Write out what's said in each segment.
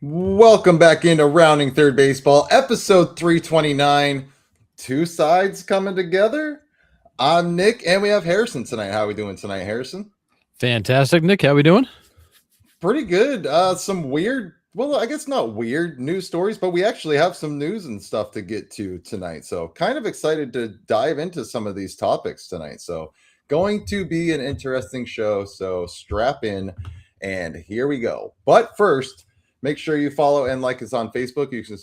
Welcome back into Rounding Third Baseball, episode 329. Two sides coming together. I'm Nick, and we have Harrison tonight. How are we doing tonight, Harrison? Fantastic, Nick. How we doing? Pretty good. Some weird, well, I guess not weird news stories, but we actually have some news and stuff to get to tonight. So kind of excited to dive into some of these topics tonight. So going to be an interesting show. So strap in, and here we go. But first, make sure you follow and like us on Facebook. You can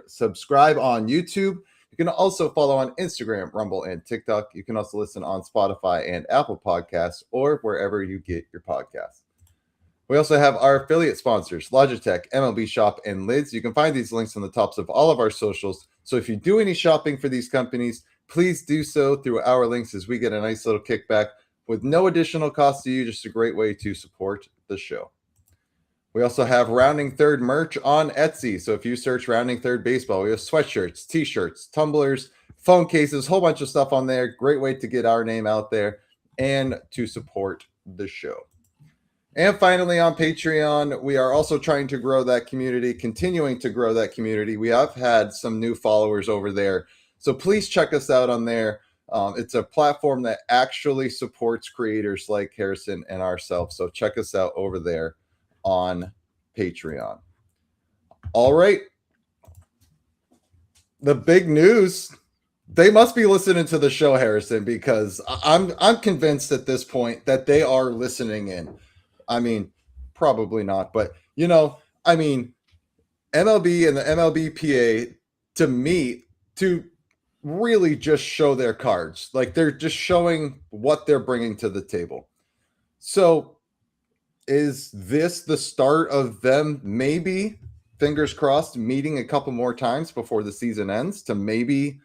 subscribe on YouTube. You can also follow on Instagram, Rumble, and TikTok. You can also listen on Spotify and Apple Podcasts or wherever you get your podcasts. We also have our affiliate sponsors, Logitech, MLB Shop, and Lids. You can find these links on the tops of all of our socials. So if you do any shopping for these companies, please do so through our links as we get a nice little kickback with no additional cost to you. Just a great way to support the show. We also have Rounding Third merch on Etsy. So if you search Rounding Third Baseball, we have sweatshirts, t-shirts, tumblers, phone cases, whole bunch of stuff on there. Great way to get our name out there and to support the show. And finally, on Patreon, we are also trying to grow that community, continuing to grow that community. We have had some new followers over there. So please check us out on there. It's a platform that actually supports creators like Harrison and ourselves. So check us out over there on Patreon. All right. The big news. They must be listening to the show, Harrison, because I'm convinced at this point that they are listening in. I mean, probably not, but MLB and the MLBPA to meet to really just show their cards. Like they're just showing what they're bringing to the table. So is this the start of them maybe, fingers crossed, meeting a couple more times before the season ends to maybe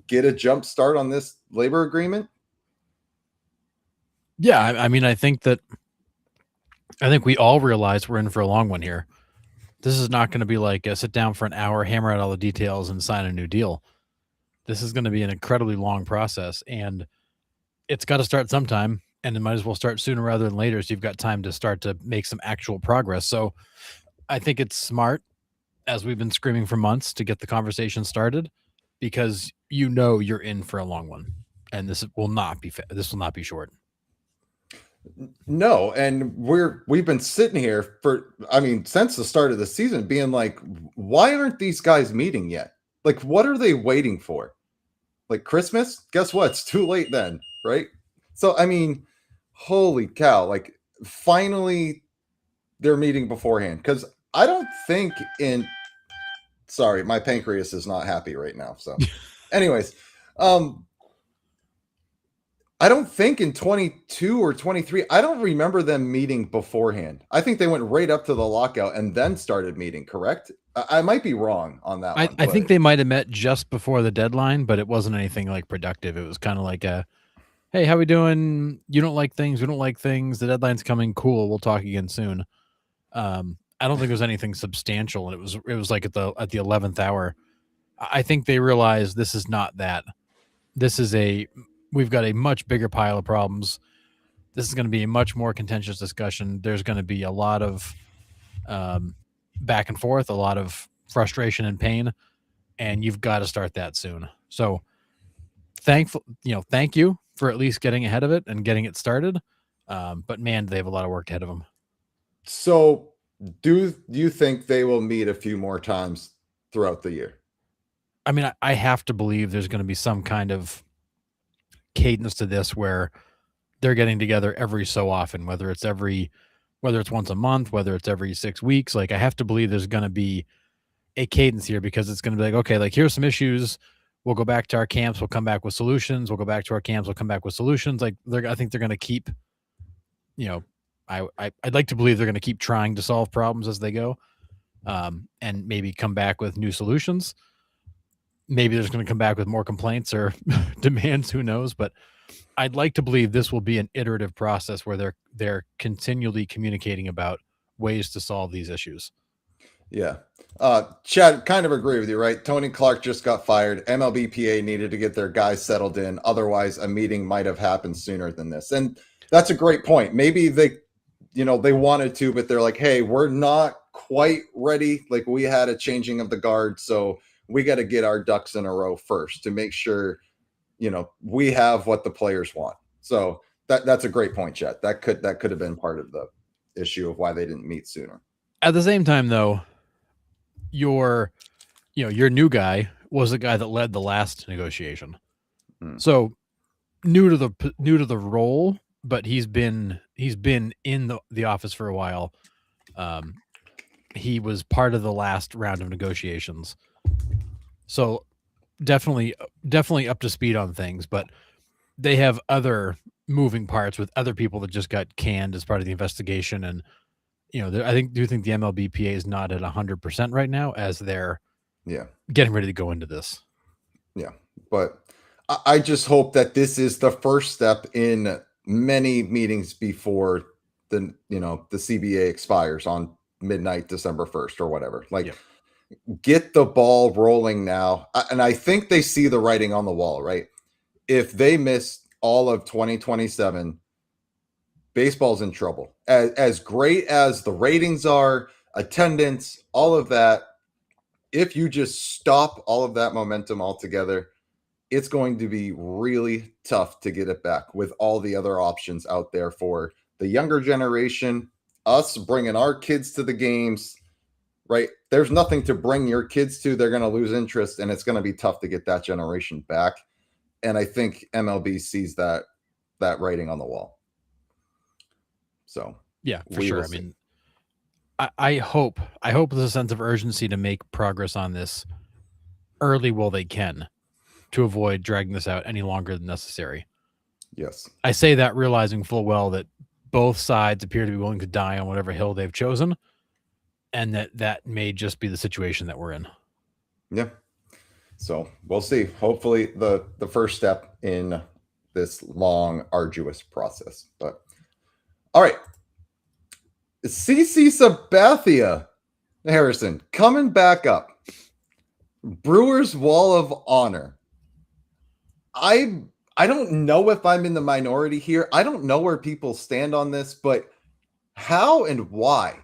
get a jump start on this labor agreement? Yeah, I think we all realize we're in for a long one here. This is not going to be like a sit down for an hour, hammer out all the details, and sign a new deal. This is going to be an incredibly long process, and it's got to start sometime, and it might as well start sooner rather than later so you've got time to start to make some actual progress. So I think it's smart, as we've been screaming for months, to get the conversation started because you're in for a long one, and this will not be short. No, and we've been sitting here since the start of the season being like, why aren't these guys meeting yet? Like, what are they waiting for? Like Christmas? Guess what? It's too late then, right? So, holy cow, like finally they're meeting beforehand. Because I don't think sorry, my pancreas is not happy right now. So anyways, I don't think in 22 or 23, I don't remember them meeting beforehand. I think they went right up to the lockout and then started meeting, correct? I might be wrong on that one. I think they might have met just before the deadline, but it wasn't anything like productive. It was kind of like hey, how we doing? You don't like things. We don't like things. The deadline's coming. Cool. We'll talk again soon. I don't think there was anything substantial. And it was like at the 11th hour. I think they realized this is not that. We've got a much bigger pile of problems. This is going to be a much more contentious discussion. There's going to be a lot of back and forth, a lot of frustration and pain, and you've got to start that soon. So thank you for at least getting ahead of it and getting it started. But man, they have a lot of work ahead of them. So do you think they will meet a few more times throughout the year? I mean, I have to believe there's going to be some kind of cadence to this where they're getting together every so often, whether it's once a month, whether it's every 6 weeks. Like I have to believe there's going to be a cadence here because it's going to be like, okay, like here's some issues. We'll go back to our camps. We'll come back with solutions. We'll go back to our camps. We'll come back with solutions. Like I think they're going to keep, I'd like to believe they're going to keep trying to solve problems as they go, and maybe come back with new solutions. Maybe they're just going to come back with more complaints or demands. Who knows? But I'd like to believe this will be an iterative process where they're continually communicating about ways to solve these issues. Yeah. Chad, kind of agree with you, right? Tony Clark just got fired. MLBPA needed to get their guys settled in. Otherwise, a meeting might have happened sooner than this. And that's a great point. Maybe they wanted to, but they're like, hey, we're not quite ready. Like, we had a changing of the guard, so we got to get our ducks in a row first to make sure, we have what the players want. So that's a great point, Chet. That could have been part of the issue of why they didn't meet sooner. At the same time, though, your new guy was the guy that led the last negotiation. So new to the role, but he's been in the office for a while. He was part of the last round of negotiations. So definitely up to speed on things, but they have other moving parts with other people that just got canned as part of the investigation. And, I think the MLBPA is not at 100% right now as they're getting ready to go into this. Yeah. But I just hope that this is the first step in many meetings before the CBA expires on midnight, December 1st or whatever. Like, get the ball rolling now. And I think they see the writing on the wall, right? If they miss all of 2027, baseball's in trouble. As great as the ratings are, attendance, all of that, if you just stop all of that momentum altogether, it's going to be really tough to get it back with all the other options out there for the younger generation, us bringing our kids to the games, right? There's nothing to bring your kids to. They're going to lose interest, and it's going to be tough to get that generation back. And I think MLB sees that writing on the wall. So yeah, for sure. I mean, I hope there's a sense of urgency to make progress on this early while they can, to avoid dragging this out any longer than necessary. Yes. I say that realizing full well that both sides appear to be willing to die on whatever hill they've chosen, and that may just be the situation that we're in. Yeah. So we'll see. Hopefully the first step in this long, arduous process. But all right. CC Sabathia, Harrison, coming back up. Brewers Wall of Honor. I don't know if I'm in the minority here. I don't know where people stand on this, but how and why?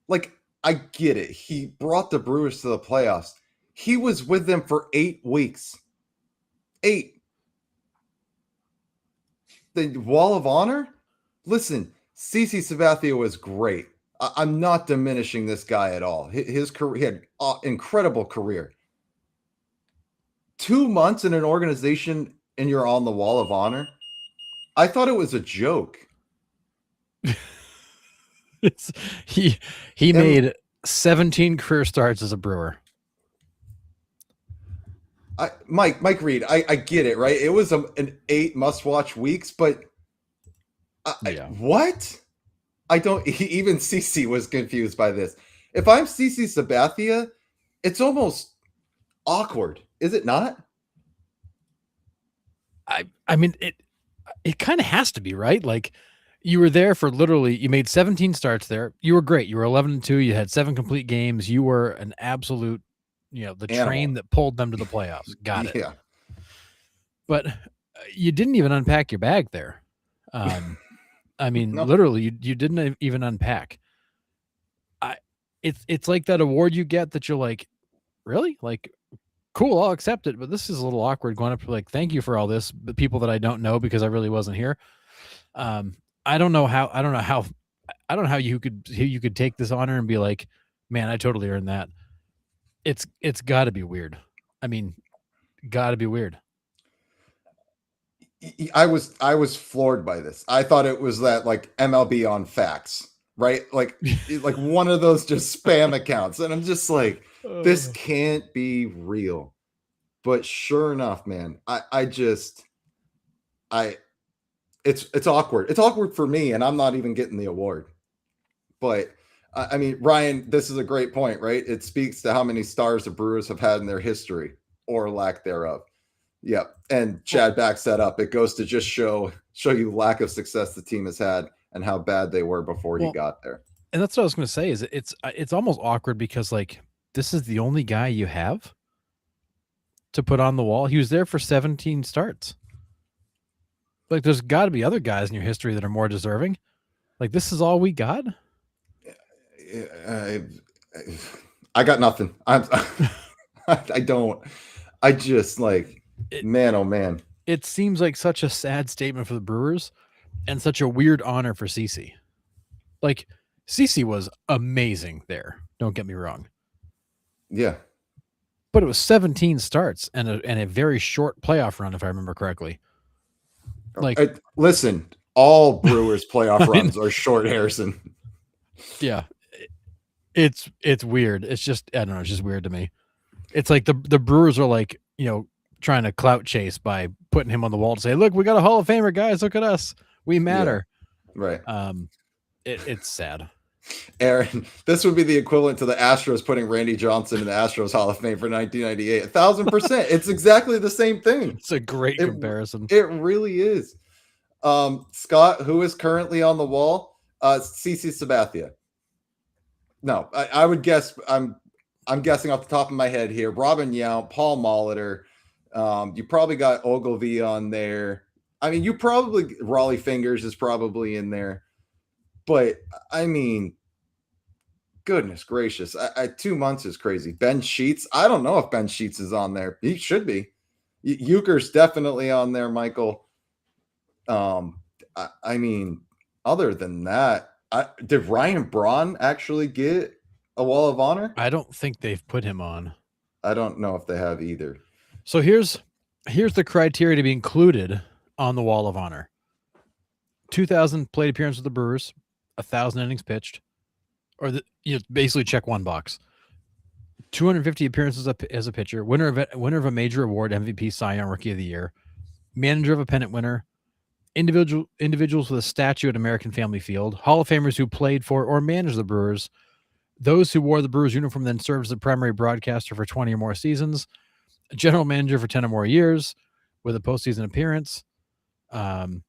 Like, I get it. He brought the Brewers to the playoffs. He was with them for 8 weeks. 8. The Wall of Honor? Listen, CC Sabathia was great. I'm not diminishing this guy at all. His career, he had an incredible career. 2 months in an organization and you're on the Wall of Honor? I thought it was a joke. He made 17 career starts as a Brewer. Mike Reed, I get it, right? It was an 8 must-watch weeks, but what? I don't. Even CC was confused by this. If I'm CC Sabathia, it's almost awkward, is it not? I mean, it kind of has to be, right? Like, you were there for literally, you made 17 starts there. You were great. You were 11-2. You had 7 complete games. You were an absolute, the train that pulled them to the playoffs. Got it. Yeah. But you didn't even unpack your bag there. I mean, No. literally, you didn't even unpack. It's like that award you get that you're like, really? Like, cool, I'll accept it, but this is a little awkward going up to like, thank you for all this, but people that I don't know because I really wasn't here. I don't know how you could take this honor and be like, man, I totally earned that. It's got to be weird. I mean, got to be weird. I was floored by this. I thought it was that like MLB on fax, right? Like one of those just spam accounts, and I'm just like, this can't be real. But sure enough, man, it's awkward. It's awkward for me, and I'm not even getting the award. But I mean, Ryan, this is a great point, right? It speaks to how many stars the Brewers have had in their history or lack thereof. Yep. And Chad backs that up. It goes to just show you lack of success the team has had and how bad they were before he got there. And that's what I was going to say is it's almost awkward because like this is the only guy you have to put on the wall. He was there for 17 starts. Like there's got to be other guys in your history that are more deserving. Like this is all we got. I got nothing. I don't. I just like, man, oh man. It seems like such a sad statement for the Brewers and such a weird honor for CC. Like, CC was amazing there. Don't get me wrong. Yeah. But it was 17 starts and a very short playoff run, if I remember correctly. Like, listen, all Brewers playoff runs are short, Harrison. Yeah. It's weird. It's just, I don't know, it's just weird to me. It's like the Brewers are like, trying to clout chase by putting him on the wall to say, look, we got a Hall of Famer, guys. Look at us. We matter. Yeah, right. It's sad. Aaron, this would be the equivalent to the Astros putting Randy Johnson in the Astros Hall of Fame for 1998. 1,000%. It's exactly the same thing. It's a great comparison. It really is. Scott, who is currently on the wall? CC Sabathia. No, I would guess. I'm guessing off the top of my head here. Robin Yount, Paul Molitor. You probably got Ogilvy on there. I mean, Raleigh Fingers is probably in there. But I mean, goodness gracious, 2 months is crazy. Ben Sheets, I don't know if Ben Sheets is on there. He should be. Euchre's definitely on there, Michael. I mean, other than that, did Ryan Braun actually get a Wall of Honor? I don't think they've put him on. I don't know if they have either. So here's the criteria to be included on the Wall of Honor. 2,000 plate appearances with the Brewers, 1,000 innings pitched, or basically check one box. 250 appearances as a pitcher, winner of a major award, MVP, Cy Young, Rookie of the Year, manager of a pennant winner, individuals with a statue at American Family Field, Hall of Famers who played for or managed the Brewers, those who wore the Brewers uniform then served as the primary broadcaster for 20 or more seasons, a general manager for 10 or more years with a postseason appearance. That's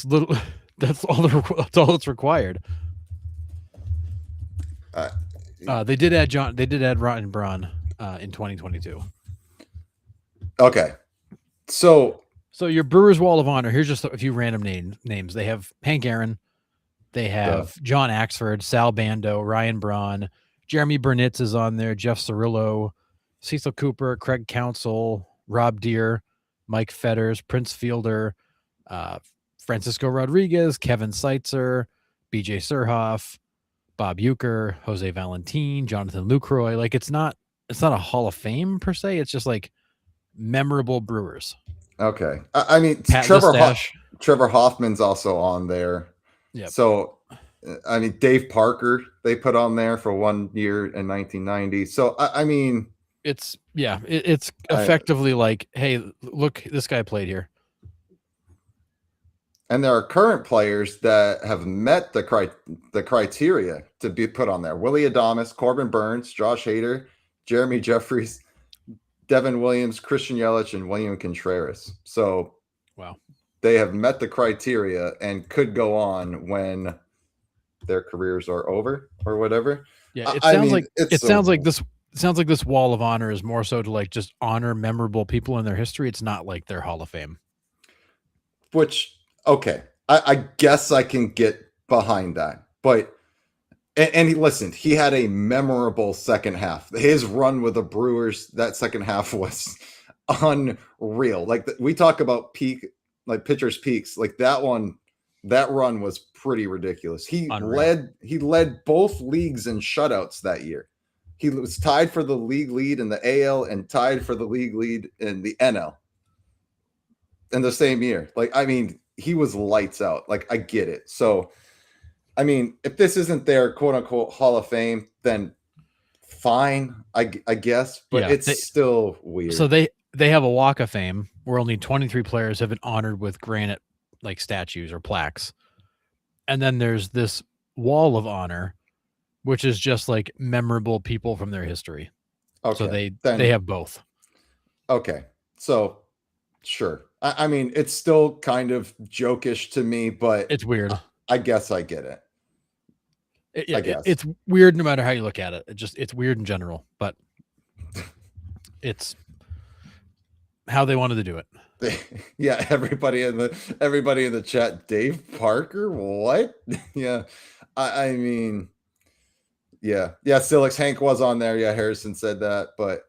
all that's required. They did add Ryan Braun in 2022. Okay. So your Brewers Wall of Honor, here's just a few random names. They have Hank Aaron, they have John Axford, Sal Bando, Ryan Braun, Jeremy Burnitz is on there, Jeff Cirillo, Cecil Cooper, Craig Counsell, Rob Deere, Mike Fetters, Prince Fielder, Francisco Rodriguez, Kevin Seitzer, BJ Surhoff, Bob Uecker, Jose Valentin, Jonathan Lucroy. Like, it's not a Hall of Fame per se. It's just like memorable Brewers. Okay. I mean, Trevor Hoffman's also on there. Yeah. So, I mean, Dave Parker, they put on there for 1 year in 1990. So, I mean, it's effectively like, hey, look, this guy played here. And there are current players that have met the criteria to be put on there. Willie Adames, Corbin Burns, Josh Hader, Jeremy Jeffries, Devin Williams, Christian Yelich, and William Contreras. So, wow, they have met the criteria and could go on when their careers are over or whatever. Yeah, it sounds like this Wall of Honor is more so to like just honor memorable people in their history. It's not like their Hall of Fame. Which, okay, I guess I can get behind that, but. And he listened, he had a memorable second half. His run with the Brewers, that second half was unreal. Like we talk about like pitchers' peaks, like that run was pretty ridiculous. He led both leagues in shutouts that year. He was tied for the league lead in the AL and tied for the league lead in the NL in the same year. Like, I mean, he was lights out. Like, I get it. So, I mean, if this isn't their quote unquote Hall of Fame, then fine, I guess, but it's still weird. So they have a Walk of Fame where only 23 players have been honored with granite like statues or plaques. And then there's this Wall of Honor, which is just like memorable people from their history. Okay. So they have both. Okay. So sure. I mean, it's still kind of jokish to me, but it's weird. I guess I get it. I guess it's weird no matter how you look at it. It's weird in general, but it's how they wanted to do it. Yeah, everybody in the chat, Dave Parker, what? Yeah. I mean, yeah. Silix Hank was on there. Yeah, Harrison said that, but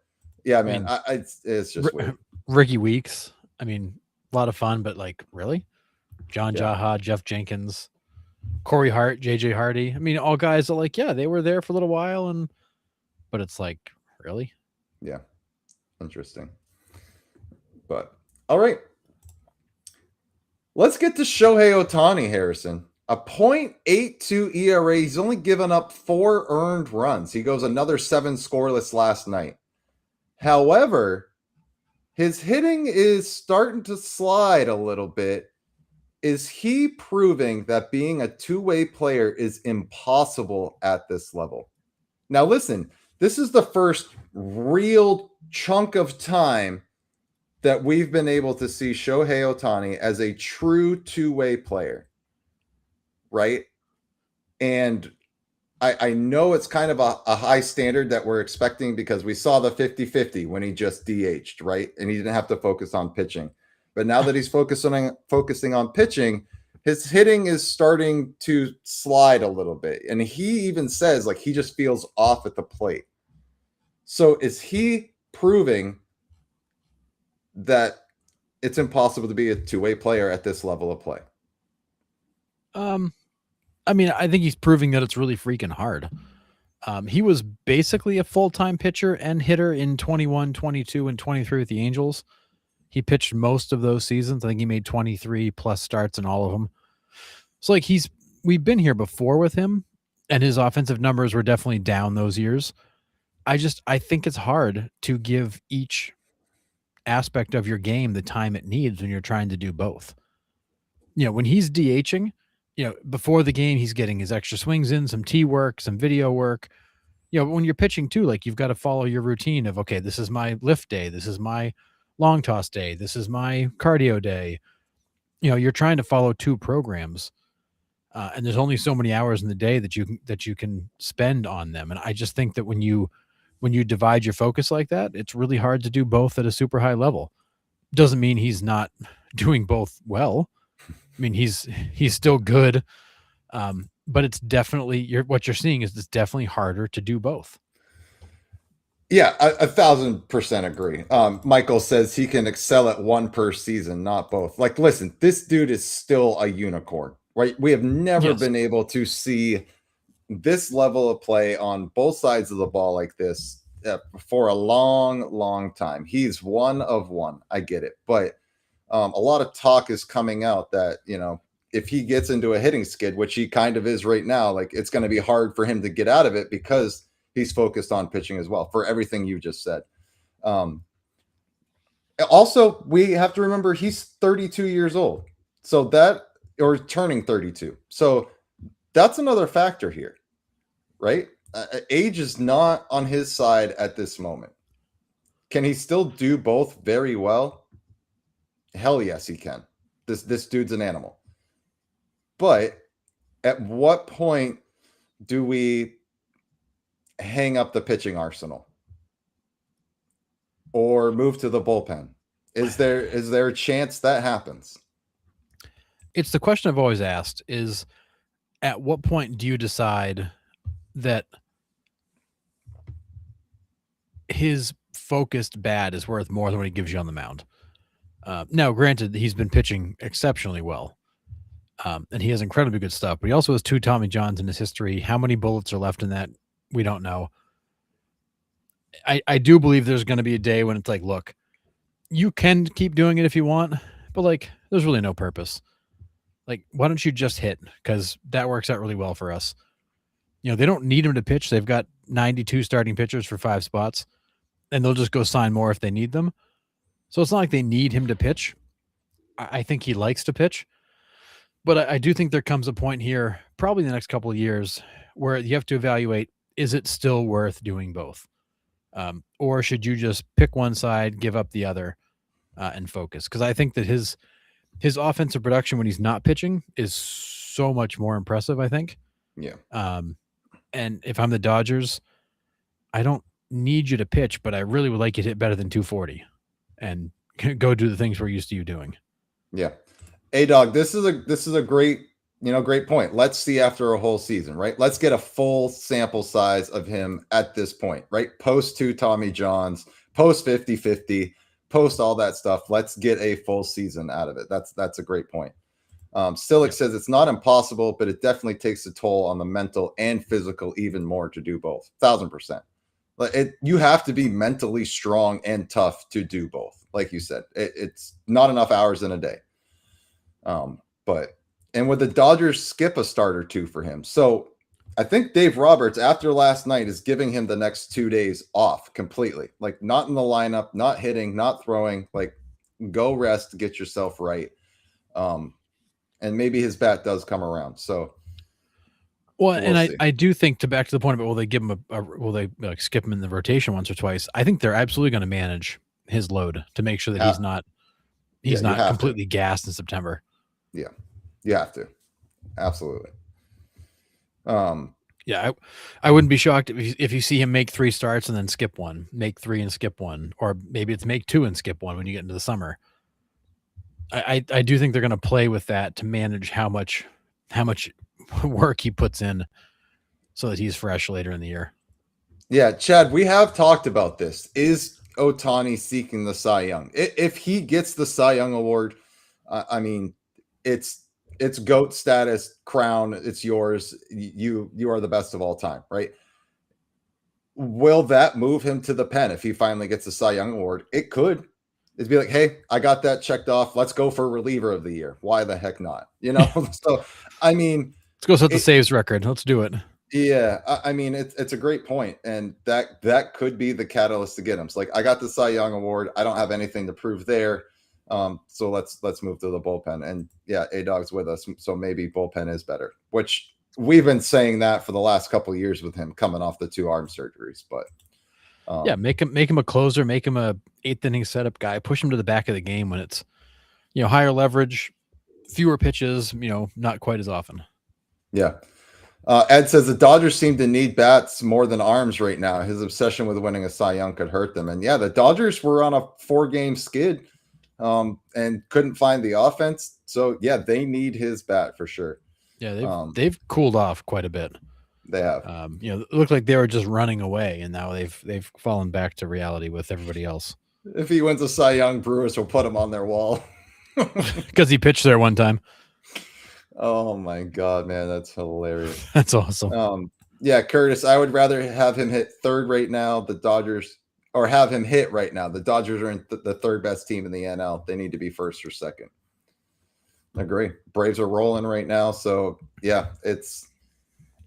yeah, man, mean, it's just weird. Ricky Weeks. I mean, a lot of fun, but like, really? John Yeah. Jaha, Jeff Jenkins, Corey Hart, JJ Hardy. I mean, all guys are like, yeah, they were there for a little while, but it's like, really? Yeah. Interesting. But all right. Let's get to Shohei Ohtani, Harrison. A .82 ERA. He's only given up 4 earned runs. He goes another 7 scoreless last night. However, his hitting is starting to slide a little bit. Is he proving that being a two-way player is impossible at this level? Now, listen, this is the first real chunk of time that we've been able to see Shohei Ohtani as a true two-way player, right? And I know it's kind of a high standard that we're expecting because we saw the 50-50 when he just DH'd, right? And he didn't have to focus on pitching. But now that he's focusing on pitching, his hitting is starting to slide a little bit. And he even says like he just feels off at the plate. So is he proving that it's impossible to be a two-way player at this level of play? I mean, I think he's proving that it's really freaking hard. He was basically a full-time pitcher and hitter in 21, 22, and 23 with the Angels. He pitched most of those seasons. I think he made 23 plus starts in all of them. So like we've been here before with him, and his offensive numbers were definitely down those years. I think it's hard to give each aspect of your game the time it needs when you're trying to do both. You know, when he's DHing, before the game, he's getting his extra swings in, some tee work, some video work. When you're pitching too, like you've got to follow your routine of, okay, this is my lift day. This is my long toss day. This is my cardio day. You're trying to follow 2 programs. And there's only so many hours in the day that you can spend on them. And I just think that when you divide your focus like that, it's really hard to do both at a super high level. Doesn't mean he's not doing both well. I mean, he's still good. But it's definitely what you're seeing is it's definitely harder to do both. Yeah, 1,000% agree. Michael says he can excel at one per season, not both. Like, listen, this dude is still a unicorn, right? We have never been able to see this level of play on both sides of the ball like this for a long, long time. He's one of one. I get it. But a lot of talk is coming out that, if he gets into a hitting skid, which he kind of is right now, like it's going to be hard for him to get out of it because he's focused on pitching as well for everything you just said. Also, we have to remember he's 32 years old. So or turning 32. So that's another factor here, right? Age is not on his side at this moment. Can he still do both very well? Hell yes, he can. This dude's an animal. But at what point do we hang up the pitching arsenal or move to the bullpen? Is there a chance that happens? It's the question I've always asked is at what point do you decide that his focused bat is worth more than what he gives you on the mound? Now, granted, he's been pitching exceptionally well. And he has incredibly good stuff, but he also has 2 Tommy Johns in his history. How many bullets are left in that? We don't know. I do believe there's going to be a day when it's like, look, you can keep doing it if you want, but like, there's really no purpose. Like, why don't you just hit? Because that works out really well for us. They don't need him to pitch. They've got 92 starting pitchers for 5 spots, and they'll just go sign more if they need them. So it's not like they need him to pitch. I think he likes to pitch. But I do think there comes a point here, probably in the next couple of years, where you have to evaluate, is it still worth doing both? Or should you just pick one side, give up the other, and focus? Because I think that his offensive production when he's not pitching is so much more impressive, I think. Yeah. And if I'm the Dodgers, I don't need you to pitch, but I really would like you to hit better than 240 and go do the things we're used to you doing. Yeah. Hey, dog, this is a great Great point. Let's see after a whole season, right? Let's get a full sample size of him at this point, right? Post 2 Tommy Johns, post 50-50, post all that stuff. Let's get a full season out of it. That's a great point. Silic says it's not impossible, but it definitely takes a toll on the mental and physical even more to do both. 1,000%. You have to be mentally strong and tough to do both. Like you said, it's not enough hours in a day. And would the Dodgers skip a start or two for him? So I think Dave Roberts, after last night, is giving him the next 2 days off completely. Like, not in the lineup, not hitting, not throwing. Like, go rest, get yourself right. And maybe his bat does come around. So, well, and I do think, back to the point about will they give him will they skip him in the rotation once or twice? I think they're absolutely going to manage his load to make sure that he's not completely gassed in September. Yeah, you have to. Absolutely. Yeah, I wouldn't be shocked if you see him make 3 starts and then skip one, make 3 and skip one, or maybe it's make 2 and skip one when you get into the summer. I do think they're going to play with that to manage how much work he puts in so that he's fresh later in the year. Yeah, Chad, we have talked about this. Is Ohtani seeking the Cy Young? If he gets the Cy Young award, I mean, it's GOAT status, crown, it's yours. You are the best of all time, right? Will that move him to the pen if he finally gets the Cy Young award? It could. It'd be like, hey, I got that checked off. Let's go for reliever of the year. Why the heck not? So, I mean, let's go set the saves record. Let's do it. Yeah, I mean, it's a great point, and that could be the catalyst to get him. So, like, I got the Cy Young award. I don't have anything to prove there. So let's move to the bullpen. And yeah, A-Dog's with us, so maybe bullpen is better, which we've been saying that for the last couple of years with him coming off the 2 arm surgeries. But yeah, make him a closer, make him a 8th inning setup guy, push him to the back of the game when it's higher leverage, fewer pitches, not quite as often. Yeah. Ed says the Dodgers seem to need bats more than arms right now. His obsession with winning a Cy Young could hurt them. And yeah, the Dodgers were on a 4-game skid and couldn't find the offense. So yeah, they need his bat for sure. Yeah, they've cooled off quite a bit. They have. It looked like they were just running away, and now they've fallen back to reality with everybody else. If he wins a Cy Young, Brewers will put him on their wall because he pitched there one time. Oh my God, man, that's hilarious. That's awesome. Yeah, Curtis, I would rather have him hit third right now. The Dodgers, or have him hit right now. The Dodgers are in the third best team in the NL. They need to be first or second. I agree. Braves are rolling right now, so yeah, it's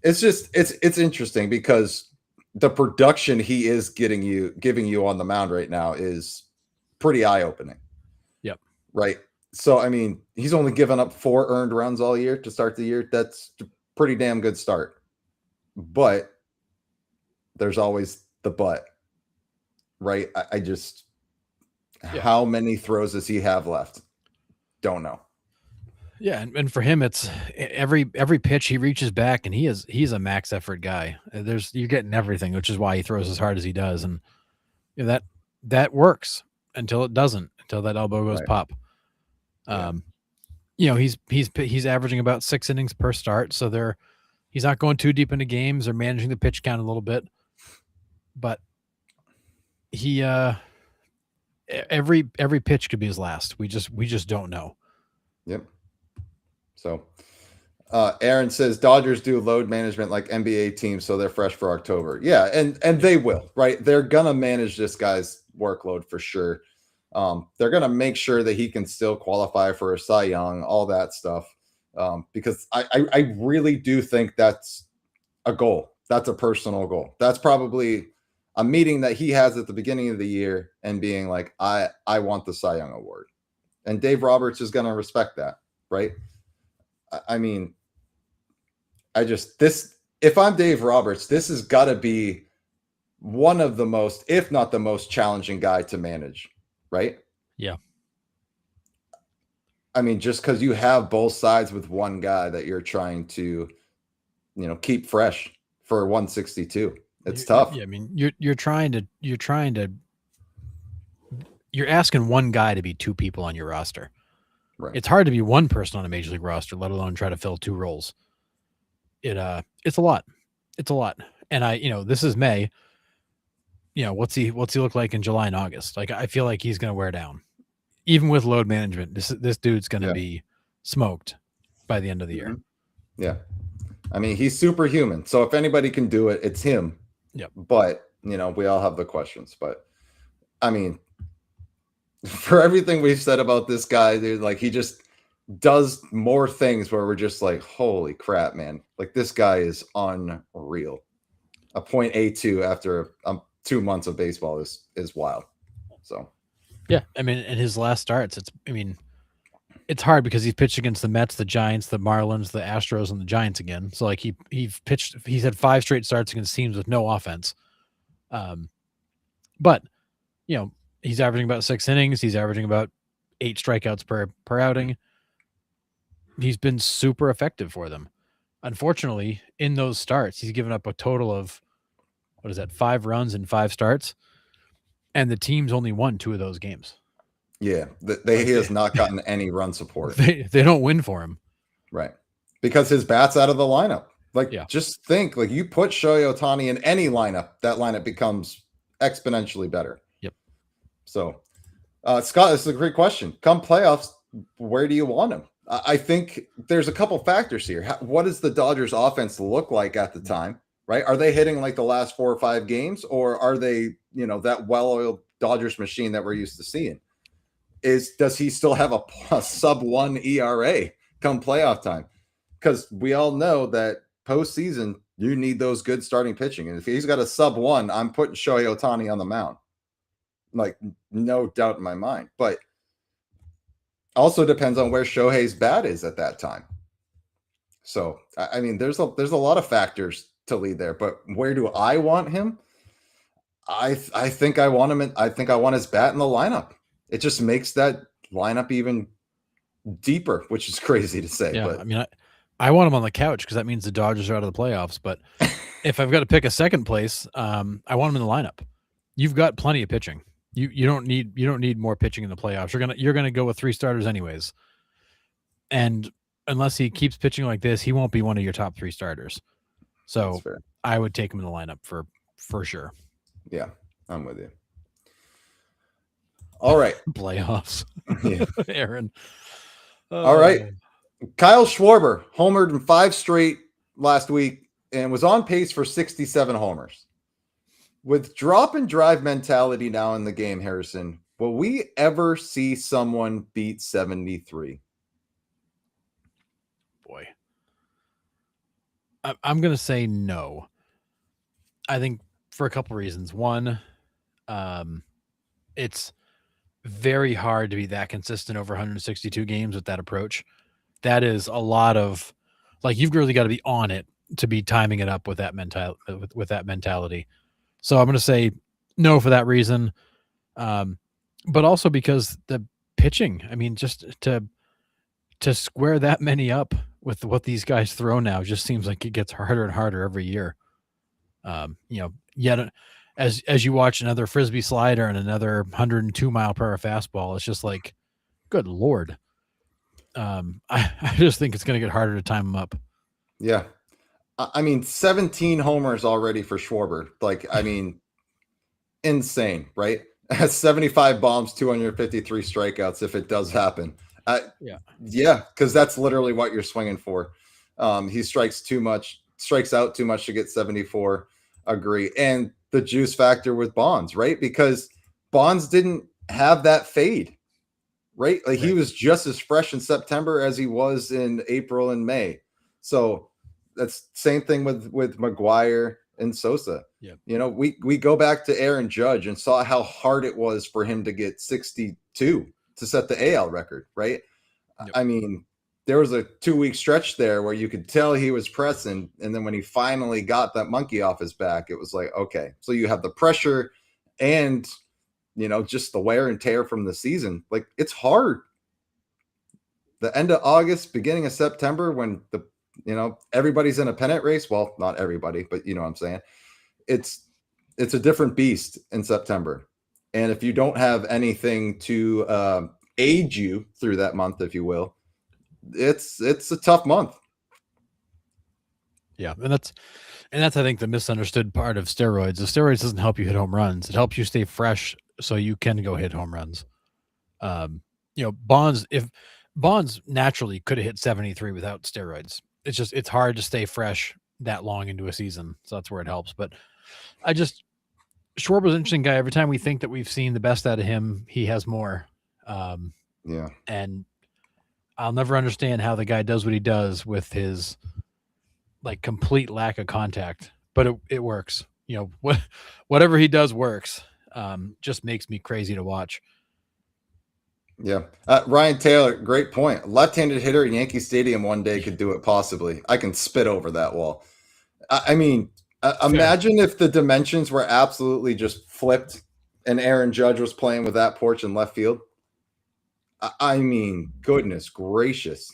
interesting because the production he is giving you on the mound right now is pretty eye-opening. Yep. Right. So, I mean, he's only given up 4 earned runs all year to start the year. That's a pretty damn good start. But there's always the but, right? I just, how many throws does he have left? Don't know. Yeah, and for him, it's every pitch he reaches back, and he's a max effort guy. You're getting everything, which is why he throws as hard as he does, and that works until it doesn't, until that elbow goes pop. He's averaging about 6 innings per start, so he's not going too deep into games or managing the pitch count a little bit, but he every pitch could be his last. We just don't know. Yep. So Aaron says Dodgers do load management like NBA teams, so they're fresh for October. Yeah, and they will, right? They're gonna manage this guy's workload for sure. They're gonna make sure that he can still qualify for a Cy Young, all that stuff. Because I really do think that's a goal. That's a personal goal. That's probably a meeting that he has at the beginning of the year and being like, I want the Cy Young award. And Dave Roberts is gonna respect that, right? I mean, if I'm Dave Roberts, this has got to be one of the most, if not the most challenging guy to manage, right? Yeah. I mean, just because you have both sides with one guy that you're trying to, keep fresh for 162. It's tough. Yeah, I mean, you're asking one guy to be 2 people on your roster. Right. It's hard to be one person on a major league roster, let alone try to fill 2 roles. It's a lot. It's a lot. And this is May. What's he look like in July and August? Like, I feel like he's going to wear down. Even with load management, this dude's going to be smoked by the end of the year. Yeah. I mean, he's superhuman. So if anybody can do it, it's him. Yep. But, we all have the questions. But, I mean, for everything we've said about this guy, dude, like, he just does more things where we're just like, holy crap, man. Like, this guy is unreal. A .82 after 2 months of baseball is wild. So, yeah. I mean, in his last starts, it's hard because he's pitched against the Mets, the Giants, the Marlins, the Astros, and the Giants again. So like he's had 5 straight starts against teams with no offense. But he's averaging about 6 innings. He's averaging about 8 strikeouts per outing. He's been super effective for them. Unfortunately, in those starts, he's given up a total of 5 runs in 5 starts, and the team's only won 2 of those games. Yeah, he has not gotten any run support. They don't win for him. Right. Because his bat's out of the lineup. Like, just think, like, you put Shohei Ohtani in any lineup, that lineup becomes exponentially better. Yep. So, Scott, this is a great question. Come playoffs, where do you want him? I think there's a couple factors here. What does the Dodgers offense look like at the time, right? Are they hitting like the last 4 or 5 games, or are they, that well-oiled Dodgers machine that we're used to seeing? Does he still have a sub 1 ERA come playoff time? Because we all know that postseason, you need those good starting pitching. And if he's got a sub 1, I'm putting Shohei Ohtani on the mound. Like, no doubt in my mind. But also depends on where Shohei's bat is at that time. So, I mean, there's a lot of factors to lead there. But where do I want him? I think I want him. I think I want his bat in the lineup. It just makes that lineup even deeper, which is crazy to say. Yeah, but I mean, I want him on the couch because that means the Dodgers are out of the playoffs. But if I've got to pick a second place, I want him in the lineup. You've got plenty of pitching. You don't need more pitching in the playoffs. You're gonna go with 3 starters anyways. And unless he keeps pitching like this, he won't be one of your top 3 starters. So I would take him in the lineup for sure. Yeah, I'm with you. All right. Playoffs. Yeah. Aaron. All right. Kyle Schwarber homered in 5 straight last week and was on pace for 67 homers. With drop and drive mentality now in the game, Harrison, will we ever see someone beat 73? Boy. I'm going to say no. I think for a couple reasons. One, it's very hard to be that consistent over 162 games with that approach. That is a lot of, like, you've really got to be on it to be timing it up with that mentality. So I'm going to say no for that reason. But also because the pitching, I mean, just to square that many up with what these guys throw now just seems like it gets harder and harder every year. Yet as you watch another frisbee slider and another 102 mile per hour fastball, it's just like, good Lord. I just think it's going to get harder to time them up. Yeah. I mean, 17 homers already for Schwarber. Like, I mean, insane, right? 75 bombs, 253 strikeouts if it does happen. Yeah, because that's literally what you're swinging for. He strikes out too much to get 74. Agree. And the juice factor with Bonds, right? Because Bonds didn't have that fade, right? Like, he was just as fresh in September as he was in April and May. So that's same thing with McGuire and Sosa. Yeah. We go back to Aaron Judge and saw how hard it was for him to get 62 to set the AL record, right? Yep. I mean, there was a 2-week stretch there where you could tell he was pressing. And then when he finally got that monkey off his back, it was like, okay, so you have the pressure and, just the wear and tear from the season. Like, it's hard. The end of August, beginning of September, when everybody's in a pennant race. Well, not everybody, but you know what I'm saying? It's a different beast in September. And if you don't have anything to aid you through that month, if you will, it's a tough month. Yeah, and that's I think the misunderstood part of steroids. The steroids doesn't help you hit home runs. It helps you stay fresh so you can go hit home runs. Bonds naturally could have hit 73 without steroids. It's hard to stay fresh that long into a season. So that's where it helps. But Schwarber's an interesting guy. Every time we think that we've seen the best out of him, he has more. And I'll never understand how the guy does what he does with his like complete lack of contact, but it works. Whatever he does works. Just makes me crazy to watch. Yeah. Ryan Taylor, great point. Left-handed hitter at Yankee Stadium one day could do it possibly. I can spit over that wall. I mean, imagine if the dimensions were absolutely just flipped and Aaron Judge was playing with that porch in left field. I mean, goodness gracious.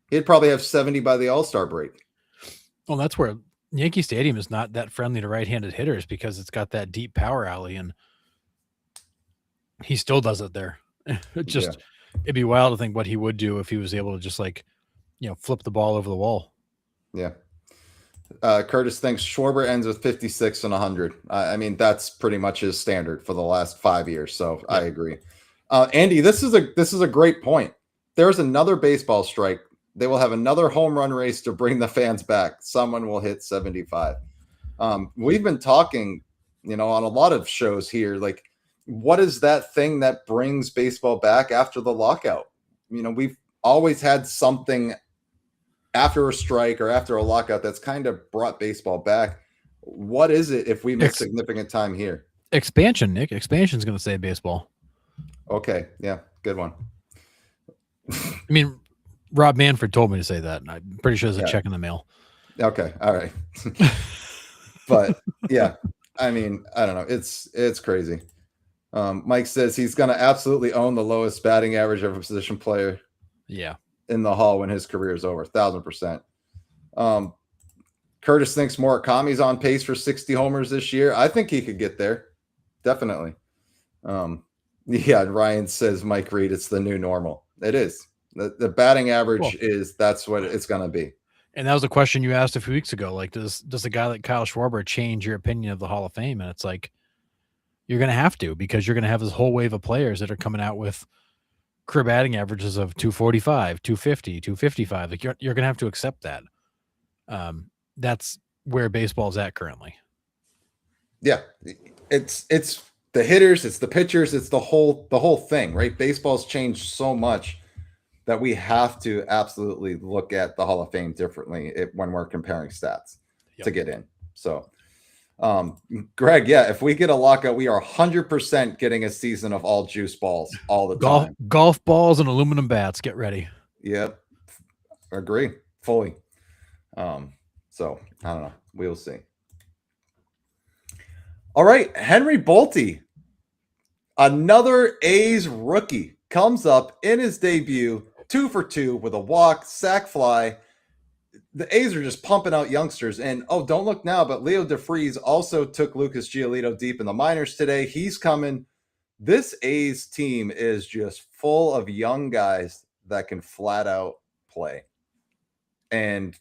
He'd probably have 70 by the All-Star break. Well, that's where Yankee Stadium is not that friendly to right-handed hitters because it's got that deep power alley, and he still does it there. It'd be wild to think what he would do if he was able to just flip the ball over the wall. Yeah. Curtis thinks Schwarber ends with 56 and 100. I mean, that's pretty much his standard for the last 5 years. So yeah. I agree. Andy, this is a great point. There's another baseball strike. They will have another home run race to bring the fans back. Someone will hit 75. We've been talking, on a lot of shows here, like, what is that thing that brings baseball back after the lockout? We've always had something after a strike or after a lockout that's kind of brought baseball back. What is it if we miss significant time here? Expansion, Nick. Expansion's going to save baseball. Okay. Yeah. Good one. I mean, Rob Manfred told me to say that, and I'm pretty sure there's a check in the mail. Okay. All right. But yeah, I mean, I don't know. It's crazy. Mike says he's going to absolutely own the lowest batting average of a position player. Yeah. In the Hall when his career is over, 1,000%. Curtis thinks Murakami's on pace for 60 homers this year. I think he could get there. Definitely. Yeah. Ryan says, Mike Reed, it's the new normal. It is. The batting average that's what it's going to be. And that was a question you asked a few weeks ago. Like, does a guy like Kyle Schwarber change your opinion of the Hall of Fame? And it's like, you're going to have to, because you're going to have this whole wave of players that are coming out with career batting averages of 245, 250, 255. Like, you're going to have to accept that. That's where baseball's at currently. Yeah. It's the hitters, it's the pitchers, it's the whole thing, right? Baseball's changed so much that we have to absolutely look at the Hall of Fame differently when we're comparing stats to get in. So, Greg, if we get a lockout, we are 100% getting a season of all juice balls all the time. Golf balls and aluminum bats. Get ready. Yep. Agree fully. So I don't know. We'll see. All right. Henry Bolte, another A's rookie, comes up in his debut, 2 for 2 with a walk, sac fly. The A's are just pumping out youngsters. And, don't look now, but Leo DeFreeze also took Lucas Giolito deep in the minors today. He's coming. This A's team is just full of young guys that can flat out play. And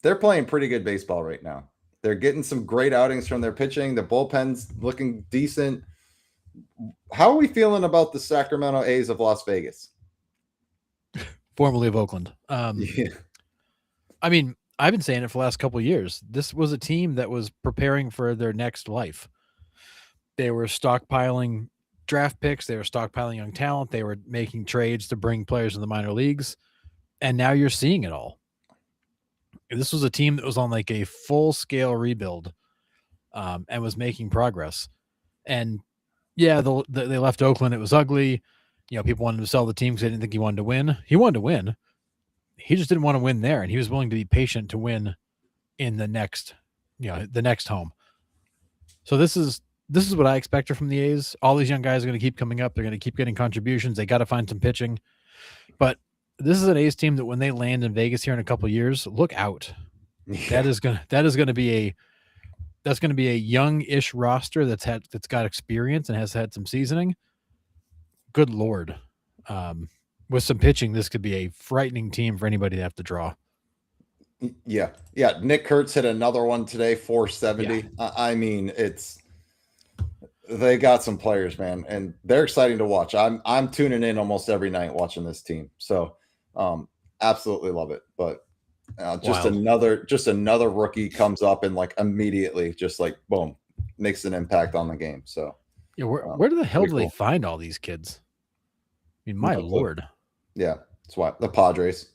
they're playing pretty good baseball right now. They're getting some great outings from their pitching. The bullpen's looking decent. How are we feeling about the Sacramento A's of Las Vegas? Formerly of Oakland. Yeah. I mean, I've been saying it for the last couple of years. This was a team that was preparing for their next life. They were stockpiling draft picks. They were stockpiling young talent. They were making trades to bring players in the minor leagues. And now you're seeing it all. This was a team that was on like a full-scale rebuild and was making progress. And, they left Oakland. It was ugly. People wanted to sell the team because they didn't think he wanted to win. He wanted to win. He just didn't want to win there, and he was willing to be patient to win in the next home. So this is what I expected from the A's. All these young guys are going to keep coming up. They're going to keep getting contributions. They got to find some pitching. But this is an A's team that when they land in Vegas here in a couple of years, look out. Yeah. That's going to be a young-ish roster that's got experience and has had some seasoning. Good Lord. With some pitching, this could be a frightening team for anybody to have to draw. Yeah. Nick Kurtz hit another one today, 470. I mean, they got some players, man, and they're exciting to watch. I'm tuning in almost every night watching this team. So, absolutely love it. But just another rookie comes up and like immediately just like boom makes an impact on the game. So yeah, where the hell do they find all these kids? I mean, my lord. Yeah, that's why the Padres.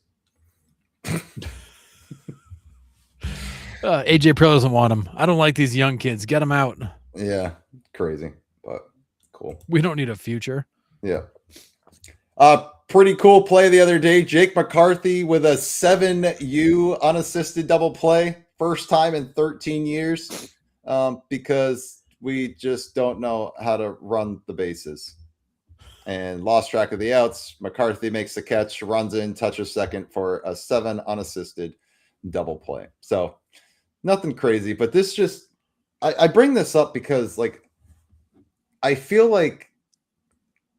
AJ Pro doesn't want them. I don't like these young kids. Get them out. Yeah, crazy, but cool. We don't need a future. Yeah. Pretty cool play the other day. Jake McCarthy with a 7U unassisted double play. First time in 13 years because we just don't know how to run the bases. And lost track of the outs. McCarthy makes the catch, runs in, touches second for a 7 unassisted double play. So nothing crazy, but this just, I bring this up because like, I feel like,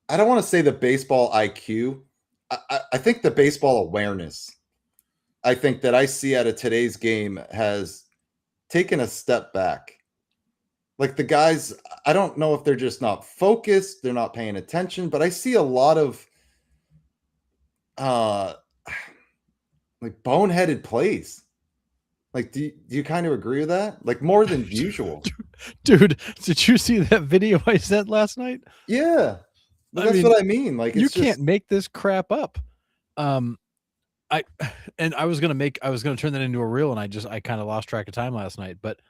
I don't want to say the baseball IQ. I think the baseball awareness, I think that I see out of today's game has taken a step back. Like the guys, I don't know if they're just not focused, they're not paying attention, but I see a lot of like boneheaded plays. Like, do you kind of agree with that? Like more than usual. Dude, did you see that video I sent last night? Yeah. But that's what I mean. Like you can't make this crap up. I was gonna turn that into a reel, and I kind of lost track of time last night. But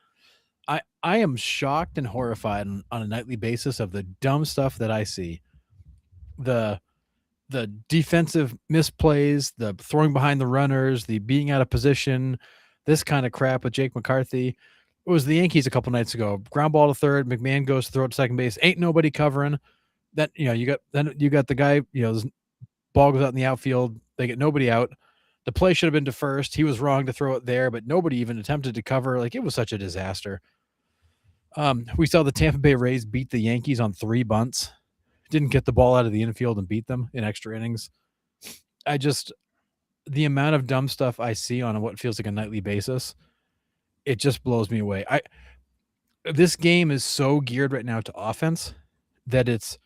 I am shocked and horrified on a nightly basis of the dumb stuff that I see. The defensive misplays, the throwing behind the runners, the being out of position, this kind of crap with Jake McCarthy. It was the Yankees a couple nights ago. Ground ball to third. McMahon goes to throw it to second base. Ain't nobody covering. That you got the guy. Ball goes out in the outfield. They get nobody out. The play should have been to first. He was wrong to throw it there, but nobody even attempted to cover. Like it was such a disaster. We saw the Tampa Bay Rays beat the Yankees on 3 bunts. Didn't get the ball out of the infield and beat them in extra innings. The amount of dumb stuff I see on what feels like a nightly basis, it just blows me away. This game is so geared right now to offense that it's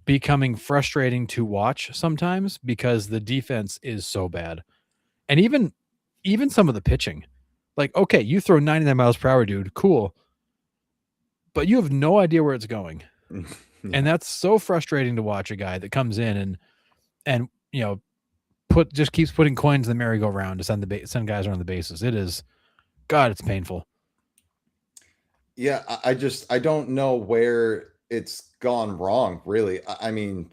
becoming frustrating to watch sometimes because the defense is so bad. And even some of the pitching. Like, okay, you throw 99 miles per hour, dude, cool. But you have no idea where it's going. Yeah. And that's so frustrating to watch a guy that comes in and just keeps putting coins in the merry-go-round to send guys around the bases. It is, God, it's painful. Yeah, I don't know where it's gone wrong, really. I mean,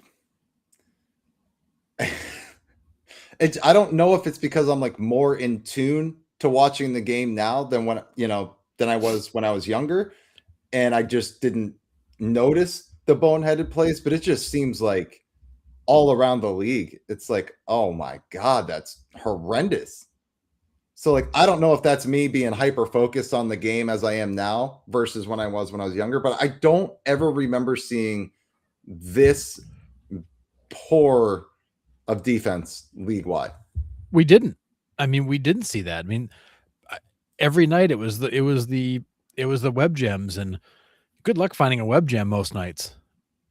I don't know if it's because I'm like more in tune to watching the game now than than I was when I was younger, and I just didn't notice the boneheaded plays. But it just seems like all around the league, it's like, oh my God, that's horrendous. So like, I don't know if that's me being hyper focused on the game as I am now versus when I was younger, but I don't ever remember seeing this poor of defense league wide. We didn't see that. I mean, every night it was the web gems, and good luck finding a web gem most nights.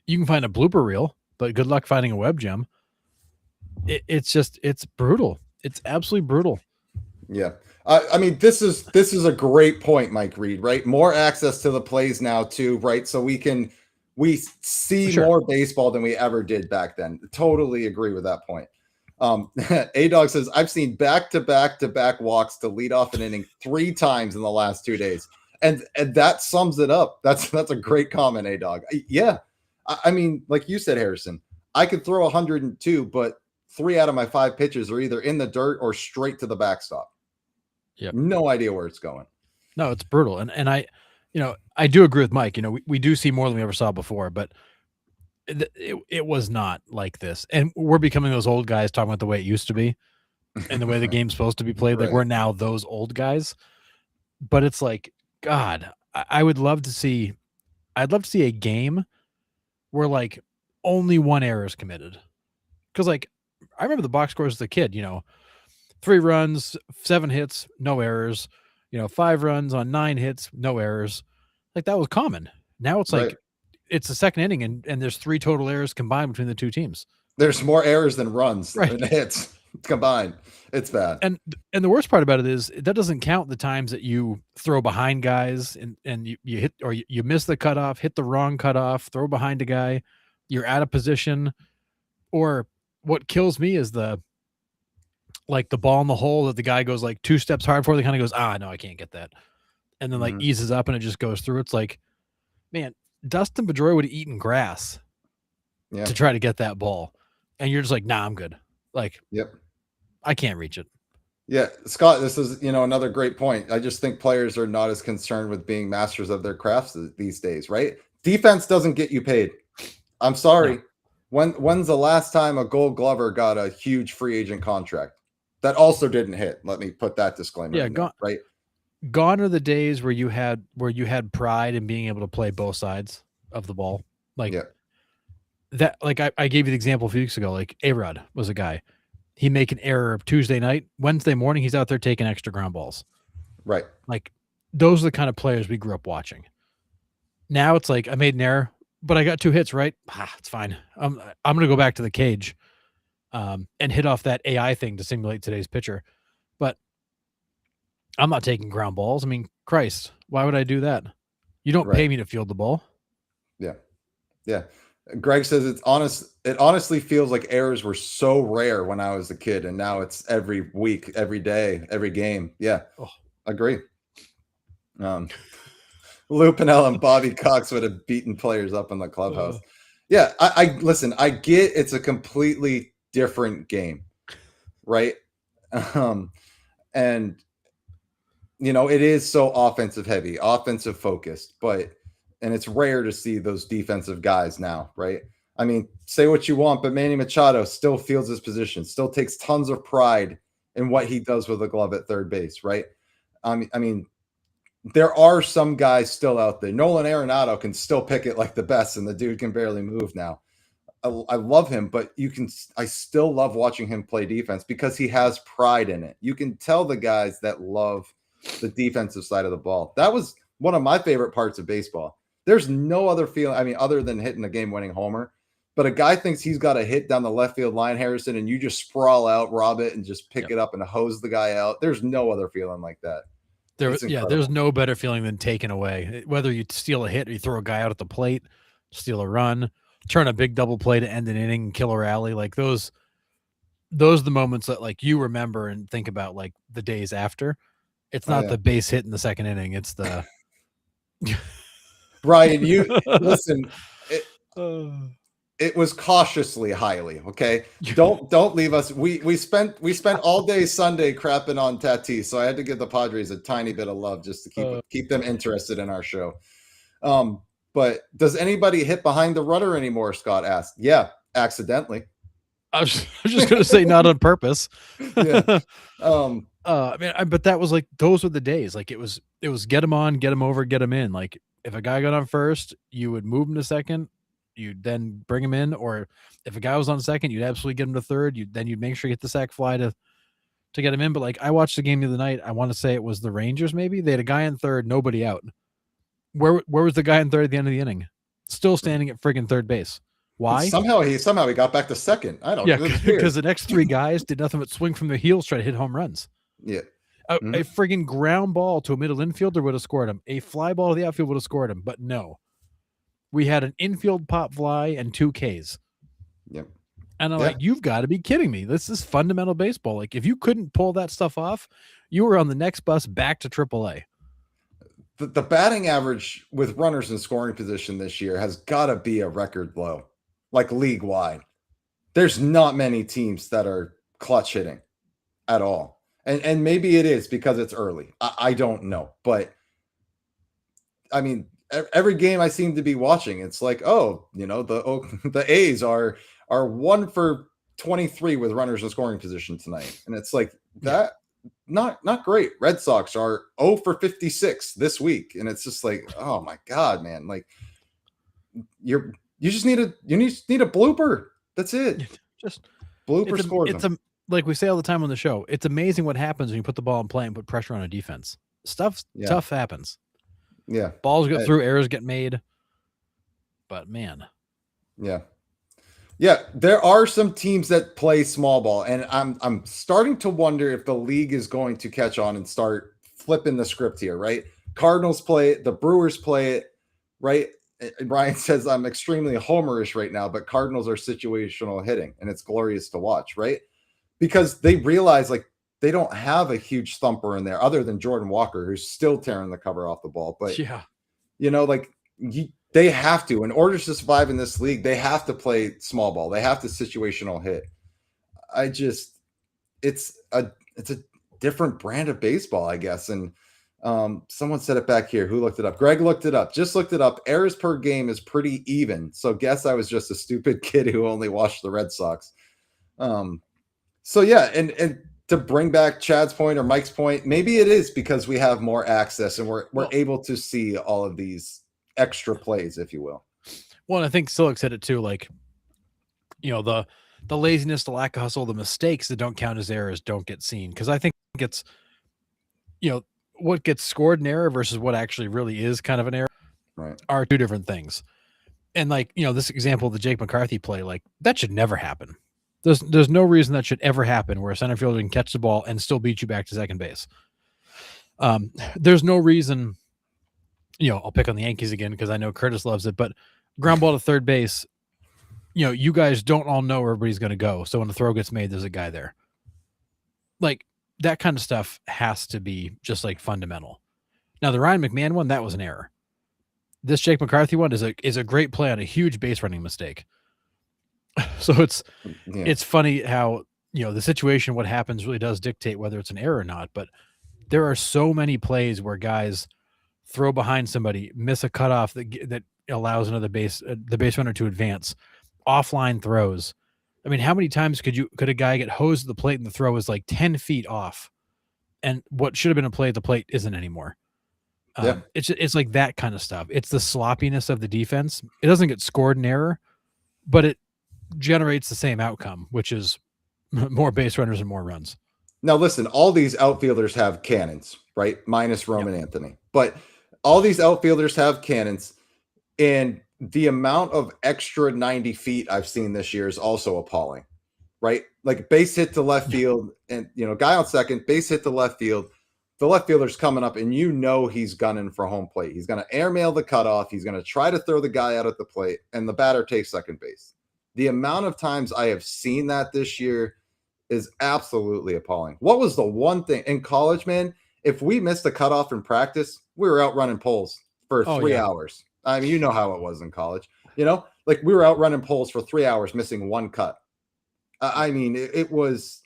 You can find a blooper reel, but good luck finding a web gem. It's brutal. It's absolutely brutal. Yeah. I mean, this is a great point, Mike Reed, right? More access to the plays now too, right? So we see more baseball than we ever did back then. Totally agree with that point. A-Dog says, I've seen back-to-back walks to lead off an inning 3 times in the last 2 days. And that sums it up. That's a great comment, A-Dog. Yeah. I mean, like you said, Harrison, I could throw 102, but 3 out of my 5 pitches are either in the dirt or straight to the backstop. Yeah, no idea where it's going. No, it's brutal. And I do agree with Mike. We do see more than we ever saw before, but it was not like this. And we're becoming those old guys talking about the way it used to be and the way the game's supposed to be played. Right. Like we're now those old guys. But it's like, God, I'd love to see a game where like only one error is committed. because like I remember the box scores as a kid. 3 runs, 7 hits, no errors. 5 runs on 9 hits, no errors. Like that was common. Now it's Right. like it's the second inning and there's 3 total errors combined between the 2 teams. There's more errors than runs Right. and hits combined. It's bad. And the worst part about it is that doesn't count the times that you throw behind guys and you hit or you miss the cutoff, hit the wrong cutoff, throw behind a guy, you're out of position. Or what kills me is the ball in the hole that the guy goes like 2 steps hard for, the kind of goes, no, I can't get that. And then like eases up and it just goes through. It's like, man, Dustin Pedroia would have eaten grass to try to get that ball. And you're just like, nah, I'm good. Like, yep. I can't reach it. Yeah, Scott, this is, another great point. I just think players are not as concerned with being masters of their crafts these days, right? Defense doesn't get you paid. I'm sorry. No. When's the last time a Gold Glover got a huge free agent contract? That also didn't hit. Let me put that disclaimer in there, right? Gone are the days where you had pride in being able to play both sides of the ball. Like that, like I gave you the example a few weeks ago, like A-Rod was a guy. He'd make an error Tuesday night, Wednesday morning, he's out there taking extra ground balls. Right. Like those are the kind of players we grew up watching. Now it's like I made an error, but I got 2 hits, right? It's fine. I'm going to go back to the cage and hit off that AI thing to simulate today's pitcher. But I'm not taking ground balls. I mean, Christ, why would I do that? You don't pay me to field the ball. Yeah. Yeah. Greg says it honestly feels like errors were so rare when I was a kid, and now it's every week, every day, every game. Yeah. Agree. Lou Piniella and Bobby Cox would have beaten players up in the clubhouse. Yeah, I listen, I get it's a completely different game, right? And it is so offensive heavy, offensive focused, and it's rare to see those defensive guys now, right? I mean, say what you want, but Manny Machado still fields his position, still takes tons of pride in what he does with the glove at third base, right? I mean, there are some guys still out there. Nolan Arenado can still pick it like the best, and the dude can barely move now. I love him, but I still love watching him play defense because he has pride in it. You can tell the guys that love the defensive side of the ball. That was one of my favorite parts of baseball. There's no other feeling, I mean, other than hitting a game-winning homer, but a guy thinks he's got a hit down the left field line, Harrison, and you just sprawl out, rob it, and just pick it up and hose the guy out. There's no other feeling like that. There's no better feeling than taking away. Whether you steal a hit or you throw a guy out at the plate, steal a run, turn a big double play to end an inning, kill a rally, like those are the moments that like you remember and think about like the days after. It's not the base hit in the second inning. It's the Brian, you listen. It was cautiously highly. Okay, don't leave us. We spent all day Sunday crapping on Tatis, so I had to give the Padres a tiny bit of love just to keep them interested in our show. But does anybody hit behind the rudder anymore? Scott asked. Yeah, accidentally. I was just going to say not on purpose. Yeah. But that was like, those were the days. Like it was get him on, get him over, get him in. Like if a guy got on first, you would move him to second, you'd then bring him in. Or if a guy was on second, you'd absolutely get him to third. You'd make sure you hit the sac fly to get him in. But like I watched the game the other night. I want to say it was the Rangers. Maybe they had a guy in third, nobody out. Where was the guy in third at the end of the inning? Still standing at friggin' third base. Why? Somehow he got back to second. I don't know. Yeah, because the next 3 guys did nothing but swing from their heels, try to hit home runs. Yeah. A friggin' ground ball to a middle infielder would have scored him. A fly ball to the outfield would have scored him. But no. We had an infield pop fly and 2 Ks. Yep. And I'm like, you've got to be kidding me. This is fundamental baseball. Like, if you couldn't pull that stuff off, you were on the next bus back to AAA. The batting average with runners in scoring position this year has got to be a record low, like league wide. There's not many teams that are clutch hitting at all. And maybe it is because it's early. I don't know. But I mean, every game I seem to be watching, it's like, the A's are 1 for 23 with runners in scoring position tonight. And it's like that. Not great. Red Sox are 0 for 56 this week, and it's just like, oh my god, man! Like you just need a blooper. That's it. Just Blooper scores them. Like we say all the time on the show, it's amazing what happens when you put the ball in play and put pressure on a defense. Tough happens. Yeah. Balls go through, errors get made. But man. Yeah. Yeah, there are some teams that play small ball, and I'm starting to wonder if the league is going to catch on and start flipping the script here, right? Cardinals play it, the Brewers play it, right? And Brian says I'm extremely homerish right now, but Cardinals are situational hitting, and it's glorious to watch, right? Because they realize like they don't have a huge thumper in there other than Jordan Walker, who's still tearing the cover off the ball. But they have to, in order to survive in this league, they have to play small ball. They have to situational hit. It's a different brand of baseball, I guess. And someone said it back here. Who looked it up? Greg looked it up. Just looked it up. Errors per game is pretty even. So guess I was just a stupid kid who only watched the Red Sox. So yeah, and to bring back Chad's point or Mike's point, maybe it is because we have more access and we're able to see all of these extra plays, if you will. Well, and I think Sillick said it too, like, the laziness, the lack of hustle, the mistakes that don't count as errors don't get seen. Because I think it's, what gets scored an error versus what actually really is kind of an error are two different things. And like, this example of the Jake McCarthy play, like that should never happen. There's no reason that should ever happen where a center fielder can catch the ball and still beat you back to second base. There's no reason, I'll pick on the Yankees again because I know Curtis loves it, but ground ball to third base, you guys don't all know where everybody's going to go. So when the throw gets made, there's a guy there. Like that kind of stuff has to be just like fundamental. Now the Ryan McMahon one, that was an error. This Jake McCarthy one is a great play on a huge base running mistake. So it's funny how, the situation, what happens really does dictate whether it's an error or not. But there are so many plays where guys throw behind somebody, miss a cutoff that allows the base runner to advance, offline throws. I mean, how many times could a guy get hosed at the plate and the throw is like 10 feet off, and what should have been a play at the plate isn't anymore. It's like that kind of stuff. It's the sloppiness of the defense. It doesn't get scored an error, but it generates the same outcome, which is more base runners and more runs. Now, listen, all these outfielders have cannons, right? Minus Roman Anthony. But all these outfielders have cannons, and the amount of extra 90 feet I've seen this year is also appalling, right? Like base hit to left field and, guy on second, base hit to left field. The left fielder's coming up and he's gunning for home plate. He's going to airmail the cutoff. He's going to try to throw the guy out at the plate, and the batter takes second base. The amount of times I have seen that this year is absolutely appalling. What was the one thing in college, man? If we missed a cutoff in practice, we were out running poles for 3 hours. I mean, how it was in college, like we were out running poles for 3 hours, missing one cut. I mean, it was,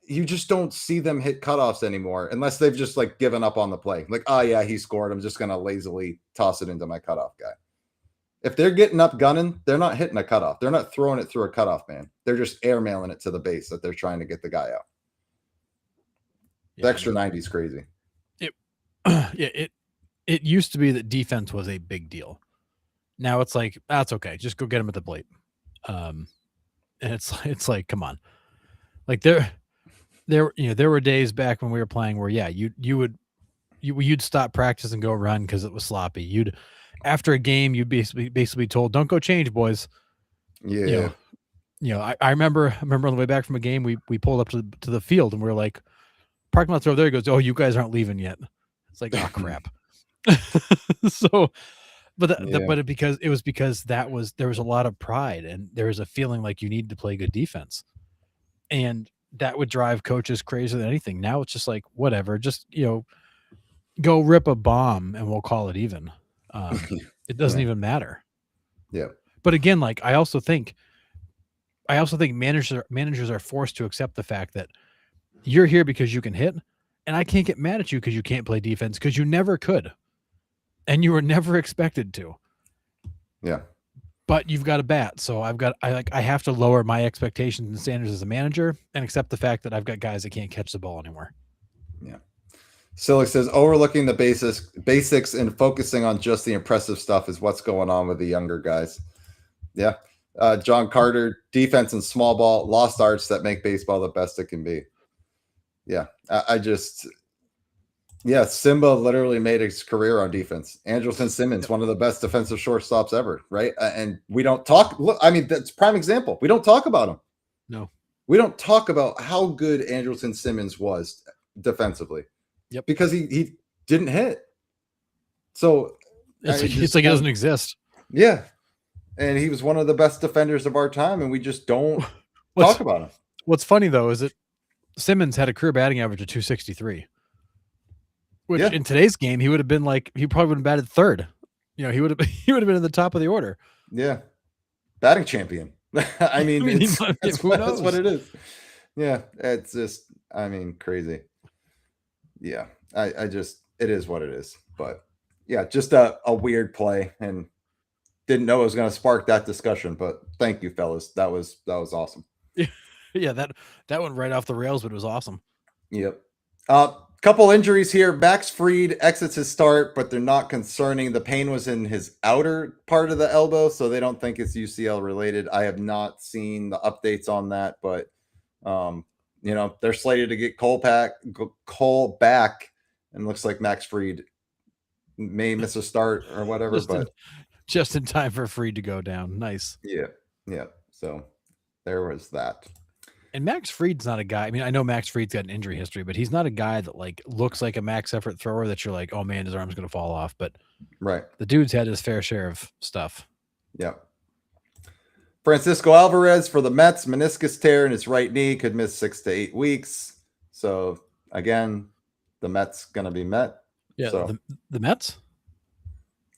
you just don't see them hit cutoffs anymore unless they've just like given up on the play. Like, oh yeah, he scored. I'm just going to lazily toss it into my cutoff guy. If they're getting up gunning, they're not hitting a cutoff. They're not throwing it through a cutoff, man. They're just airmailing it to the base that they're trying to get the guy out. The extra 90 is crazy. It used to be that defense was a big deal. Now it's like, that's okay. Just go get him at the plate. And it's like, come on. Like there were days back when we were playing where, you'd stop practice and go run because it was sloppy. After a game, you'd basically told, don't go change, boys. Yeah. I remember on the way back from a game, we pulled up to the field and we were like, parking lot's over there. He goes, oh, you guys aren't leaving yet. It's like, oh crap. So, it was because there was a lot of pride and there was a feeling like you need to play good defense, and that would drive coaches crazier than anything. Now it's just like, whatever, just, go rip a bomb and we'll call it even. It doesn't even matter. Yeah. But again, like I also think managers are forced to accept the fact that you're here because you can hit, and I can't get mad at you because you can't play defense because you never could. And you were never expected to. Yeah. But you've got a bat. So I have to lower my expectations and standards as a manager and accept the fact that I've got guys that can't catch the ball anymore. Yeah. Sillick says overlooking the basics and focusing on just the impressive stuff is what's going on with the younger guys. Yeah. John Carter, defense and small ball, lost arts that make baseball the best it can be. Yeah, I just, yeah, Simba literally made his career on defense. Andrelton Simmons, one of the best defensive shortstops ever, right? And we don't talk. Look, I mean, that's prime example. We don't talk about him. No, we don't talk about how good Andrelton Simmons was defensively. Yep. Because he didn't hit. So it's like it doesn't exist. Yeah. And he was one of the best defenders of our time, and we just don't talk about him. What's funny though is that Simmons had a career batting average of 263. Which in today's game, he would have been like, he probably would have batted third. You know, he would have been in the top of the order. Yeah. Batting champion. I mean, that's what it is. Yeah. It's just, I mean, crazy. Yeah. I just, it is what it is. But yeah, just a weird play, and didn't know it was going to spark that discussion, but thank you, fellas. That was awesome. Yeah. That went right off the rails, but it was awesome. Yep. Couple injuries here. Max Fried exits his start, but they're not concerning. The pain was in his outer part of the elbow, so they don't think it's UCL related. I have not seen the updates on that, but they're slated to get Cole back, and looks like Max Fried may miss a start or whatever, just in time for Fried to go down. Nice. Yeah. So there was that. And Max Fried's not a guy. I mean, I know Max Fried's got an injury history, but he's not a guy that like looks like a max effort thrower that you're like, oh man, his arm's going to fall off. But right, the dude's had his fair share of stuff. Yeah. Francisco Alvarez for the Mets, meniscus tear in his right knee, could miss 6 to 8 weeks. So again, the Mets going to be Met. Yeah. So the Mets.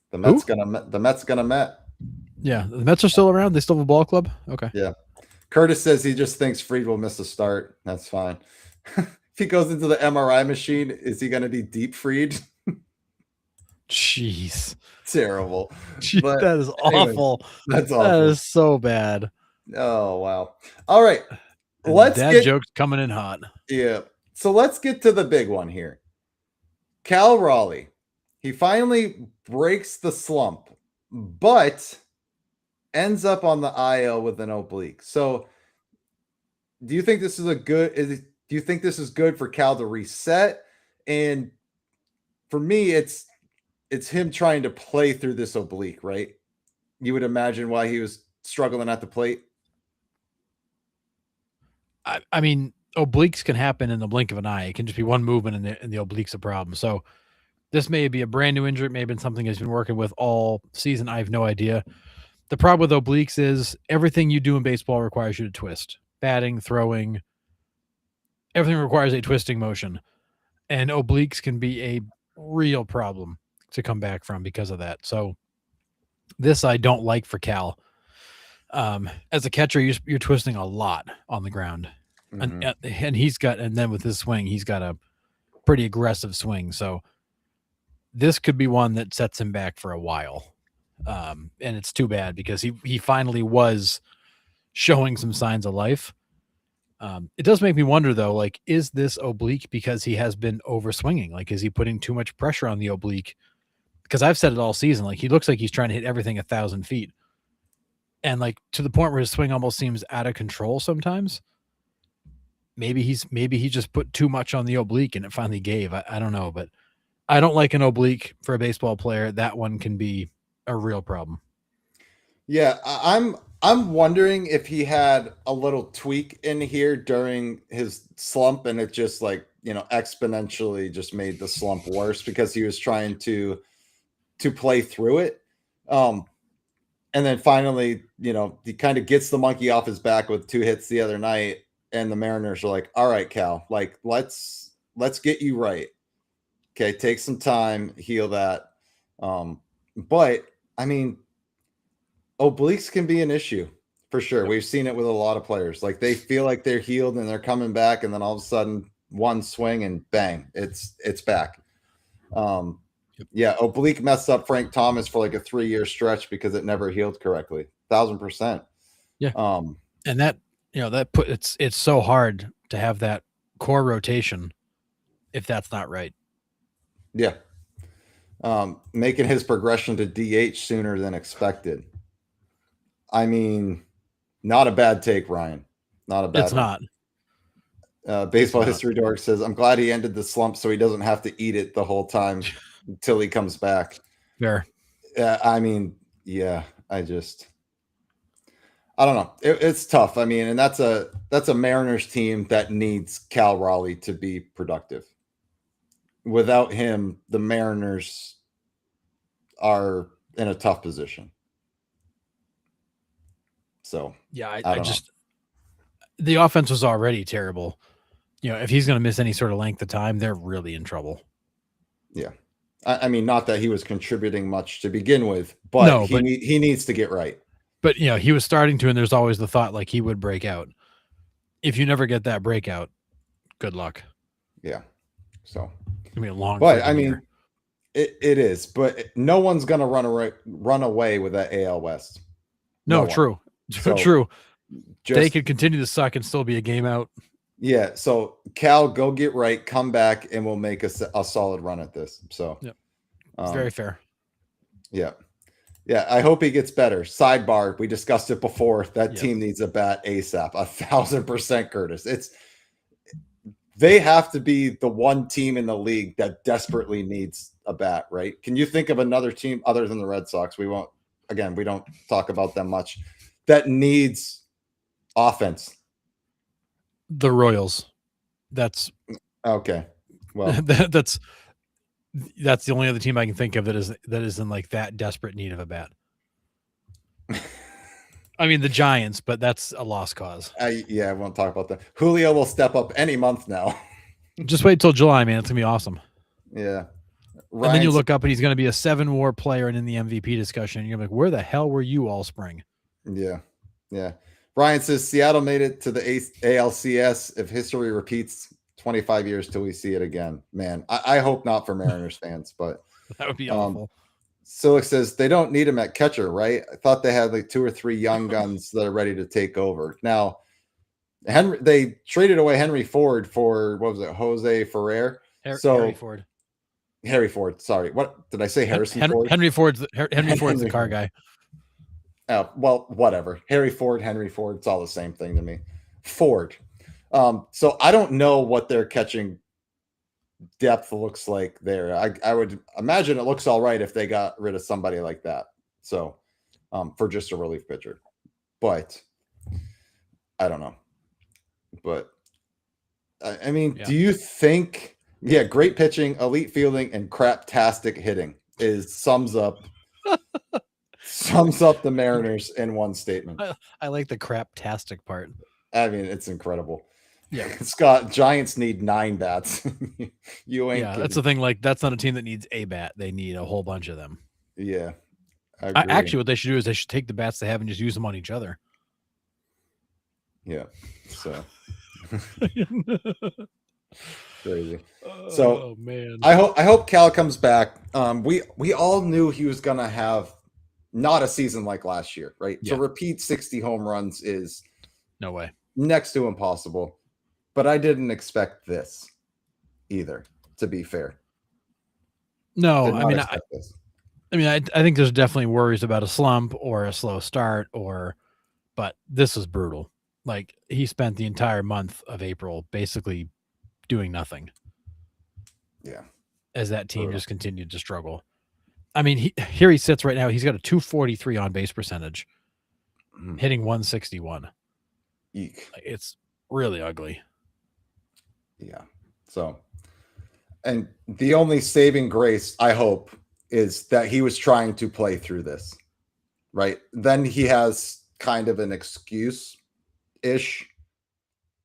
The Mets gonna Met. Yeah, the Mets are still around. They still have a ball club. Okay. Yeah. Curtis says he just thinks Fried will miss a start. That's fine. If he goes into the MRI machine, is he going to be deep Fried? Jeez. Terrible. But that is awful. That's awful. That is so bad. Oh, wow. All right. Dad jokes coming in hot. Yeah. So let's get to the big one here. Cal Raleigh. He finally breaks the slump, but ends up on the IL with an oblique. So do you think this is do you think this is good for Cal to reset? And for me, it's him trying to play through this oblique, right? You would imagine why he was struggling at the plate. I mean, obliques can happen in the blink of an eye. It can just be one movement and the oblique's a problem. So this may be a brand new injury. It may have been something he's been working with all season. I have no idea. The problem with obliques is everything you do in baseball requires you to twist. Batting, throwing, everything requires a twisting motion. And obliques can be a real problem to come back from because of that. So this I don't like for Cal. As a catcher, you're twisting a lot on the ground. Mm-hmm. And then with his swing, he's got a pretty aggressive swing. So this could be one that sets him back for a while. And it's too bad because he finally was showing some signs of life. It does make me wonder though, like, is this oblique because he has been over swinging? Like, is he putting too much pressure on the oblique? Because I've said it all season, like he looks like he's trying to hit everything 1,000 feet. And like to the point where his swing almost seems out of control sometimes. Maybe he just put too much on the oblique and it finally gave. I don't know, but I don't like an oblique for a baseball player. That one can be a real problem. Yeah, I'm wondering if he had a little tweak in here during his slump and it just exponentially just made the slump worse because he was trying to play through it. And then finally, he kind of gets the monkey off his back with 2 hits the other night. And the Mariners are like, all right, Cal, like, let's get you right. Okay. Take some time, heal that. But I mean, obliques can be an issue for sure. We've seen it with a lot of players. Like they feel like they're healed and they're coming back. And then all of a sudden one swing and bang, it's back. Yeah. Oblique messed up Frank Thomas for like a 3-year stretch because it never healed correctly. 1,000%. Yeah. And that, it's so hard to have that core rotation if that's not right. Yeah. Making his progression to DH sooner than expected. I mean, Not a bad take, Ryan. Not a bad It's one. not. Baseball not. History Dork says, I'm glad he ended the slump so he doesn't have to eat it the whole time until he comes back. Fair. I mean, yeah, I don't know. It's tough. I mean, and that's a Mariners team that needs Cal Raleigh to be productive. Without him, the Mariners are in a tough position. So Yeah, I I don't just the offense was already terrible. If he's going to miss any sort of length of time, they're really in trouble. Yeah. I mean, not that he was contributing much to begin with, but No, he needs to get right. But he was starting to, and there's always the thought like he would break out. If you never get that breakout, good luck. Yeah. So it's gonna be a long. But I mean, year. it is. But no one's gonna run away with that AL West. No, true, so true. They could continue to suck and still be a game out. Yeah. So Cal, go get right, come back, and we'll make a solid run at this. So yep. Very fair. Yeah. Yeah, I hope he gets better. Sidebar, we discussed it before. That team needs a bat ASAP. 1,000%, Curtis. They have to be the one team in the league that desperately needs a bat, right? Can you think of another team other than the Red Sox? We don't talk about them much, that needs offense. The Royals. That's okay. Well, that's the only other team I can think of that is in like that desperate need of a bat. I mean the Giants, but that's a lost cause. I won't talk about that. Julio will step up any month now. Just wait till July, man. It's gonna be awesome. Yeah. And then you look up and he's going to be a 7-WAR player and in the MVP discussion. And you're like, where the hell were you all spring? Yeah. Yeah. Ryan says Seattle made it to the ALCS. If history repeats, 25 years till we see it again. Man, I hope not for Mariners fans, but that would be awful. Silic says they don't need him at catcher, right? I thought they had like 2 or 3 young guns that are ready to take over. Now, they traded away Henry Ford for, what was it, Jose Ferrer? Harry Ford. Harry Ford. Sorry. What did I say? Harrison Ford? Henry Ford's the car guy. Oh, well, whatever. Harry Ford, Henry Ford. It's all the same thing to me. Ford. So I don't know what their catching depth looks like there. I would imagine it looks all right if they got rid of somebody like that. So for just a relief pitcher. But I don't know. But I mean, do you think... Yeah, great pitching, elite fielding, and craptastic hitting sums up the Mariners in one statement. I like the craptastic part. I mean, it's incredible. Yeah, Scott, Giants need 9 bats. You ain't. Yeah, that's the thing. Like, that's not a team that needs a bat. They need a whole bunch of them. Yeah. Actually, what they should do is they should take the bats they have and just use them on each other. Yeah. So. Crazy. So man, I hope Cal comes back. We all knew he was gonna have not a season like last year, right? Yeah. To repeat 60 home runs is no way, next to impossible. But I didn't expect this either, to be fair. No, I mean, I think there's definitely worries about a slump or a slow start, but this is brutal. Like, he spent the entire month of April basically doing nothing. Yeah. As that team just continued to struggle. I mean, here he sits right now. He's got a 243 on base percentage, hitting 161. Eek. It's really ugly. Yeah. So, and the only saving grace, I hope, is that he was trying to play through this, right? Then he has kind of an excuse-ish,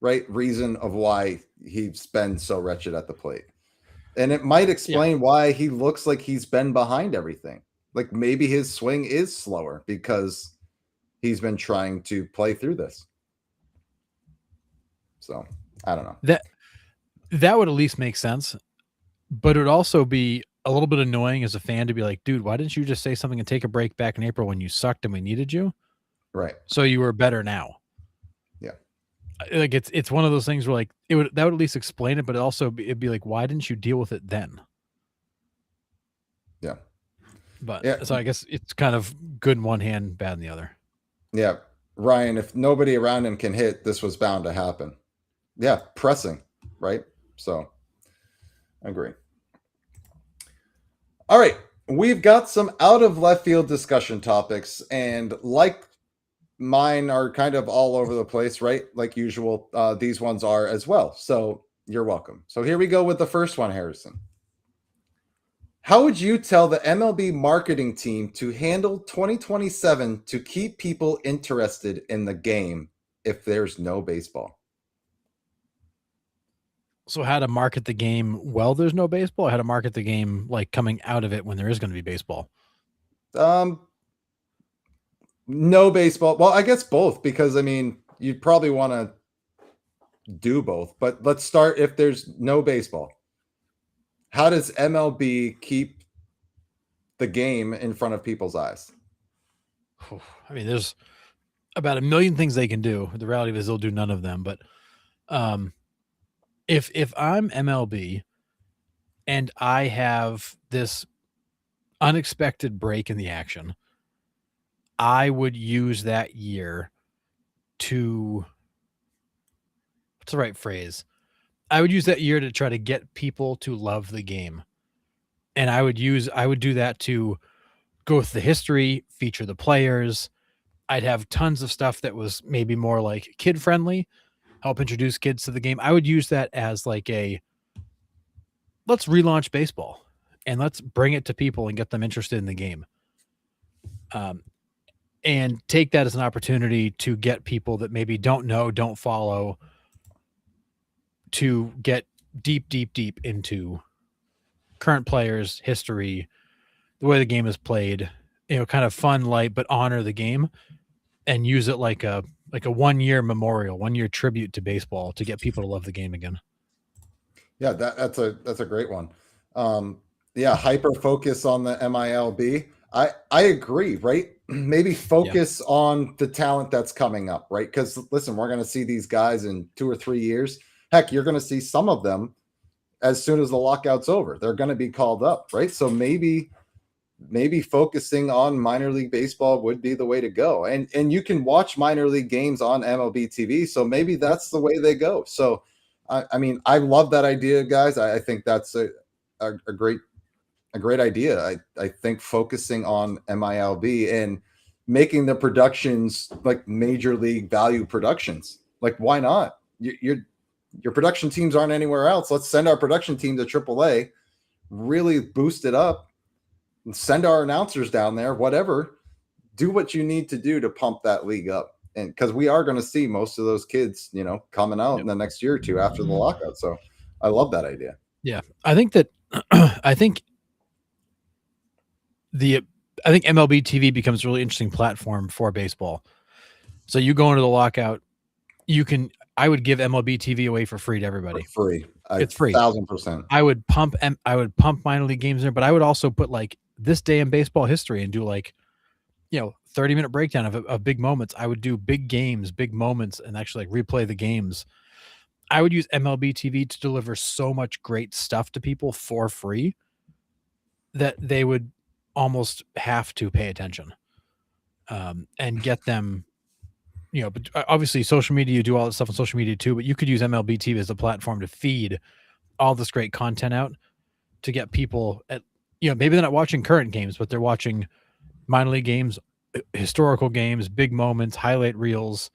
right, reason of why he's been so wretched at the plate. And it might explain why he looks like he's been behind everything. Like, maybe his swing is slower because he's been trying to play through this. So, I don't know. That would at least make sense. But it would also be a little bit annoying as a fan to be like, dude, why didn't you just say something and take a break back in April when you sucked and we needed you? Right. So you were better now. Yeah. Like, it's one of those things where, like, that would at least explain it, but it'd be like, why didn't you deal with it then? Yeah. But so I guess it's kind of good in one hand, bad in the other. Yeah. Ryan, if nobody around him can hit, this was bound to happen. Yeah, pressing, right? So, I agree. All right, we've got some out of left field discussion topics, and like mine are kind of all over the place, right? Like usual, these ones are as well. So, you're welcome. So, here we go with the first one, Harrison. How would you tell the MLB marketing team to handle 2027 to keep people interested in the game if there's no baseball? So how to market the game while there's no baseball, or how to market the game like coming out of it when there is going to be baseball? Um, no baseball. Well, I guess both, because I mean, you'd probably want to do both, but let's start if there's no baseball. How does MLB keep the game in front of people's eyes? I mean, there's about a million things they can do. The reality is they'll do none of them. But um, if I'm MLB and I have this unexpected break in the action, I would use that year to, what's the right phrase? I would use that year to try to get people to love the game. And I would do that to go with the history, feature the players. I'd have tons of stuff that was maybe more like kid friendly, help introduce kids to the game. I would use that as like let's relaunch baseball and let's bring it to people and get them interested in the game. And take that as an opportunity to get people that maybe don't know, don't follow, to get deep, deep, deep into current players, history, the way the game is played, kind of fun, light, but honor the game and use it like a 1 year memorial, 1 year tribute to baseball to get people to love the game again. Yeah, that's a great one. Yeah, hyper focus on the MILB. I agree, right? Maybe focus on the talent that's coming up, right? Because listen, we're going to see these guys in 2 or 3 years. Heck, you're going to see some of them as soon as the lockout's over. They're going to be called up, right? So maybe focusing on minor league baseball would be the way to go. And you can watch minor league games on MLB TV, so maybe that's the way they go. So I mean, I love that idea, guys. I think that's a great idea. I think focusing on MILB and making the productions like major league value productions. Like, why not? Your production teams aren't anywhere else. Let's send our production team to AAA, really boost it up, and send our announcers down there, whatever. Do what you need to do to pump that league up. And because we are going to see most of those kids, coming out in the next year or two after the lockout. So I love that idea. Yeah. I think MLB TV becomes a really interesting platform for baseball. So you go into the lockout, I would give MLB TV away for free to everybody. For free. It's free. 1,000%. I would pump minor league games in there, but I would also put like this day in baseball history and do like, 30-minute breakdown of big moments. I would do big games, big moments, and actually like replay the games. I would use MLB TV to deliver so much great stuff to people for free that they would almost have to pay attention, and get them, but obviously social media, you do all that stuff on social media too, but you could use MLB TV as a platform to feed all this great content out to get people at, maybe they're not watching current games, but they're watching minor league games, historical games, big moments, highlight reels,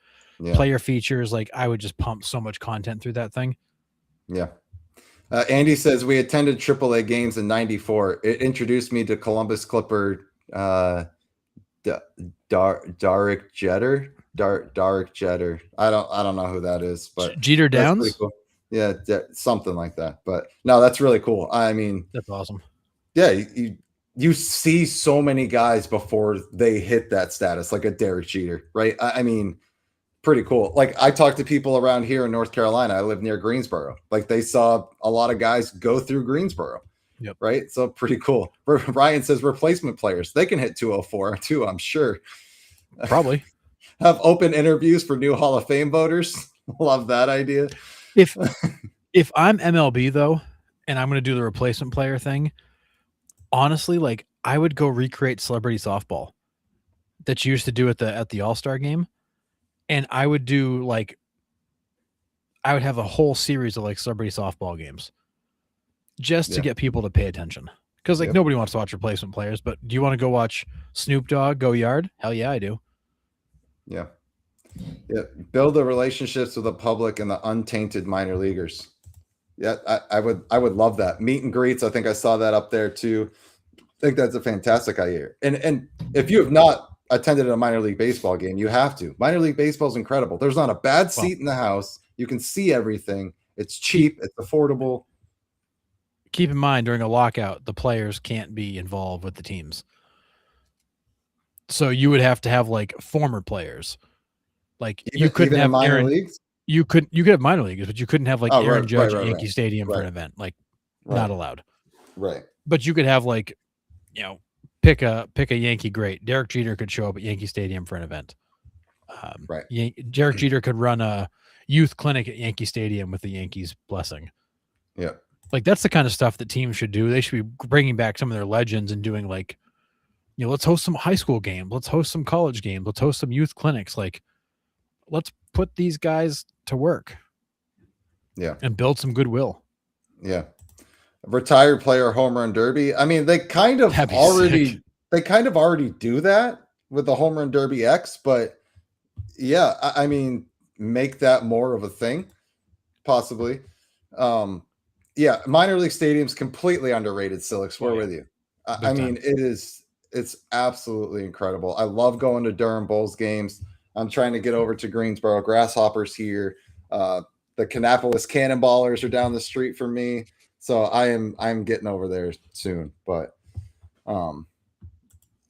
player features. Like, I would just pump so much content through that thing. Yeah. Andy says, we attended AAA games in '94. It introduced me to Columbus Clipper Derek Jeter. Derek Jeter. I don't know who that is, but Jeter Downs. Cool. Yeah, something like that. But no, that's really cool. I mean, that's awesome. Yeah, you see so many guys before they hit that status, like a Derek Jeter, right? I mean, pretty cool. Like, I talked to people around here in North Carolina. I live near Greensboro. Like, they saw a lot of guys go through Greensboro. Yep. Right. So pretty cool. Ryan says replacement players. They can hit 204 too, I'm sure. Probably. Have open interviews for new Hall of Fame voters. Love that idea. If I'm MLB though, and I'm going to do the replacement player thing, honestly, like, I would go recreate celebrity softball that you used to do at the All-Star game and I would do like I would have a whole series of like celebrity softball games just to Yeah. get people to pay attention. Because like Yep. nobody wants to watch replacement players, but do you want to go watch Snoop Dogg go yard? Hell yeah, I do. Yeah. Yeah. Build the relationships with the public and the untainted minor leaguers. Yeah, I would love that. Meet and greets. I think I saw that up there too. I think that's a fantastic idea. And if you have not attended a minor league baseball game, you have to. Minor league baseball is incredible. There's not a bad Well, seat in the house. You can see everything. It's keep cheap. It's affordable. keep in mind during a lockout, the players can't be involved with the teams. So you would have to have like former players. Like you couldn't Even in have minor Aaron. leagues. You could have minor leaguers, but you couldn't have like Oh, Aaron right, Judge at right, Yankee right, Stadium for an right, event. Like right, not allowed. right. But you could have like, pick a Yankee great. Derek Jeter could show up at Yankee Stadium for an event. Right. Derek Jeter could run a youth clinic at Yankee Stadium with the Yankees' blessing. Yeah. Like that's the kind of stuff that teams should do. They should be bringing back some of their legends and doing like, let's host some high school games. Let's host some college games. Let's host some youth clinics. Like, let's put these guys to work. Yeah. And build some goodwill. Yeah. Retired player home run derby. I mean, they kind of already do that with the home run derby X, but yeah, I mean, make that more of a thing, possibly. Yeah, minor league stadiums completely underrated. Silix, we're with you. I mean, it's absolutely incredible. I love going to Durham Bulls games. I'm trying to get over to Greensboro Grasshoppers here. The Kannapolis Cannonballers are down the street from me. So I'm getting over there soon. But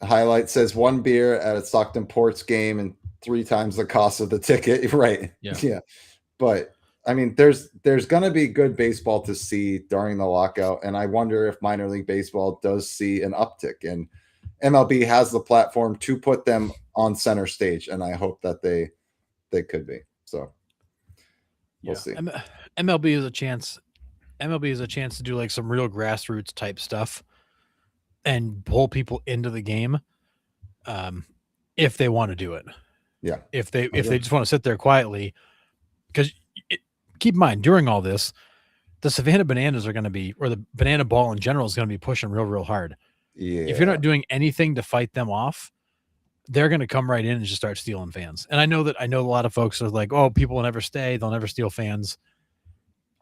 highlight says 1 beer at a Stockton Ports game and 3 times the cost of the ticket. Right. Yeah. But I mean, there's going to be good baseball to see during the lockout. And I wonder if minor league baseball does see an uptick, and MLB has the platform to put them on center stage. And I hope that they could be. So we'll see. MLB is a chance. MLB is a chance to do like some real grassroots type stuff and pull people into the game. If they want to do it. Yeah. If they just want to sit there quietly, because keep in mind, during all this, the Savannah Bananas are going to be, or the banana ball in general is going to be pushing real hard. Yeah. If you're not doing anything to fight them off, they're going to come right in and just start stealing fans. And I know a lot of folks are like, oh, people will never stay. They'll never steal fans.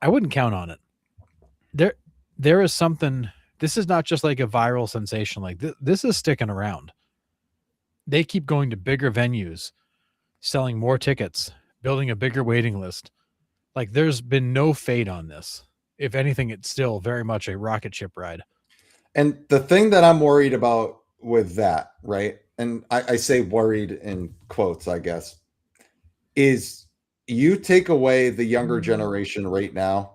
I wouldn't count on it. There is something, this is not just like a viral sensation. Like this is sticking around. They keep going to bigger venues, selling more tickets, building a bigger waiting list. Like there's been no fade on this. If anything, it's still very much a rocket ship ride. And the thing that I'm worried about with that, right? And I say worried in quotes, I guess, is you take away the younger generation right now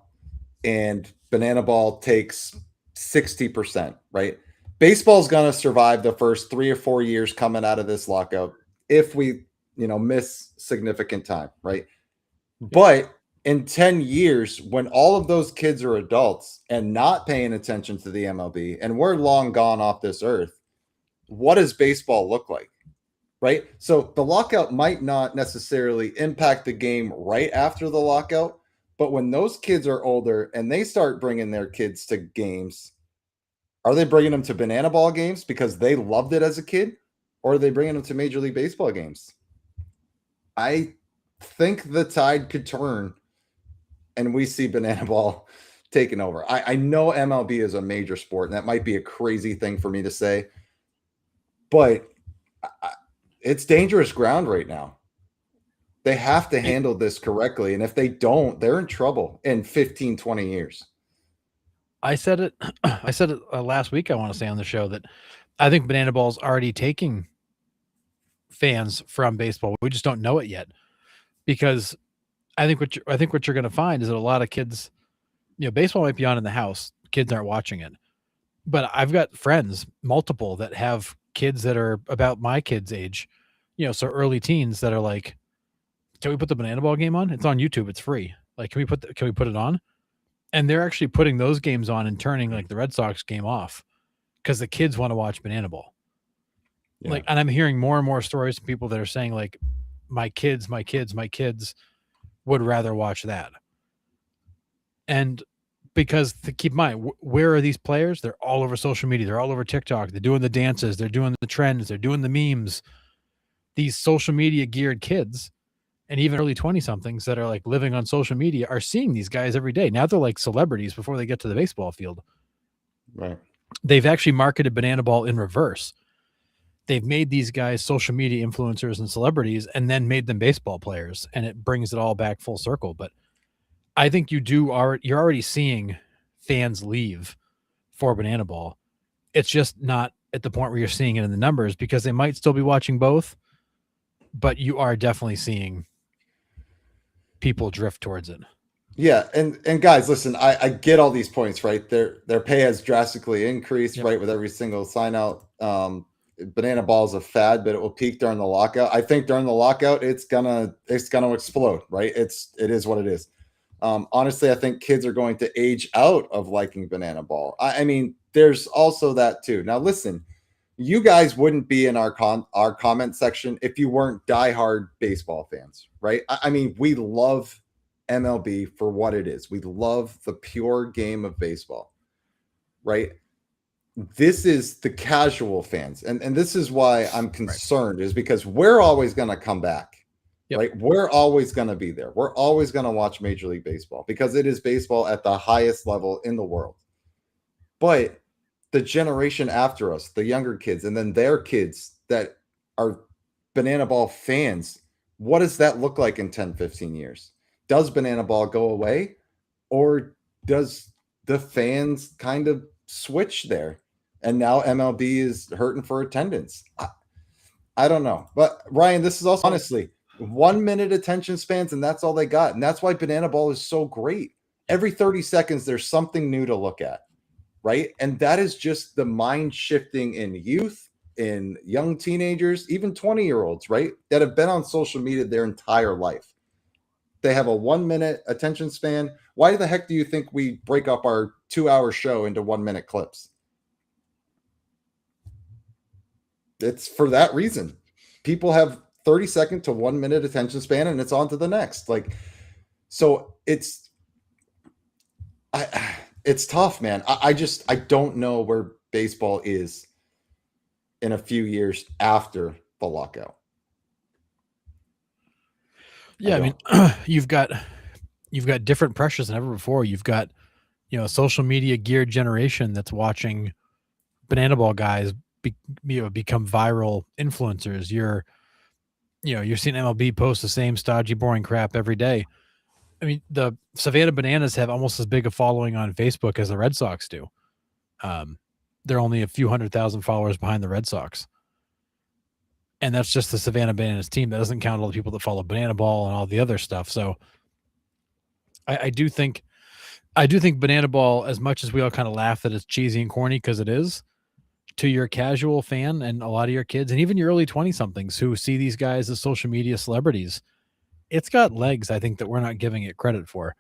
and banana ball takes 60%, right? Baseball's going to survive the first 3 or 4 years coming out of this lockout if we, miss significant time, right? But in 10 years, when all of those kids are adults and not paying attention to the MLB, and we're long gone off this earth, what does baseball look like? Right? So the lockout might not necessarily impact the game right after the lockout, but when those kids are older and they start bringing their kids to games, are they bringing them to banana ball games because they loved it as a kid, or are they bringing them to Major League Baseball games? I think the tide could turn and we see banana ball taking over. I know MLB is a major sport, and that might be a crazy thing for me to say, but it's dangerous ground right now. They have to handle this correctly. And if they don't, they're in trouble in 15, 20 years. I said it last week, I want to say on the show, that I think banana ball's already taking fans from baseball. We just don't know it yet, because I think what you're going to find is that a lot of kids, baseball might be on in the house. Kids aren't watching it, but I've got friends, multiple, that have kids that are about my kids' age, so early teens, that are like, can we put the banana ball game on? It's on YouTube. It's free. Like, can we put it on? And they're actually putting those games on and turning like the Red Sox game off because the kids want to watch banana ball. Yeah. Like, and I'm hearing more and more stories from people that are saying like, my kids would rather watch that. And because keep in mind, where are these players? They're all over social media. They're all over TikTok. They're doing the dances. They're doing the trends. They're doing the memes. These social media geared kids and even early 20 somethings that are like living on social media are seeing these guys every day. Now they're like celebrities before they get to the baseball field. Right. They've actually marketed banana ball in reverse. They've made these guys social media influencers and celebrities and then made them baseball players, and it brings it all back full circle. But I think you're already seeing fans leave for banana ball. It's just not at the point where you're seeing it in the numbers because they might still be watching both, but you are definitely seeing people drift towards it. Yeah, and guys, listen, I get all these points, right? Their pay has drastically increased, Yep. right, with every single sign out. Banana ball is a fad, but it will peak during the lockout. I think during the lockout, it's gonna explode, right? It is what it is. Honestly, I think kids are going to age out of liking banana ball. I mean, there's also that too. Now, listen, you guys wouldn't be in our comment section if you weren't diehard baseball fans, right? I mean, we love MLB for what it is. We love the pure game of baseball, right? This is the casual fans. And this is why I'm concerned, is because we're always going to come back. Yep. Right? We're always going to be there. We're always going to watch Major League Baseball because it is baseball at the highest level in the world. But the generation after us, the younger kids, and then their kids that are banana ball fans, what does that look like in 10, 15 years? Does banana ball go away, or does the fans kind of switch there? And now MLB is hurting for attendance. I don't know. But Ryan, this is also honestly 1 minute attention spans, and that's all they got. And that's why banana ball is so great. Every 30 seconds, there's something new to look at, right? And that is just the mind shifting in youth, in young teenagers, even 20-year-olds, right? That have been on social media their entire life. They have a 1 minute attention span. Why the heck do you think we break up our 2-hour show into 1 minute clips? It's for that reason. People have 30-second to 1 minute attention span, and it's on to the next. Like, so it's tough, man. I don't know where baseball is in a few years after the lockout. Yeah, I mean, you've got different pressures than ever before. You've got, a social media geared generation that's watching banana ball guys become viral influencers. You're seeing MLB post the same stodgy, boring crap every day. I mean, the Savannah Bananas have almost as big a following on Facebook as the Red Sox do. They're only a few 100,000 followers behind the Red Sox. And that's just the Savannah Bananas team. That doesn't count all the people that follow banana ball and all the other stuff. So I do think banana ball, as much as we all kind of laugh that it's cheesy and corny, because it is, to your casual fan and a lot of your kids and even your early 20 somethings who see these guys as social media celebrities, it's got legs, I think, that we're not giving it credit for.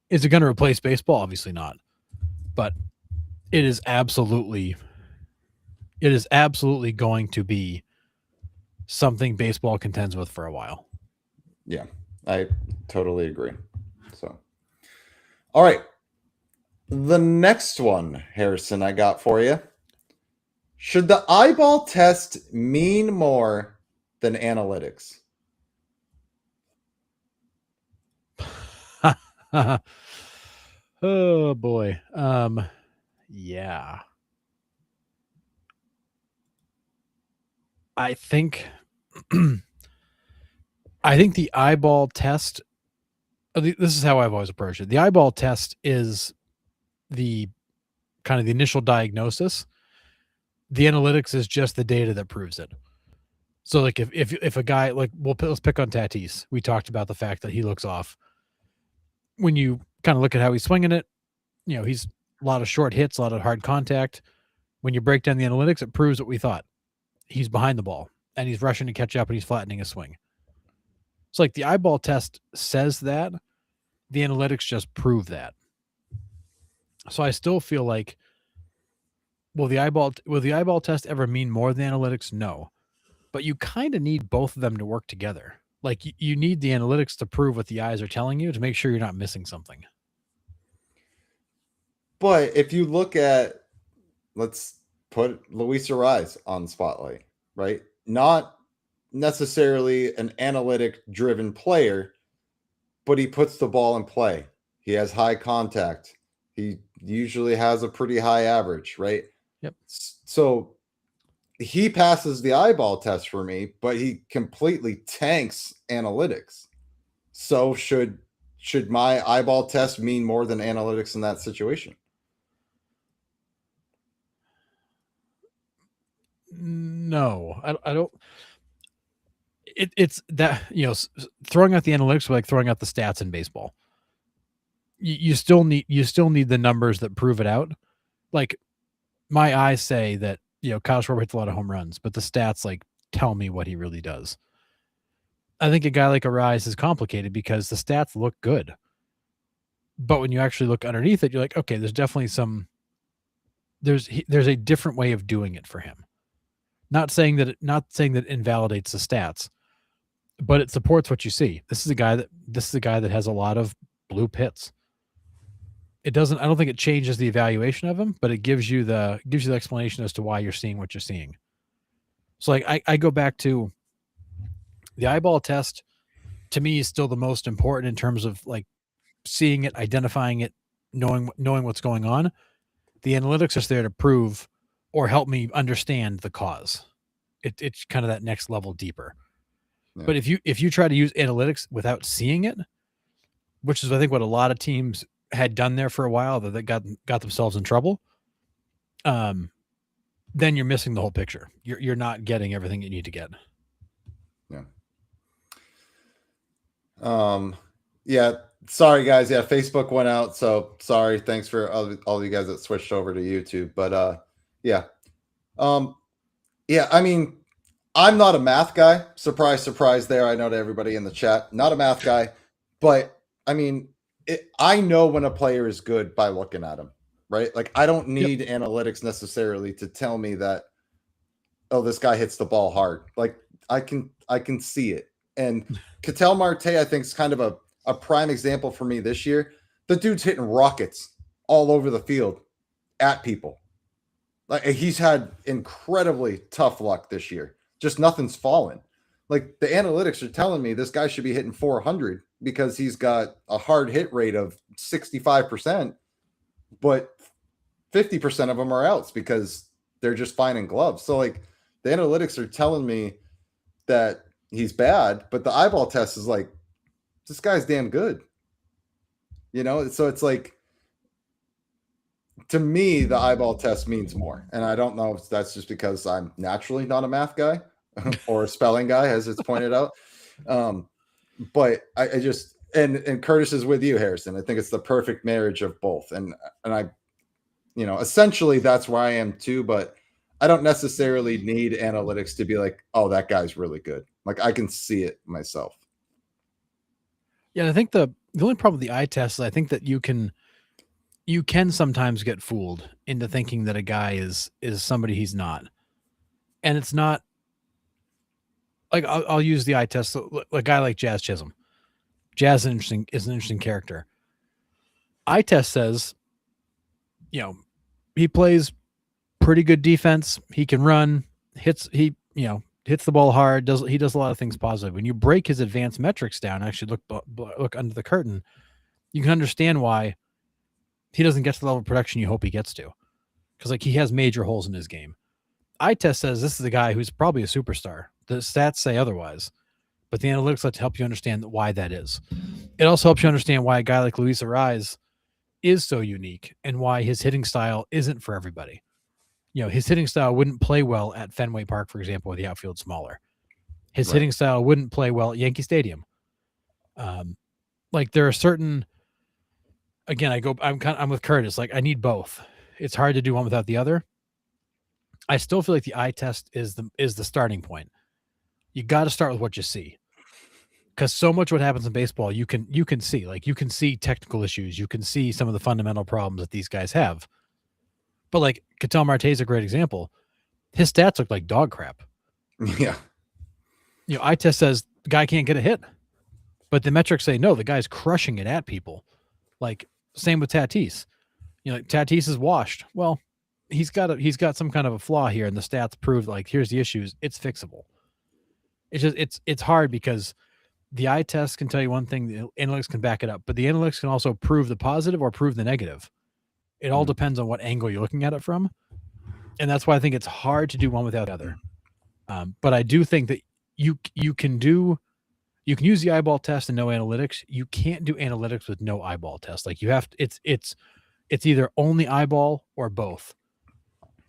Is it going to replace baseball? Obviously not. But it is absolutely going to be something baseball contends with for a while. Yeah, I totally agree. So, all right. The next one, Harrison, I got for you. Should the eyeball test mean more than analytics? Oh boy. Yeah. I think the eyeball test, this is how I've always approached it. The eyeball test is the kind of the initial diagnosis. The analytics is just the data that proves it. So like if a guy, like, let's pick on Tatis. We talked about the fact that he looks off. When you kind of look at how he's swinging it, he's a lot of short hits, a lot of hard contact. When you break down the analytics, it proves what we thought. He's behind the ball and he's rushing to catch up and he's flattening his swing. So like the eyeball test says that, the analytics just prove that. So I still feel like, will the eyeball test ever mean more than analytics? No. But you kind of need both of them to work together. Like you need the analytics to prove what the eyes are telling you to make sure you're not missing something. But if you look at, let's put Luis Ariz on spotlight, right? Not necessarily an analytic driven player, but he puts the ball in play. He has high contact. He usually has a pretty high average, right? Yep. So he passes the eyeball test for me, but he completely tanks analytics. So should my eyeball test mean more than analytics in that situation? No, I don't. It's that, throwing out the analytics, like throwing out the stats in baseball. You still need the numbers that prove it out. Like my eyes say that Kyle Schwarber hits a lot of home runs, but the stats like tell me what he really does. I think a guy like Ariz is complicated because the stats look good, but when you actually look underneath it, you're like, okay, there's definitely there's a different way of doing it for him. Not saying that it invalidates the stats, but it supports what you see. This is a guy that has a lot of bloop hits. It doesn't. I don't think it changes the evaluation of him, but it gives you the explanation as to why you're seeing what you're seeing. So like I go back to the eyeball test. To me, is still the most important in terms of like seeing it, identifying it, knowing what's going on. The analytics is there to prove or help me understand the cause. It's kind of that next level deeper. Yeah. But if you try to use analytics without seeing it, which is I think what a lot of teams had done there for a while, that they got themselves in trouble, then you're missing the whole picture. You're not getting everything you need to get. Yeah. Yeah. Sorry guys. Yeah. Facebook went out. So sorry. Thanks for all you guys that switched over to YouTube. But yeah. Yeah. I mean, I'm not a math guy. Surprise, surprise there. I know to everybody in the chat, not a math guy, but I mean, I know when a player is good by looking at him, right? Like I don't need analytics necessarily to tell me that, oh, this guy hits the ball hard. Like I can see it. And Ketel Marte, I think, is kind of a prime example for me this year. The dude's hitting rockets all over the field at people. Like he's had incredibly tough luck this year. Just nothing's fallen. Like the analytics are telling me this guy should be hitting 400 because he's got a hard hit rate of 65%, but 50% of them are outs because they're just finding gloves. So like the analytics are telling me that he's bad, but the eyeball test is like, this guy's damn good. So it's like, to me, the eyeball test means more. And I don't know if that's just because I'm naturally not a math guy or a spelling guy, as it's pointed out. But I just, and Curtis is with you, Harrison. I think it's the perfect marriage of both. And I, essentially that's where I am too, but I don't necessarily need analytics to be like, oh, that guy's really good. Like I can see it myself. Yeah. I think the only problem with the eye test is I think that you can sometimes get fooled into thinking that a guy is somebody he's not. And it's not like, I'll use the eye test. A guy like Jazz Chisholm. Jazz is an interesting character. Eye test says, he plays pretty good defense. He can run, hits the ball hard. He does a lot of things positive. When you break his advanced metrics down, actually look under the curtain, you can understand why he doesn't get to the level of production you hope he gets to. Because like he has major holes in his game. Eye test says this is a guy who's probably a superstar. The stats say otherwise, but the analytics let to help you understand why that is. It also helps you understand why a guy like Luis Ariz is so unique and why his hitting style isn't for everybody. His hitting style wouldn't play well at Fenway Park, for example, with the outfield smaller. His hitting style wouldn't play well at Yankee Stadium. Like there are certain, again, I'm with Curtis. Like I need both. It's hard to do one without the other. I still feel like the eye test is the starting point. You got to start with what you see, because so much what happens in baseball you can see. Like you can see technical issues, you can see some of the fundamental problems that these guys have. But like Ketel Marte is a great example. His stats look like dog crap. Yeah. Eye test says the guy can't get a hit. But the metrics say no, the guy's crushing it at people. Like same with Tatis. Like Tatis is washed. Well, he's got some kind of a flaw here, and the stats prove like here's the issues. It's fixable. It's hard because the eye test can tell you one thing, the analytics can back it up, but the analytics can also prove the positive or prove the negative. It all depends on what angle you're looking at it from. And that's why I think it's hard to do one without the other. But I do think that you can use the eyeball test and no analytics. You can't do analytics with no eyeball test. Like you have to, it's either only eyeball or both.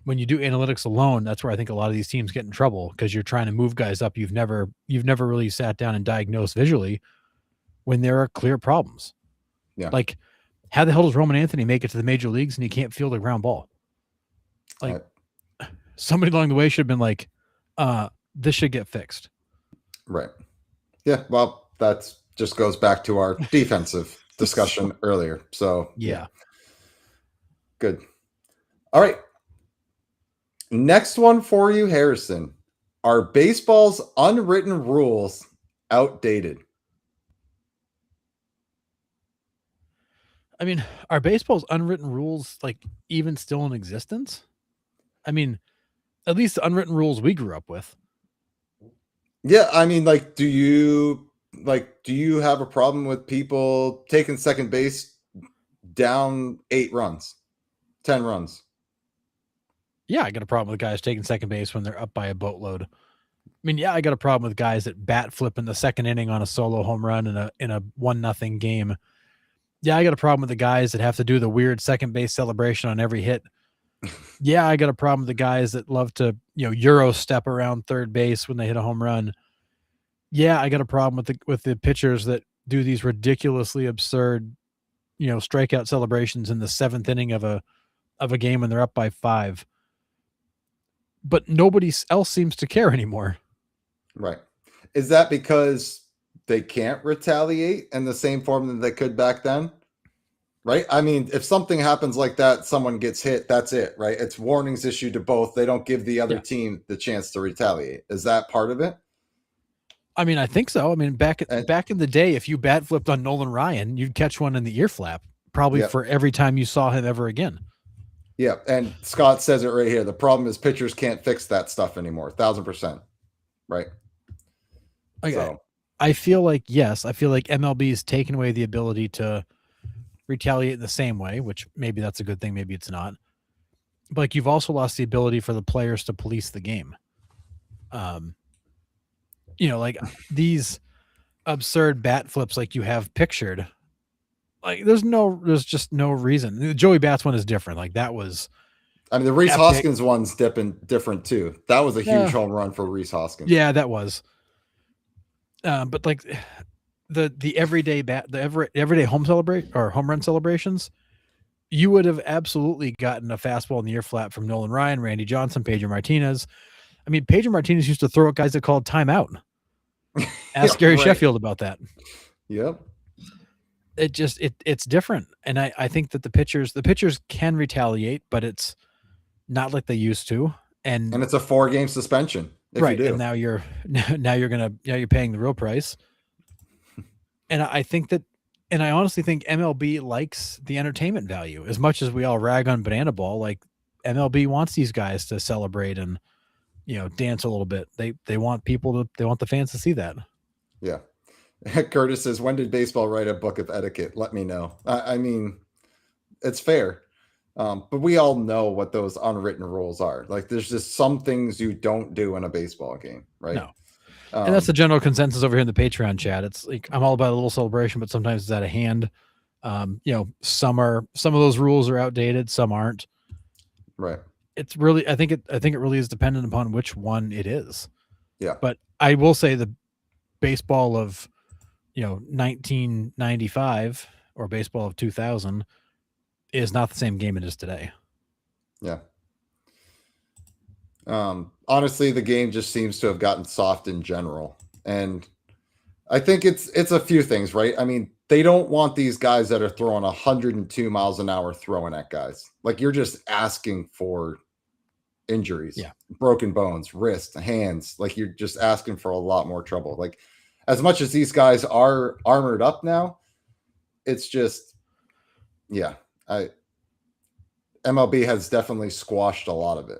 When you do analytics alone, that's where I think a lot of these teams get in trouble because you're trying to move guys up. You've never really sat down and diagnosed visually when there are clear problems. Yeah. Like, how the hell does Roman Anthony make it to the major leagues and he can't field a ground ball? Like, somebody along the way should have been like, this should get fixed. Right. Yeah. Well, that just goes back to our defensive discussion earlier. So yeah. Good. All right. Next one for you, Harrison. Are baseball's unwritten rules outdated? I mean, are baseball's unwritten rules like even still in existence? I mean, at least the unwritten rules we grew up with. Yeah, I mean, like, do you have a problem with people taking second base down 8 runs, 10 runs? Yeah, I got a problem with guys taking second base when they're up by a boatload. I mean, yeah, I got a problem with guys that bat flip in the second inning on a solo home run in a 1-0 game. Yeah, I got a problem with the guys that have to do the weird second base celebration on every hit. Yeah, I got a problem with the guys that love to, Euro step around third base when they hit a home run. Yeah, I got a problem with the pitchers that do these ridiculously absurd, strikeout celebrations in the 7th inning of a game when they're up by 5. But nobody else seems to care anymore. Right. Is that because they can't retaliate in the same form that they could back then? Right. I mean, if something happens like that, someone gets hit, that's it, right? It's warnings issued to both. They don't give the other team the chance to retaliate. Is that part of it? I mean, I think so. I mean, back in the day, if you bat flipped on Nolan Ryan, you'd catch one in the ear flap, probably for every time you saw him ever again. Yeah, and Scott says it right here. The problem is pitchers can't fix that stuff anymore. 1,000%. Right. Okay. So. I feel like MLB has taken away the ability to retaliate in the same way, which maybe that's a good thing, maybe it's not. But like, you've also lost the ability for the players to police the game. Like these absurd bat flips like you have pictured. Like there's just no reason. The Joey Bats one is different. Like that was, I mean, the Rhys Hoskins one's different too. That was a huge home run for Rhys Hoskins. Yeah, that was. But like the everyday everyday home run celebrations, you would have absolutely gotten a fastball in the ear flap from Nolan Ryan, Randy Johnson, Pedro Martinez. I mean, Pedro Martinez used to throw at guys that called timeout. Ask Gary Sheffield about that. Yep. It's different. And I think that the pitchers can retaliate, but it's not like they used to. And it's a 4-game suspension. Right. And now you're paying the real price. And I honestly think MLB likes the entertainment value as much as we all rag on Banana Ball. Like MLB wants these guys to celebrate and, dance a little bit. They want the fans to see that. Yeah. Curtis says, when did baseball write a book of etiquette? Let me know. I mean, it's fair. But we all know what those unwritten rules are. Like there's just some things you don't do in a baseball game, right? No. And that's the general consensus over here in the Patreon chat. It's like, I'm all about a little celebration, but sometimes it's out of hand. Some of those rules are outdated. Some aren't. Right. It's really, I think it really is dependent upon which one it is. Yeah. But I will say the baseball of, 1995 or baseball of 2000 is not the same game it is today. Yeah. Honestly, the game just seems to have gotten soft in general. And I think it's a few things, right? I mean, they don't want these guys that are throwing 102 miles an hour throwing at guys. Like you're just asking for injuries, broken bones, wrists, hands. Like you're just asking for a lot more trouble. Like as much as these guys are armored up now, it's just, yeah, MLB has definitely squashed a lot of it.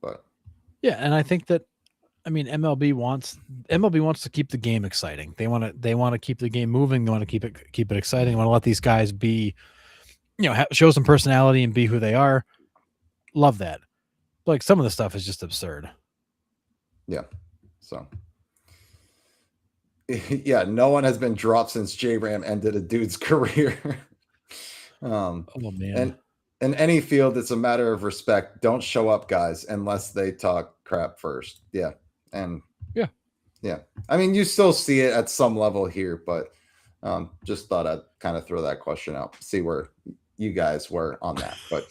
But yeah, and I think that, I mean, MLB wants to keep the game exciting. They want to keep the game moving. They want to keep it exciting. They want to let these guys be, show some personality and be who they are. Love that. Like, some of the stuff is just absurd. Yeah. So yeah, no one has been dropped since J-Ram ended a dude's career. Oh man. And in any field, it's a matter of respect. Don't show up, guys, unless they talk crap first. Yeah. And yeah. I mean, you still see it at some level here, but just thought I'd kind of throw that question out, see where you guys were on that. But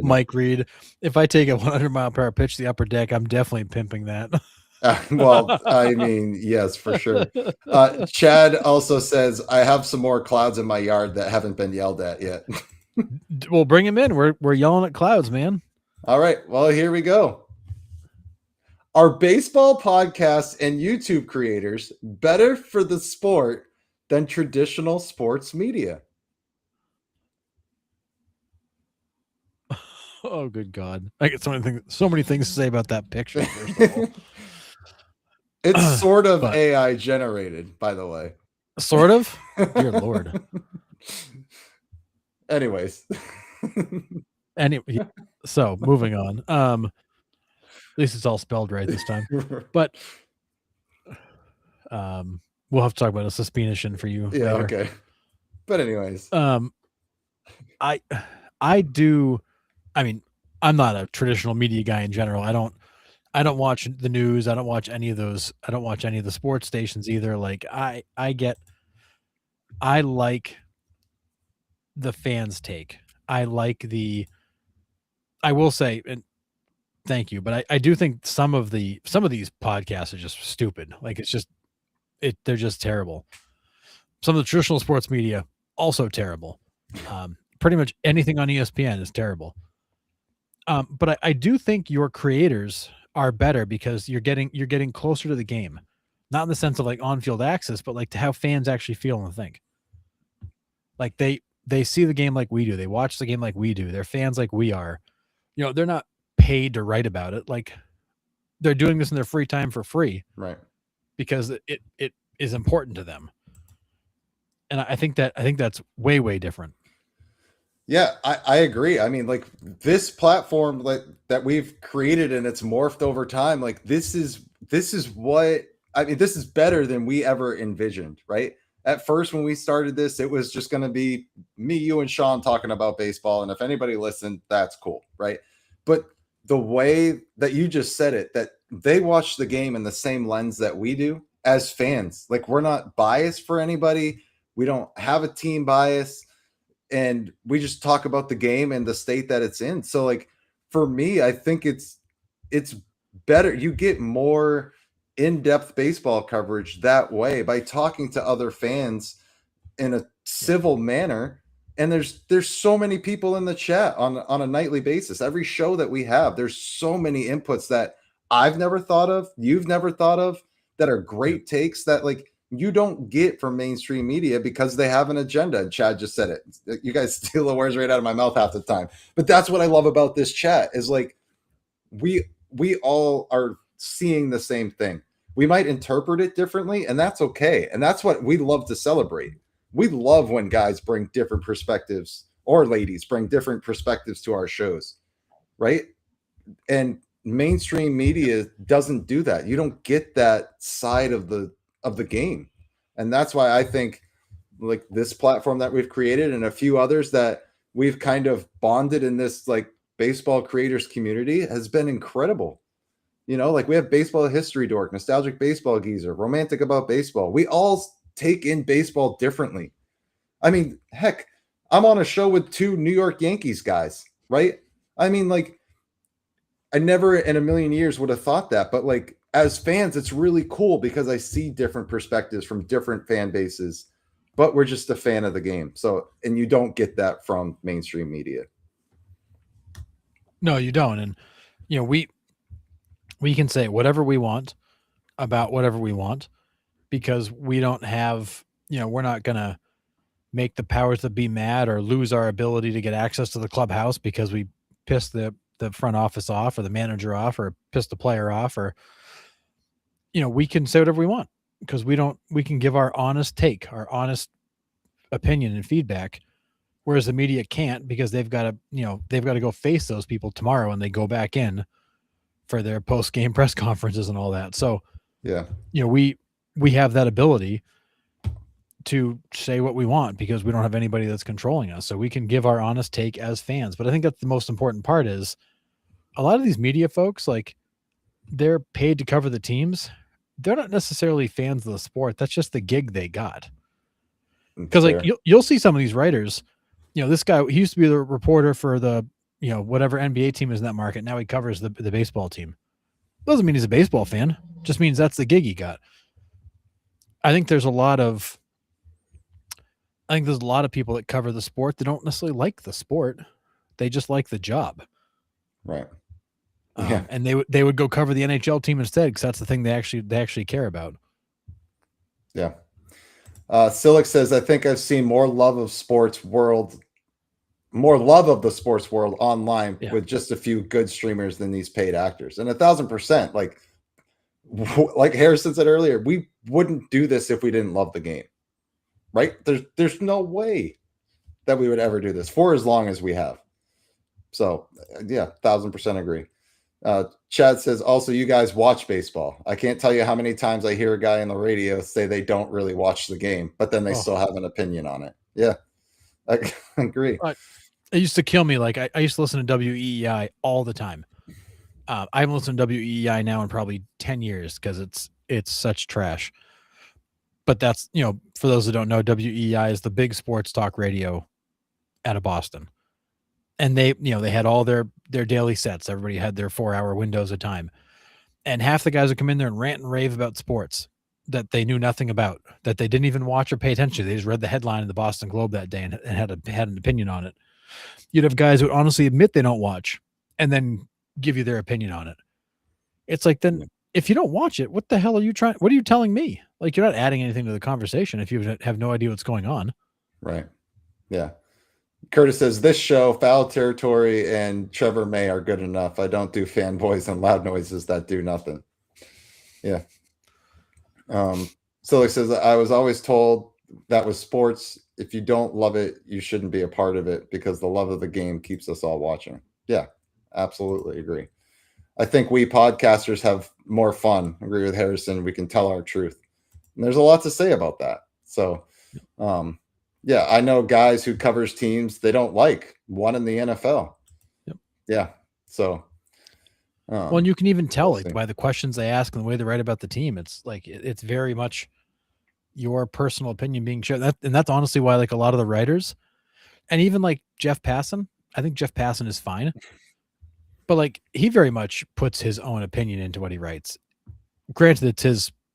Mike Reed, if I take a 100-mile-per-hour pitch to the upper deck, I'm definitely pimping that. Well, I mean, yes, for sure. Chad also says, I have some more clouds in my yard that haven't been yelled at yet. Well, bring him in. We're yelling at clouds, man. All right. Well, here we go. Are baseball podcasts and YouTube creators better for the sport than traditional sports media? Oh, good God. I get so many things to say about that picture, first of all. It's sort of AI generated, by the way. Sort of? Dear Lord. Anyways. Anyway, so moving on. At least it's all spelled right this time. But we'll have to talk about a suspicion for you. Yeah, later. Okay. But anyways. I do. I mean, I'm not a traditional media guy in general. I don't watch the news. I don't watch any of those. I don't watch any of the sports stations either. Like I like the fans' take. I will say, and thank you, but I do think some of these podcasts are just stupid. Like they're just terrible. Some of the traditional sports media also terrible. Pretty much anything on ESPN is terrible. But I do think your creators are better because you're getting closer to the game, not in the sense of like on-field access, but like to how fans actually feel and think. Like they see the game like we do. They watch the game like we do. They're fans like we are. They're not paid to write about it. Like they're doing this in their free time for free, right? Because it is important to them. And I think that's way, way different. Yeah, I agree. I mean, like this platform like that we've created and it's morphed over time. Like this is what I mean. This is better than we ever envisioned, right? At first, when we started this, it was just going to be me, you, and Sean talking about baseball. And if anybody listened, that's cool, right? But the way that you just said it, that they watch the game in the same lens that we do as fans. Like we're not biased for anybody. We don't have a team bias. And we just talk about the game and the state that it's in. So like for me, I think it's better. You get more in-depth baseball coverage that way by talking to other fans in a civil manner. And there's so many people in the chat on a nightly basis. Every show that we have, there's so many inputs that I've never thought of, you've never thought of, that are great takes that like you don't get from mainstream media because they have an agenda. And Chad just said it. You guys steal the words right out of my mouth half the time. But that's what I love about this chat is like we all are seeing the same thing. We might interpret it differently, and that's okay. And that's what we love to celebrate. We love when guys bring different perspectives, or ladies bring different perspectives to our shows, right? And mainstream media doesn't do that. You don't get that side of the game. And that's why I think like this platform that we've created and a few others that we've kind of bonded in this like baseball creators community has been incredible. Like we have Baseball History Dork, Nostalgic Baseball Geezer, Romantic About Baseball. We all take in baseball differently. I mean, heck, I'm on a show with 2 New York Yankees guys, right? I mean, like I never in a million years would have thought that, but like as fans, it's really cool because I see different perspectives from different fan bases, but we're just a fan of the game. So, and you don't get that from mainstream media. No, you don't. And, we can say whatever we want about whatever we want. because we don't have, we're not going to make the powers that be mad or lose our ability to get access to the clubhouse because we pissed the front office off or the manager off or pissed the player off, or, we can say whatever we want because we can give our honest take, our honest opinion and feedback, whereas the media can't because they've got to go face those people tomorrow and they go back in for their post-game press conferences and all that. So, yeah, we have that ability to say what we want because we don't have anybody that's controlling us. So we can give our honest take as fans. But I think that's the most important part is a lot of these media folks, like, they're paid to cover the teams. They're not necessarily fans of the sport. That's just the gig they got. Because like you'll see some of these writers, this guy, he used to be the reporter for the, whatever NBA team is in that market. Now he covers the baseball team. Doesn't mean he's a baseball fan. Just means that's the gig he got. I think there's a lot of people that cover the sport that don't necessarily like the sport. They just like the job. Right. Yeah. And they would go cover the NHL team instead because that's the thing they actually care about. Yeah. Silic says, I think I've seen more love of the sports world online with just a few good streamers than these paid actors. And 1,000%, like Harrison said earlier, we wouldn't do this if we didn't love the game, right? There's no way that we would ever do this for as long as we have. So yeah, 1,000% agree. Chad says, also, you guys watch baseball. I can't tell you how many times I hear a guy on the radio say they don't really watch the game, but then they still have an opinion on it. Yeah, I agree. It used to kill me. Like I used to listen to WEEI all the time. I haven't listened to WEEI now in probably 10 years because it's such trash. But that's, for those who don't know, WEEI is the big sports talk radio out of Boston. And they had all their daily sets. Everybody had their 4-hour windows of time. And half the guys would come in there and rant and rave about sports that they knew nothing about, that they didn't even watch or pay attention to. They just read the headline in the Boston Globe that day and had an opinion on it. You'd have guys who would honestly admit they don't watch and then give you their opinion on it. It's like, then if you don't watch it, what the hell are you what are you telling me? Like, you're not adding anything to the conversation if you have no idea what's going on. Right. Yeah. Curtis says, this show, Foul Territory and Trevor May are good enough. I don't do fanboys and loud noises that do nothing. Yeah. Silic says, I was always told that was sports. If you don't love it, you shouldn't be a part of it because the love of the game keeps us all watching. Yeah, absolutely agree. I think we podcasters have more fun. Agree with Harrison. We can tell our truth. And there's a lot to say about that. So, yeah, I know guys who covers teams they don't like, one in the NFL. Yep. Yeah. So, well, and you can even tell like by the questions they ask and the way they write about the team. It's like it's very much your personal opinion being shared. And that's honestly why, like, a lot of the writers, and even like Jeff Passan, I think Jeff Passan is fine, but like he very much puts his own opinion into what he writes. Granted,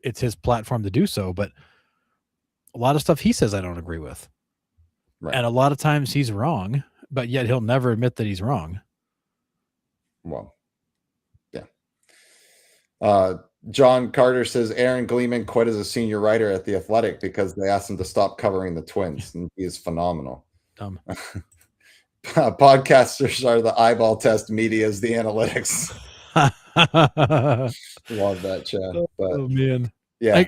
it's his platform to do so, but a lot of stuff he says I don't agree with. Right. And a lot of times he's wrong, but yet he'll never admit that he's wrong. Well, yeah. John Carter says Aaron Gleeman quit as a senior writer at The Athletic because they asked him to stop covering the Twins, and he is phenomenal. Dumb. Podcasters are the eyeball test, media is the analytics. Love that, Chad. But, oh man, yeah.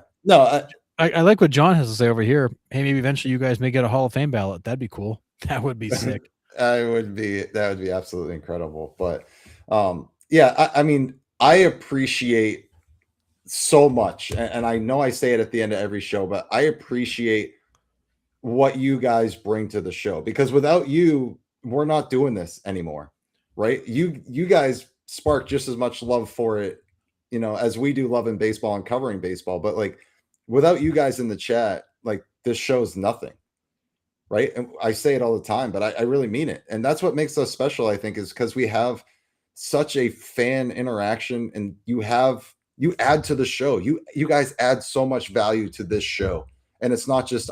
I like what John has to say over here. Hey, maybe eventually you guys may get a Hall of Fame ballot. That'd be cool. That would be sick. That would be absolutely incredible. But yeah, I mean, I appreciate so much, and I know I say it at the end of every show, but I appreciate what you guys bring to the show, because without you, we're not doing this anymore, right? You guys spark just as much love for it, as we do loving baseball and covering baseball. But like, without you guys in the chat, like, this show's nothing, right? And I say it all the time, but I really mean it. And that's what makes us special, I think, is because we have such a fan interaction, and you add to the show. You guys add so much value to this show, and it's not just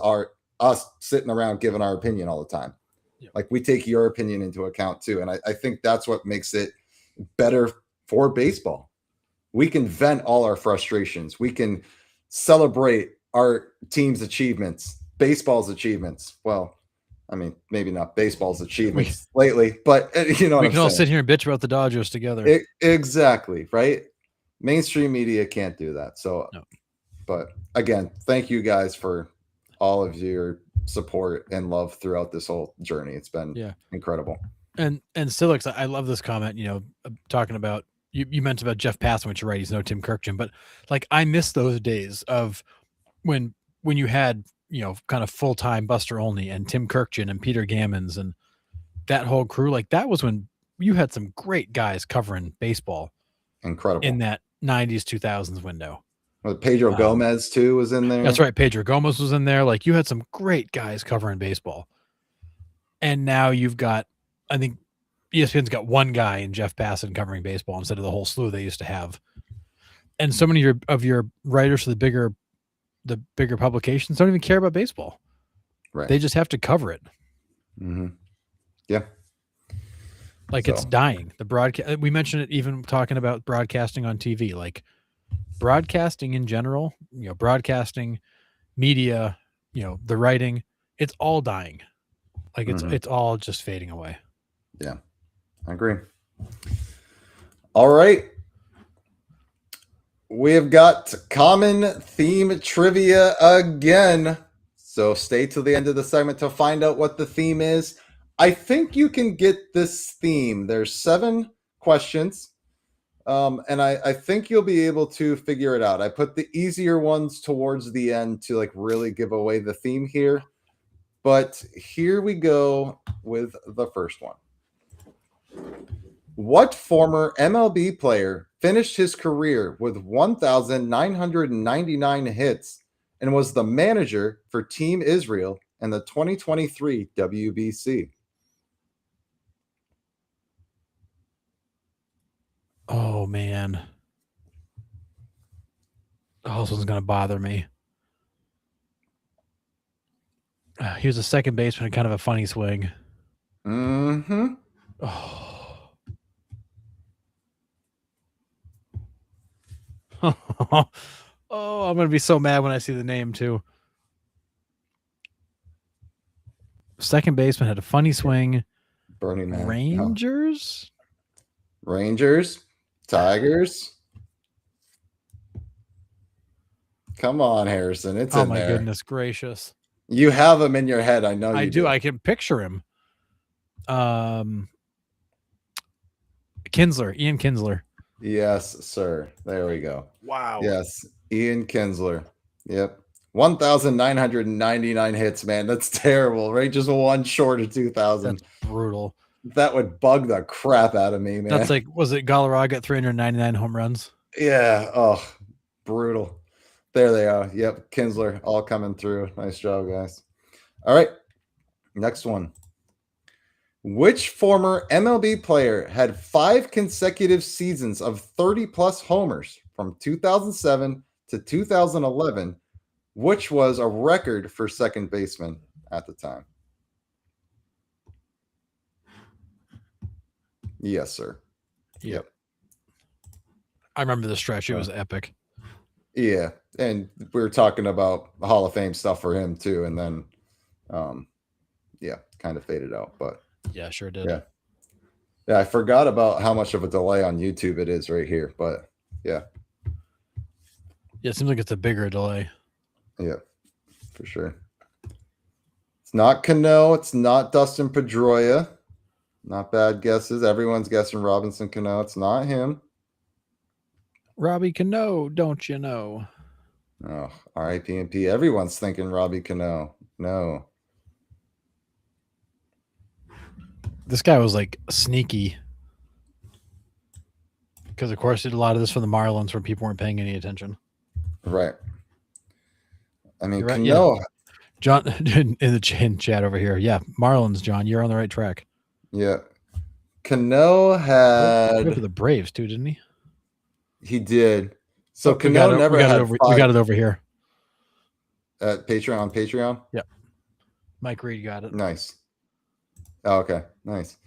us sitting around giving our opinion all the time. Yeah. Like, we take your opinion into account too, and I think that's what makes it better for baseball. We can vent all our frustrations. We can celebrate our team's achievements, baseball's achievements. Well, I mean, maybe not baseball's achievements lately, but you know what We I'm can all saying. sit here and bitch about the Dodgers together. Exactly, right? Mainstream media can't do that. So, No. but again, thank you guys for all of your support and love throughout this whole journey. It's been incredible. And Silix, I love this comment, talking about you mentioned about Jeff Passan, which you're right, he's no Tim Kirkjian, but like I miss those days of when you had, kind of full-time Buster Olney and Tim Kirkjian and Peter Gammons and that whole crew. Like that was when you had some great guys covering baseball. Incredible. In that 90s, 2000s window. Pedro Gomez too was in there. That's right. Pedro Gomez was in there. Like you had some great guys covering baseball. And now you've got, I think ESPN's got one guy in Jeff Passan covering baseball instead of the whole slew they used to have. And so many of your writers for the bigger publications don't even care about baseball. Right. They just have to cover it. Mm-hmm. Yeah. Like it's dying. The broadcast, we mentioned it even talking about broadcasting on TV, like broadcasting in general, broadcasting media, the writing, it's all dying. Like it's all just fading away. Yeah, I agree. All right. We have got common theme trivia again. So stay till the end of the segment to find out what the theme is. I think you can get this theme. There's 7 questions. And I think you'll be able to figure it out. I put the easier ones towards the end to like really give away the theme here. But here we go with the first one. What former MLB player finished his career with 1,999 hits and was the manager for Team Israel in the 2023 WBC? Oh, man. Oh, this one's going to bother me. He was a second baseman, kind of a funny swing. Mm-hmm. Oh. Oh, I'm going to be so mad when I see the name, too. Second baseman had a funny swing. Burning Man. Rangers? No. Rangers? Tigers? Come on, Harrison. It's in there. Oh, my goodness gracious. You have him in your head. I know you do. I can picture him. Kinsler. Ian Kinsler. Yes, sir. There we go. Wow. Yes, Ian Kinsler. Yep. 1,999 hits, man. That's terrible. Right? Just one short of 2,000. That's brutal. That would bug the crap out of me, man. That's like, was it Galarraga at 399 home runs? Yeah. Oh, brutal. There they are. Yep. Kinsler all coming through. Nice job, guys. All right. Next one. Which former MLB player had 5 consecutive seasons of 30-plus homers from 2007 to 2011, which was a record for second baseman at the time? Yes, sir. Yep. I remember the stretch. It was epic. Yeah. And we were talking about Hall of Fame stuff for him, too. And then, kind of faded out. But yeah, sure did. Yeah, I forgot about how much of a delay on YouTube it is right here. But, yeah. Yeah, it seems like it's a bigger delay. Yeah, for sure. It's not Cano. It's not Dustin Pedroia. Not bad guesses. Everyone's guessing Robinson Cano. It's not him. Robbie Cano, don't you know? Oh, RIP&P. Everyone's thinking Robbie Cano. No. This guy was like sneaky. Because, of course, he did a lot of this for the Marlins where people weren't paying any attention. Right. I mean, right. Cano. Yeah. John, in the chat over here. Yeah, Marlins, John. You're on the right track. Yeah. Cano had. He went for the Braves, too, didn't he? He did. So Cano never had. We got it over here. At Patreon, on Patreon? Yeah. Mike Reed got it. Nice. Oh, okay. Nice.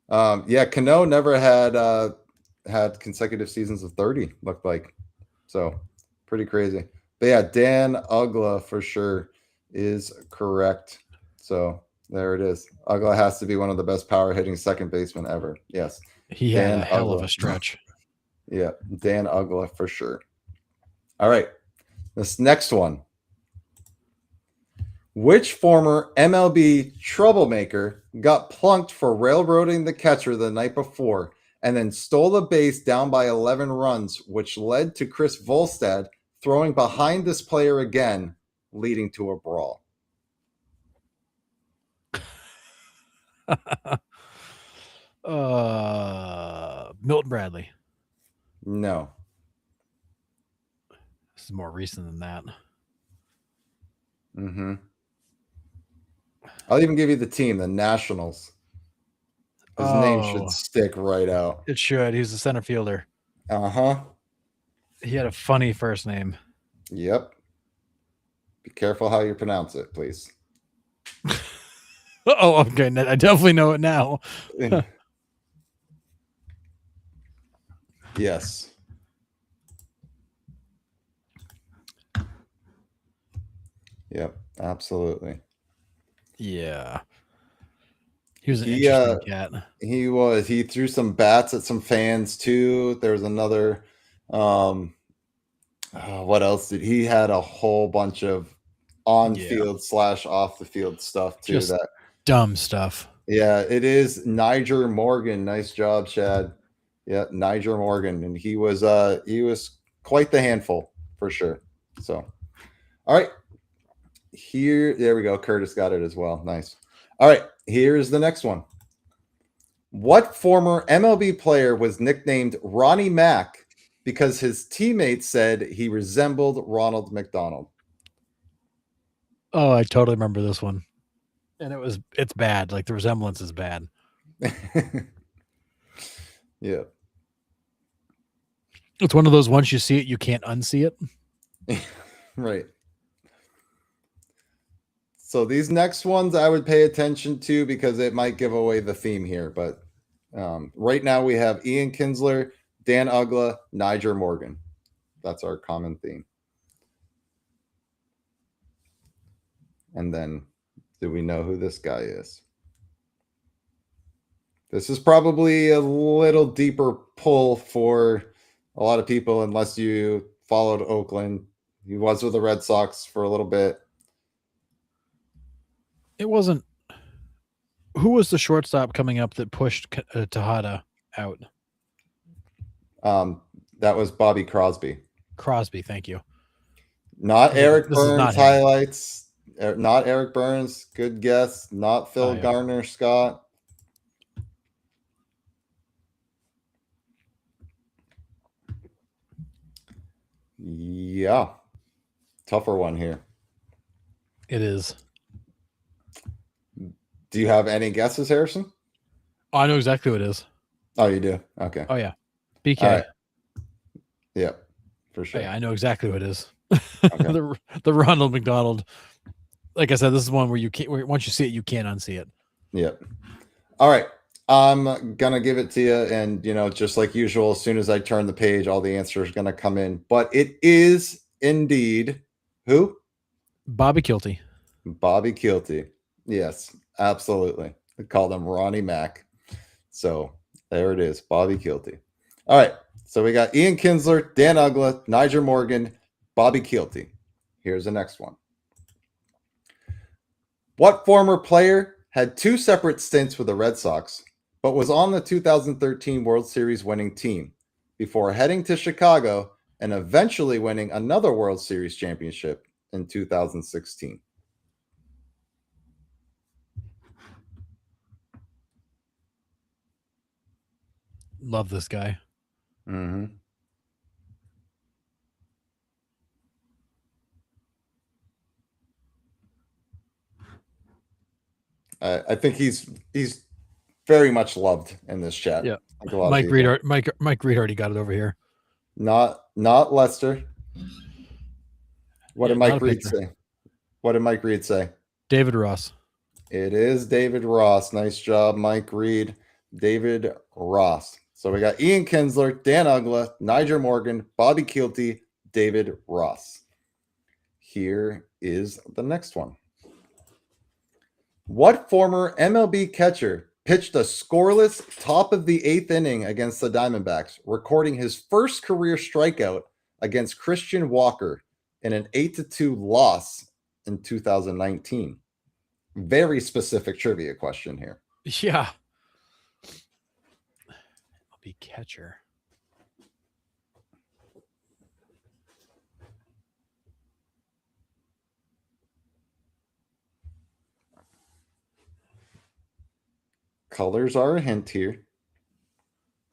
Yeah, Cano never had consecutive seasons of 30, looked like. So pretty crazy. But yeah, Dan Ugla for sure is correct. So there it is. Ugla has to be one of the best power hitting second basemen ever. Yes. He had Dan a hell of Ugla. a stretch. Yeah, Dan Ugla for sure. All right. This next one. Which former MLB troublemaker got plunked for railroading the catcher the night before and then stole a base down by 11 runs, which led to Chris Volstad throwing behind this player again, leading to a brawl? Milton Bradley. No. This is more recent than that. Mm-hmm. I'll even give you the team, the Nationals. His name should stick right out. It should. He was a center fielder. Uh-huh. He had a funny first name. Yep. Be careful how you pronounce it, please. Oh, okay. I definitely know it now. Yes. Yep, absolutely. Yeah. He was an interesting cat. He was. He threw some bats at some fans too. There was another what else did he had a whole bunch of on-field / off the field stuff too. Just dumb stuff. Yeah, it is Niger Morgan. Nice job, Chad. Yeah, Niger Morgan. And he was quite the handful for sure. So all right. There we go. Curtis got it as well. Nice. All right, here's the next one. What former MLB player was nicknamed Ronnie Mac because his teammates said he resembled Ronald McDonald? Oh, I totally remember this one. And it's bad. Like the resemblance is bad. Yeah. It's one of those once you see it, you can't unsee it. Right. So these next ones I would pay attention to because it might give away the theme here. But right now we have Ian Kinsler, Dan Ugla, Niger Morgan. That's our common theme. And then do we know who this guy is? This is probably a little deeper pull for a lot of people unless you followed Oakland. He was with the Red Sox for a little bit. It wasn't. Who was the shortstop coming up that pushed Tejada out? That was Bobby Crosby. Crosby, thank you. Not Eric Burns highlights. Not Eric Burns. Good guess. Not Phil Garner Scott. Yeah. Tougher one here. It is. Do you have any guesses, Harrison? Oh, I know exactly what it is. Oh, you do? Okay. Oh, yeah. BK. Right. Yep, for sure. Oh, yeah, I know exactly what it is. Okay. the Ronald McDonald. Like I said, this is one where once you see it, you can't unsee it. Yep. All right. I'm going to give it to you. And, just like usual, as soon as I turn the page, all the answers are going to come in. But it is indeed who? Bobby Kilty. Bobby Kilty. Yes, absolutely. We called him Ronnie Mac. So there it is, Bobby Kilty. All right. So we got Ian Kinsler, Dan Ugla, Niger Morgan, Bobby Kilty. Here's the next one. What former player had two separate stints with the Red Sox, but was on the 2013 World Series winning team before heading to Chicago and eventually winning another World Series championship in 2016? Love this guy. Mm-hmm. I think he's very much loved in this chat. Yeah, Mike Reed already got it over here. Not Lester. What did Mike Reed say? What did Mike Reed say? David Ross. It is David Ross. Nice job, Mike Reed. David Ross. So we got Ian Kinsler, Dan Ugla, Niger Morgan, Bobby Kilty, David Ross. here is the next one. What former MLB catcher pitched a scoreless top of the 8th inning against the Diamondbacks, recording his first career strikeout against Christian Walker in an 8-2 loss in 2019? Very specific trivia question here. Yeah. I'll be catcher. Colors are a hint here.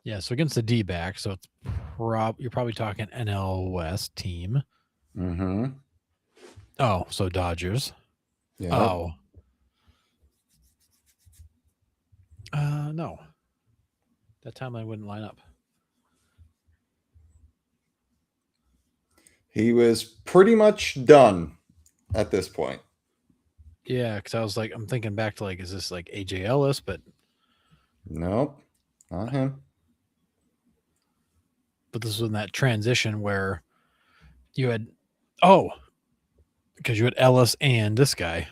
Yeah, so against the D-back, so it's you're probably talking NL West team. Mm-hmm. Oh, so Dodgers. Yeah. Oh. No. That time I wouldn't line up. He was pretty much done at this point. Yeah, because I was like, I'm thinking back to like, is this like AJ Ellis? But nope, not him. But this was in that transition where you had, because you had Ellis and this guy.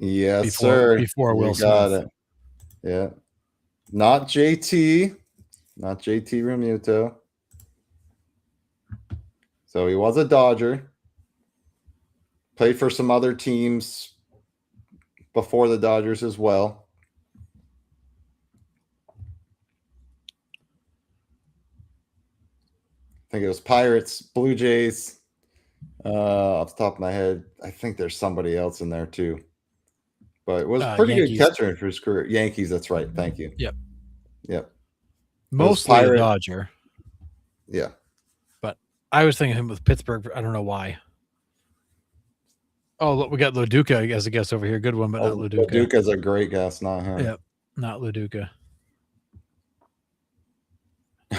Yes, sir. Before Will got Smith. it. Yeah. Not JT. Not JT Realmuto. So he was a Dodger. Played for some other teams before the Dodgers as well. I think it was Pirates, Blue Jays. Off the top of my head, I think there's somebody else in there too. But it was pretty Yankees. good catcher for his career. Yankees, that's right. Thank you. Yep. Mostly a Dodger. Yeah. But I was thinking him with Pittsburgh. I don't know why. Oh, look, we got Loduca as a guest over here. Good one, but not Loduca. Loduca's a great guess, not him. Yep, not Loduca.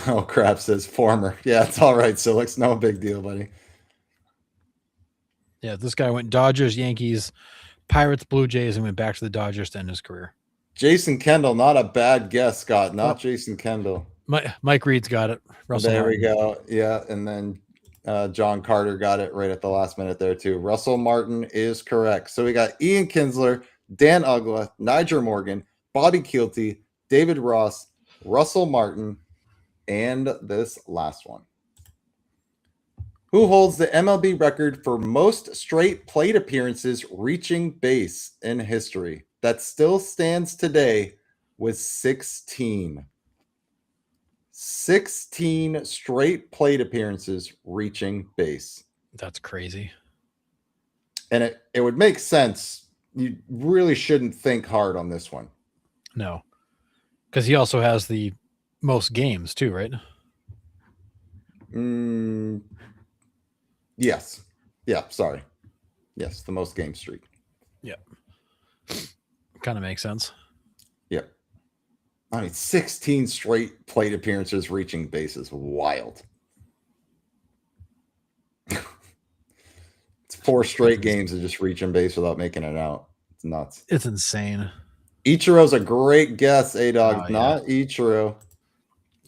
Oh, crap, says former. Yeah, it's all right, Silix. No big deal, buddy. Yeah, this guy went Dodgers, Yankees, Pirates, Blue Jays, and went back to the Dodgers to end his career. Jason Kendall, not a bad guess, Scott. Not Jason Kendall. Mike Reed's got it. There we go. Yeah, and then John Carter got it right at the last minute there, too. Russell Martin is correct. So we got Ian Kinsler, Dan Uggla, Niger Morgan, Bobby Kielty, David Ross, Russell Martin, and this last one. Who holds the MLB record for most straight plate appearances reaching base in history? That still stands today with 16. 16 straight plate appearances reaching base. That's crazy. And it would make sense. You really shouldn't think hard on this one. No. Because he also has the most games too, right? Yes. Yeah, sorry. Yes, the most game streak. Yeah. Kind of makes sense. Yep. I mean, 16 straight plate appearances reaching base is wild. It's 4 straight games of just reaching base without making it out. It's nuts. It's insane. Ichiro's a great guess, A-Dog. Not Ichiro.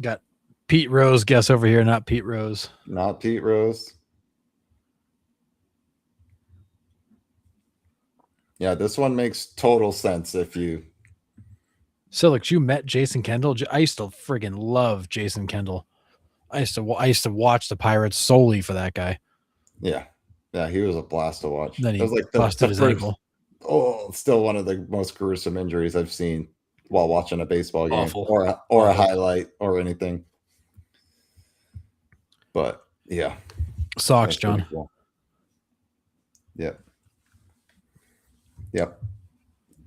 Got Pete Rose guess over here, not Pete Rose. Not Pete Rose. Yeah, this one makes total sense if you... Silix, you met Jason Kendall? I used to friggin' love Jason Kendall. I used to watch the Pirates solely for that guy. Yeah. Yeah, he was a blast to watch. Then he it was like busted his ankle. Oh, still one of the most gruesome injuries I've seen while watching a baseball game. Awful. or a highlight or anything. But yeah. Socks, John. Cool. Yep. Yep.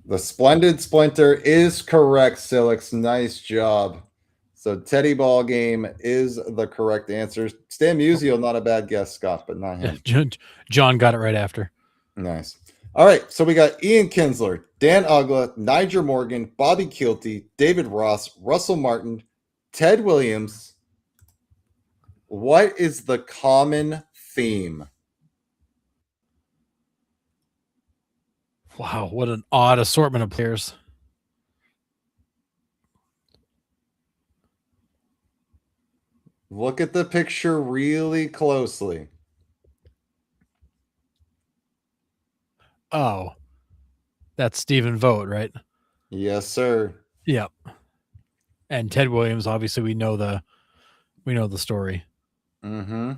The Splendid Splinter is correct, Silix. Nice job. So Teddy Ball Game is the correct answer. Stan Musial, not a bad guess, Scott, but not him. John got it right after. Nice. All right, so we got Ian Kinsler, Dan Uggla, Niger Morgan, Bobby Kielty, David Ross, Russell Martin, Ted Williams. What is the common theme? Wow, what an odd assortment of players. Look at the picture really closely. Oh, that's Stephen Vogt, right? Yes, sir. Yep. And Ted Williams, obviously we know the story. Mm-hmm.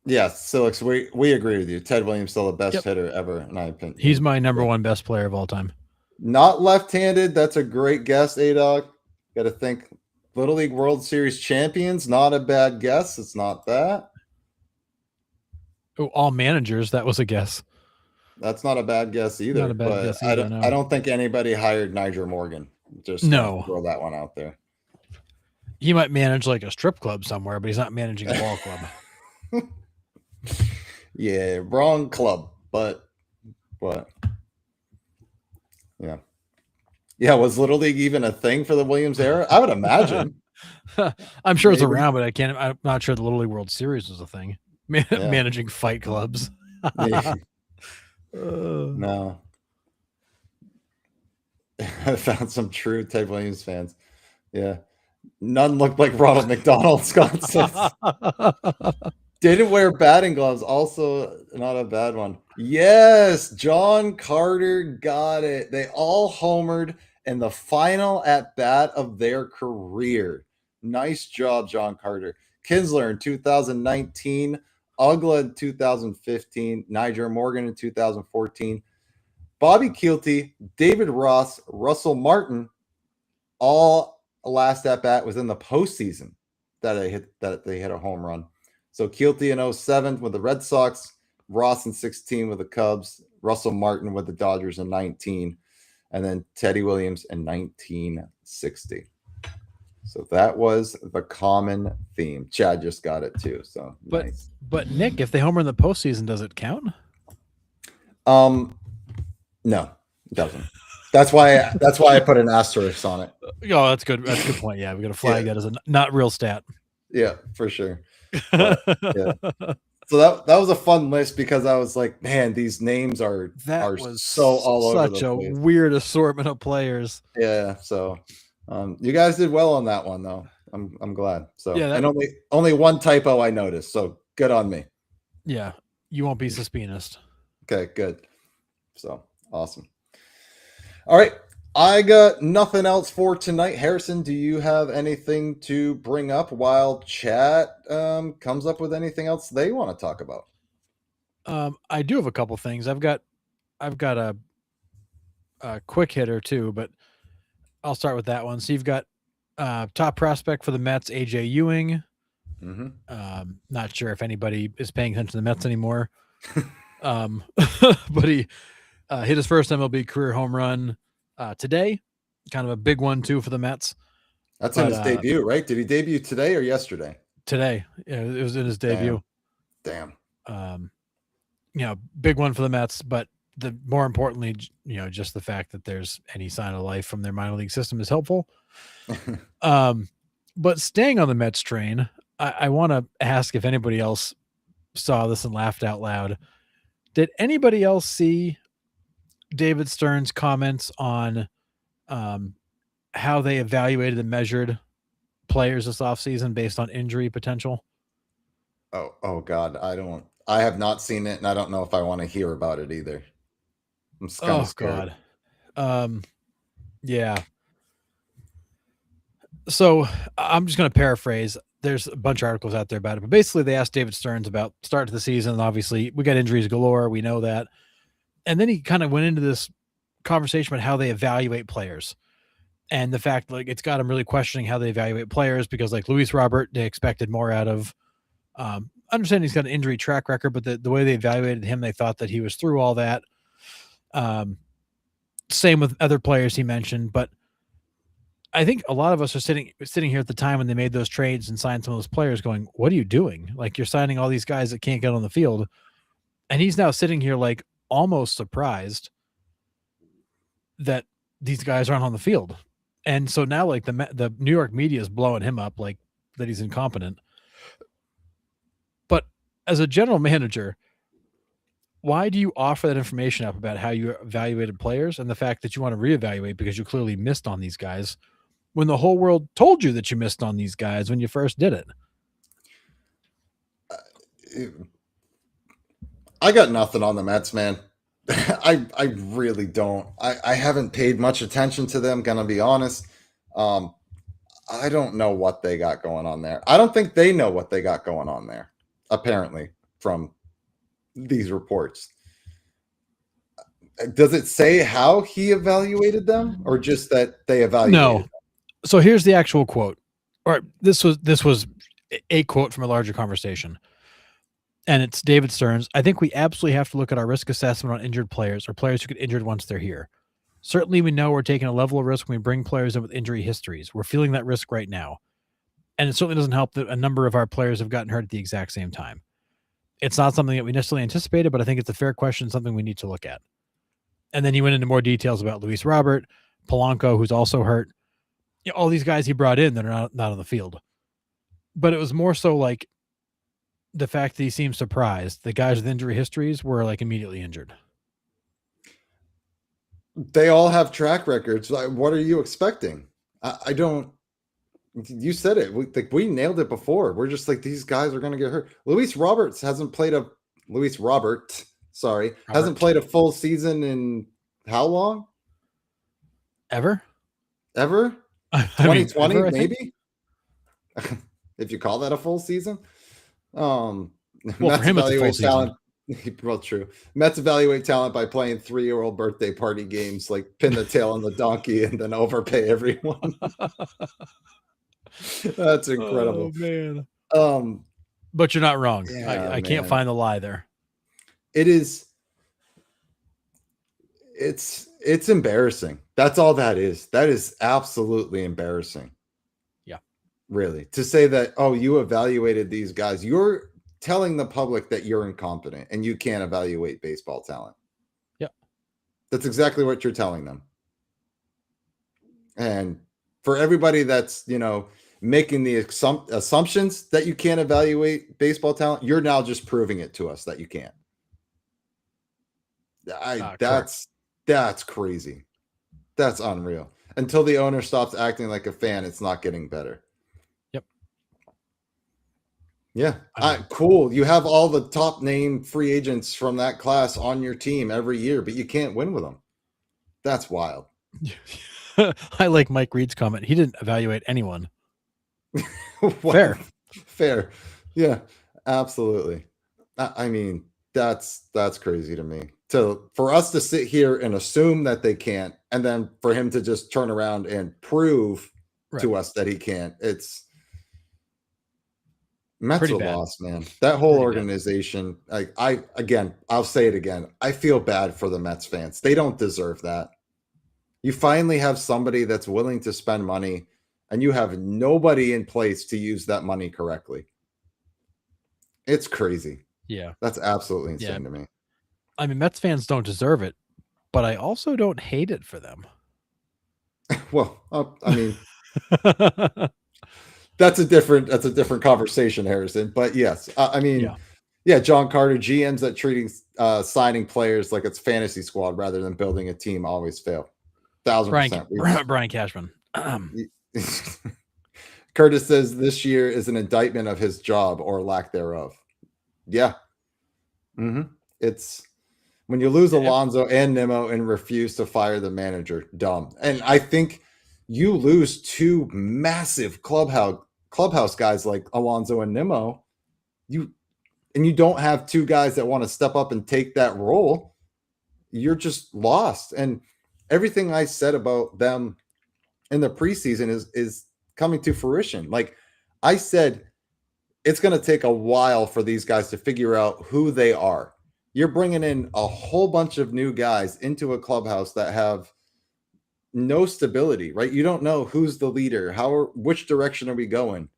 Yes, Silix, we agree with you. Ted Williams still the best Yep. hitter ever, in my opinion. He's my number one best player of all time. Not left-handed. That's a great guess, Adog. Got to think Little League World Series champions. Not a bad guess. It's not that. Oh, all managers. That was a guess. That's not a bad guess either. Not a bad but guess either. I don't think anybody hired Niger Morgan. Just throw that one out there. He might manage like a strip club somewhere, but he's not managing a ball club. Yeah, wrong club, but yeah. Yeah, was Little League even a thing for the Williams era? I would imagine. I'm sure it's around, but I'm not sure the Little League World Series was a thing. Managing fight clubs. No. I found some true Ted Williams fans. Yeah. None looked like Ronald McDonald, Scott says. Didn't wear batting gloves. Also, not a bad one. Yes, John Carter got it. They all homered in the final at bat of their career. Nice job, John Carter. Kinsler in 2019, Ugla in 2015, Niger Morgan in 2014, Bobby Keelty, David Ross, Russell Martin, all last at bat was in the postseason that they hit a home run. So Keelty in 07 with the Red Sox, Ross in 16 with the Cubs, Russell Martin with the Dodgers in 19, and then Teddy Williams in 1960. So that was the common theme. Chad just got it too. So nice. But Nick, if they homer in the postseason, does it count? No, it doesn't. That's why I put an asterisk on it. Oh, that's good. That's a good point. Yeah, we got to flag that as a not real stat. Yeah, for sure. But, yeah. So that was a fun list because I was like, man, these names are so all over the place. Such a weird assortment of players. Yeah. So you guys did well on that one though. I'm glad. So yeah, and only one typo I noticed. So good on me. Yeah, you won't be suspicious. Okay, good. So awesome. All right. I got nothing else for tonight. Harrison, do you have anything to bring up while chat comes up with anything else they want to talk about? I do have a couple things. I've got a quick hitter too, but I'll start with that one. So you've got top prospect for the Mets, AJ Ewing. Mm-hmm. Not sure if anybody is paying attention to the Mets anymore. But he hit his first MLB career home run today. Kind of a big one too for the Mets. That's in his debut, right? Did he debut today or yesterday? Today. Yeah, it was in his debut. Damn. Big one for the Mets, but more importantly, just the fact that there's any sign of life from their minor league system is helpful. But staying on the Mets train, I want to ask if anybody else saw this and laughed out loud. Did anybody else see David Stern's comments on how they evaluated and measured players this offseason based on injury potential? Oh God. I have not seen it and I don't know if I want to hear about it either. I'm kind of scared. God. Yeah. So I'm just going to paraphrase. There's a bunch of articles out there about it, but basically they asked David Stearns about start to the season. And obviously we got injuries galore. We know that. And then he kind of went into this conversation about how they evaluate players and the fact like it's got him really questioning how they evaluate players because like Luis Robert, they expected more out of, understand he's got an injury track record, but the way they evaluated him, they thought that he was through all that. Same with other players he mentioned, but I think a lot of us are sitting here at the time when they made those trades and signed some of those players going, what are you doing? Like you're signing all these guys that can't get on the field. And he's now sitting here like almost surprised that these guys aren't on the field. And so now like the New York media is blowing him up like that he's incompetent. But as a general manager, why do you offer that information up about how you evaluated players and the fact that you want to reevaluate because you clearly missed on these guys when the whole world told you that you missed on these guys when you first did it? I got nothing on the Mets, man. I really don't. I haven't paid much attention to them, gonna be honest. I don't know what they got going on there. I don't think they know what they got going on there, apparently, from these reports. Does it say how he evaluated them, or just that they evaluated them? So here's the actual quote. Or this was a quote from a larger conversation. And it's David Stearns. I think we absolutely have to look at our risk assessment on injured players or players who get injured once they're here. Certainly, we know we're taking a level of risk when we bring players in with injury histories. We're feeling that risk right now. And it certainly doesn't help that a number of our players have gotten hurt at the exact same time. It's not something that we necessarily anticipated, but I think it's a fair question, something we need to look at. And then he went into more details about Luis Robert, Polanco, who's also hurt. You know, all these guys he brought in that are not on the field. But it was more so like the fact that he seemed surprised. The guys with injury histories were like immediately injured. They all have track records. Like, what are you expecting? I don't. You said it. We nailed it before. We're just like, these guys are going to get hurt. Luis Robert hasn't played a full season in how long? Ever? 2020, maybe. If you call that a full season. Well, for him, it's a full season. Well, true. Mets evaluate talent by playing 3-year-old birthday party games, like pin the tail on the donkey and then overpay everyone. That's incredible. Oh, man. But you're not wrong. Yeah, I can't find the lie there. It is. It's embarrassing. That's all that is. That is absolutely embarrassing. Yeah. Really. To say that, oh, you evaluated these guys. You're telling the public that you're incompetent and you can't evaluate baseball talent. Yeah. That's exactly what you're telling them. And for everybody that's, making the assumptions that you can't evaluate baseball talent, you're now just proving it to us that you can't. That's crazy. That's unreal. Until the owner stops acting like a fan, it's not getting better. Yep. Yeah. Cool. You have all the top name free agents from that class on your team every year, but you can't win with them. That's wild. I like Mike Reed's comment. He didn't evaluate anyone. Well, fair. Yeah, absolutely. I mean, that's crazy to me. So for us to sit here and assume that they can't, and then for him to just turn around and prove to us that he can't, it's Mets a loss, man. That whole organization, I'll say it again. I feel bad for the Mets fans. They don't deserve that. You finally have somebody that's willing to spend money, and you have nobody in place to use that money correctly. It's crazy. Yeah. That's absolutely insane to me. I mean, Mets fans don't deserve it, but I also don't hate it for them. Well, I mean, that's a different conversation, Harrison. But yes, I mean, John Carter, GMs that treating signing players like it's fantasy squad rather than building a team always fail. 1,000%. Brian Cashman. Curtis says this year is an indictment of his job or lack thereof. Yeah. It's when you lose Alonso and Nimmo and refuse to fire the manager, dumb. And I think you lose two massive clubhouse guys like Alonso and Nimmo. You don't have two guys that want to step up and take that role. You're just lost. And everything I said about them in the preseason is coming to fruition. Like I said, it's going to take a while for these guys to figure out who they are. You're bringing in a whole bunch of new guys into a clubhouse that have no stability, right? You don't know who's the leader, which direction are we going,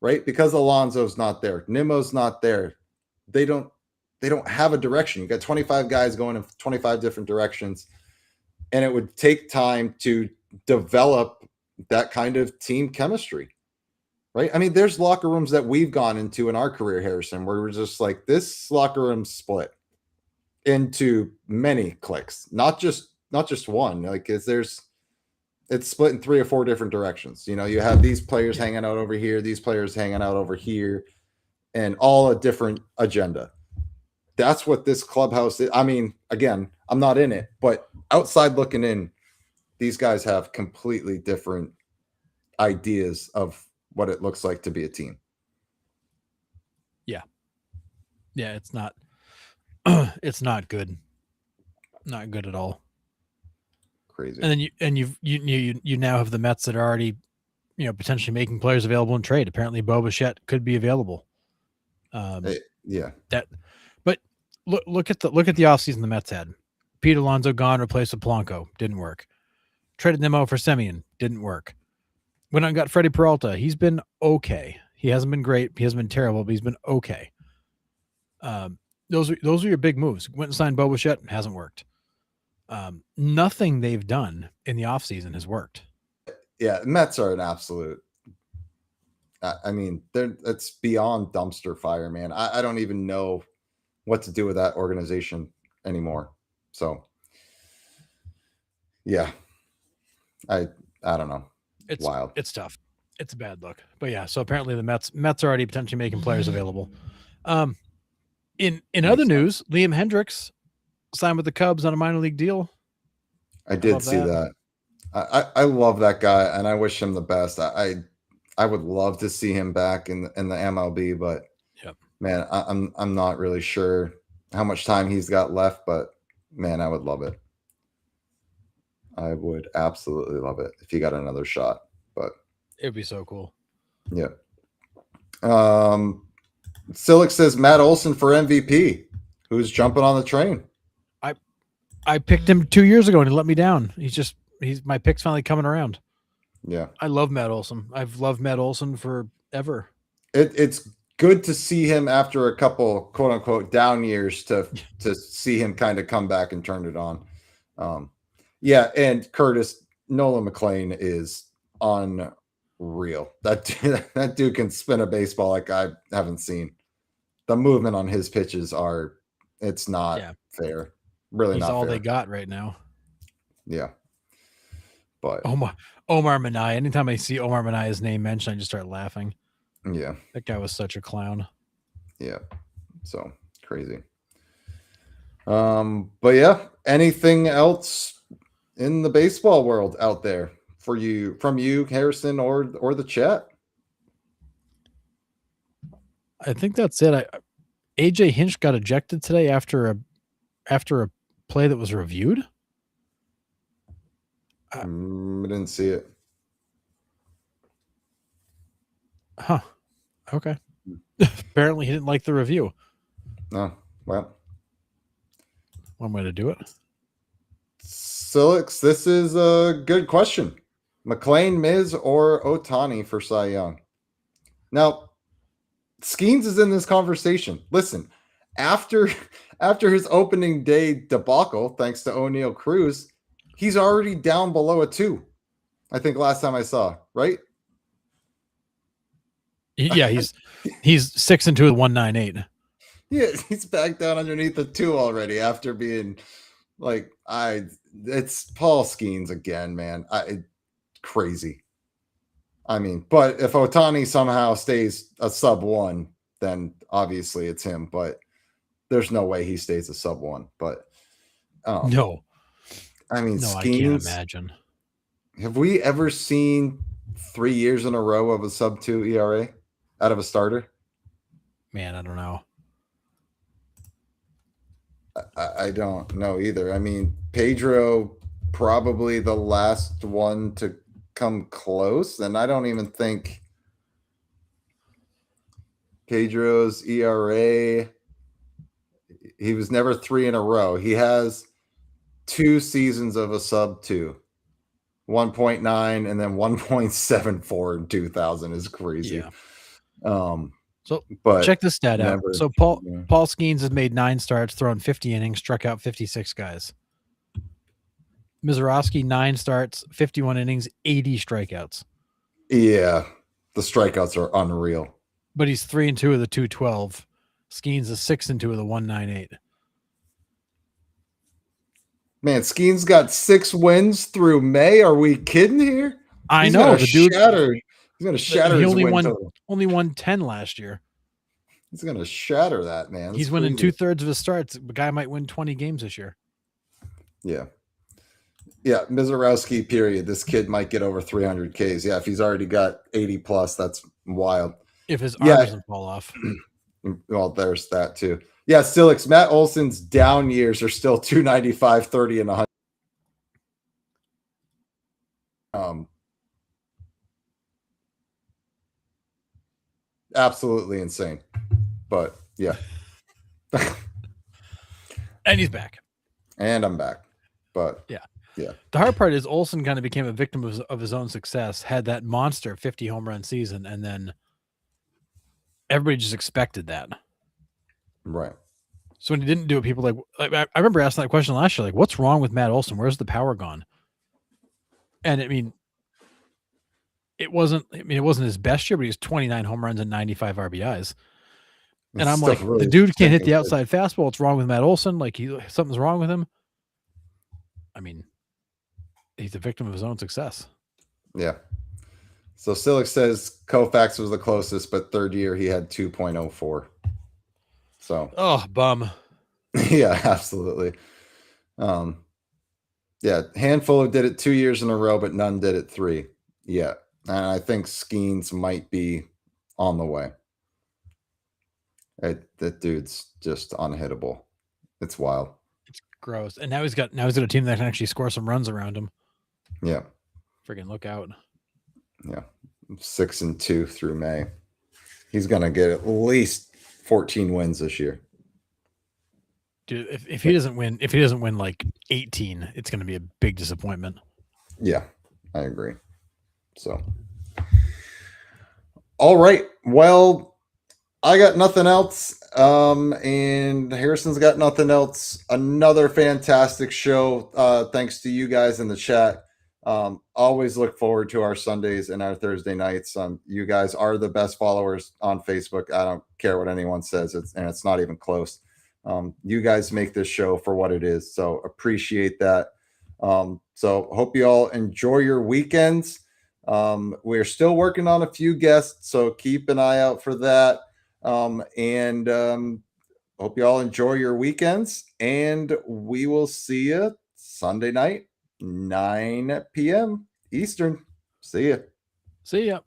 right? Because Alonso's not there, Nimmo's not there. They don't have a direction. You got 25 guys going in 25 different directions, and it would take time to develop that kind of team chemistry, right? I mean, there's locker rooms that we've gone into in our career, Harrison, where we're just like, this locker room split into many cliques, not just one. Like, there's it's split in 3 or 4 different directions. You know, you have these players hanging out over here, these players hanging out over here, and all a different agenda. That's what this clubhouse is. I mean, again, I'm not in it, but outside looking in, these guys have completely different ideas of what it looks like to be a team. Yeah, it's not it's not good. Not good at all. Crazy. And then you now have the Mets that are already, potentially making players available in trade. Apparently Bo Bichette could be available. Yeah. But look at the offseason the Mets had. Pete Alonso gone, replaced with Polanco. Didn't work. Traded Nemo for Semien. Didn't work. Went out and got Freddie Peralta. He's been okay. He hasn't been great. He hasn't been terrible, but he's been okay. Those are your big moves. Went and signed Bo Bichette. Hasn't worked. Nothing they've done in the offseason has worked. Yeah, Mets are an absolute. I mean, it's beyond dumpster fire, man. I don't even know what to do with that organization anymore. So, yeah, I don't know. It's wild. It's tough. It's a bad look. But yeah, so apparently the Mets are already potentially making players available. In other news, Liam Hendricks signed with the Cubs on a minor league deal. I did see that. I love that guy, and I wish him the best. I would love to see him back in the MLB, but man, I'm not really sure how much time he's got left. But man, I would love it. I would absolutely love it if he got another shot. But it'd be so cool. Yeah. Silic says Matt Olson for MVP. Who's jumping on the train? I picked him 2 years ago and he let me down. My pick's finally coming around. Yeah. I love Matt Olson. I've loved Matt Olson forever. It's good to see him after a couple quote unquote down years to see him kind of come back and turn it on. Yeah, and Curtis, Nolan McLean is unreal. That dude can spin a baseball like I haven't seen. The movement on his pitches it's not fair. Really, he's not all fair. They got right now. Yeah. But Omar Minaya. Anytime I see Omar Minaya's name mentioned, I just start laughing. Yeah. That guy was such a clown. Yeah. So crazy. But yeah, anything else in the baseball world out there from you, Harrison, or the chat? I think that's it. AJ Hinch got ejected today after a play that was reviewed. I didn't see it. Huh. Okay. Apparently he didn't like the review. No. Well, one way to do it. Silix, this is a good question. McLean, Miz, or Ohtani for Cy Young? Now, Skeens is in this conversation. Listen, after his opening day debacle, thanks to O'Neal Cruz, he's already down below a 2. I think last time I saw, right? Yeah, he's 6-2 with 198. Yeah, he's back down underneath the 2 already after being like, it's Paul Skeens again, man. Crazy. I mean, but if Ohtani somehow stays a sub 1, then obviously it's him, but there's no way he stays a sub 1. But no. I mean, no, Skeens, I can't imagine. Have we ever seen 3 years in a row of a sub 2 ERA out of a starter? Man, I don't know. I don't know either. I mean, Pedro probably the last one to come close, and I don't even think Pedro's ERA, he was never 3 in a row. He has 2 seasons of a sub 2, 1.9 and then 1.74 in 2000 is crazy. Yeah. But check this stat out. So Paul Skeens has made 9 starts, thrown 50 innings, struck out 56 guys. Mizorowski, 9 starts, 51 innings, 80 strikeouts. Yeah, the strikeouts are unreal. But he's 3-2 of the 212. Skeens is 6-2 of the 198. Man, Skeen's got 6 wins through May. Are we kidding here? I He's know gonna the dude. shatter. He's gonna shatter He his only win won total. 10 last year. He's gonna shatter that, man. That's He's winning crazy. 2/3 of his starts. The guy might win 20 games this year. Yeah. Yeah, Mizorowski, period. This kid might get over 300 Ks. Yeah, if he's already got 80 plus, that's wild. If his arm doesn't fall off. Well, there's that too. Yeah, Silix, Matt Olson's down years are still 295, 30, and 100. Absolutely insane. But yeah. And he's back. And I'm back. But yeah. Yeah. The hard part is Olson kind of became a victim of his own success, had that monster 50 home run season, and then everybody just expected that. Right. So when he didn't do it, people I remember asking that question last year, like, what's wrong with Matt Olson? Where's the power gone? And I mean, it wasn't his best year, but he was 29 home runs and 95 RBIs. And I'm like, really, the dude can't hit the outside fastball. What's wrong with Matt Olson? Like, something's wrong with him. I mean, he's a victim of his own success. Yeah. So Silix says Koufax was the closest, but third year he had 2.04. So bum. Yeah, absolutely. Yeah, handful did it 2 years in a row, but none did it 3. Yeah. And I think Skeens might be on the way. That dude's just unhittable. It's wild. It's gross. And now he's got a team that can actually score some runs around him. Yeah. Friggin' look out. Yeah. 6-2 through May. He's gonna get at least 14 wins this year. Dude, if he doesn't win like 18, it's gonna be a big disappointment. Yeah, I agree. So all right. Well, I got nothing else. And Harrison's got nothing else. Another fantastic show. Thanks to you guys in the chat. Always look forward to our Sundays and our Thursday nights. You guys are the best followers on Facebook. I don't care what anyone says. It's not even close. You guys make this show for what it is. So appreciate that. So hope you all enjoy your weekends. We're still working on a few guests, so keep an eye out for that. And hope you all enjoy your weekends, and we will see you Sunday night, 9 p.m. Eastern. See ya.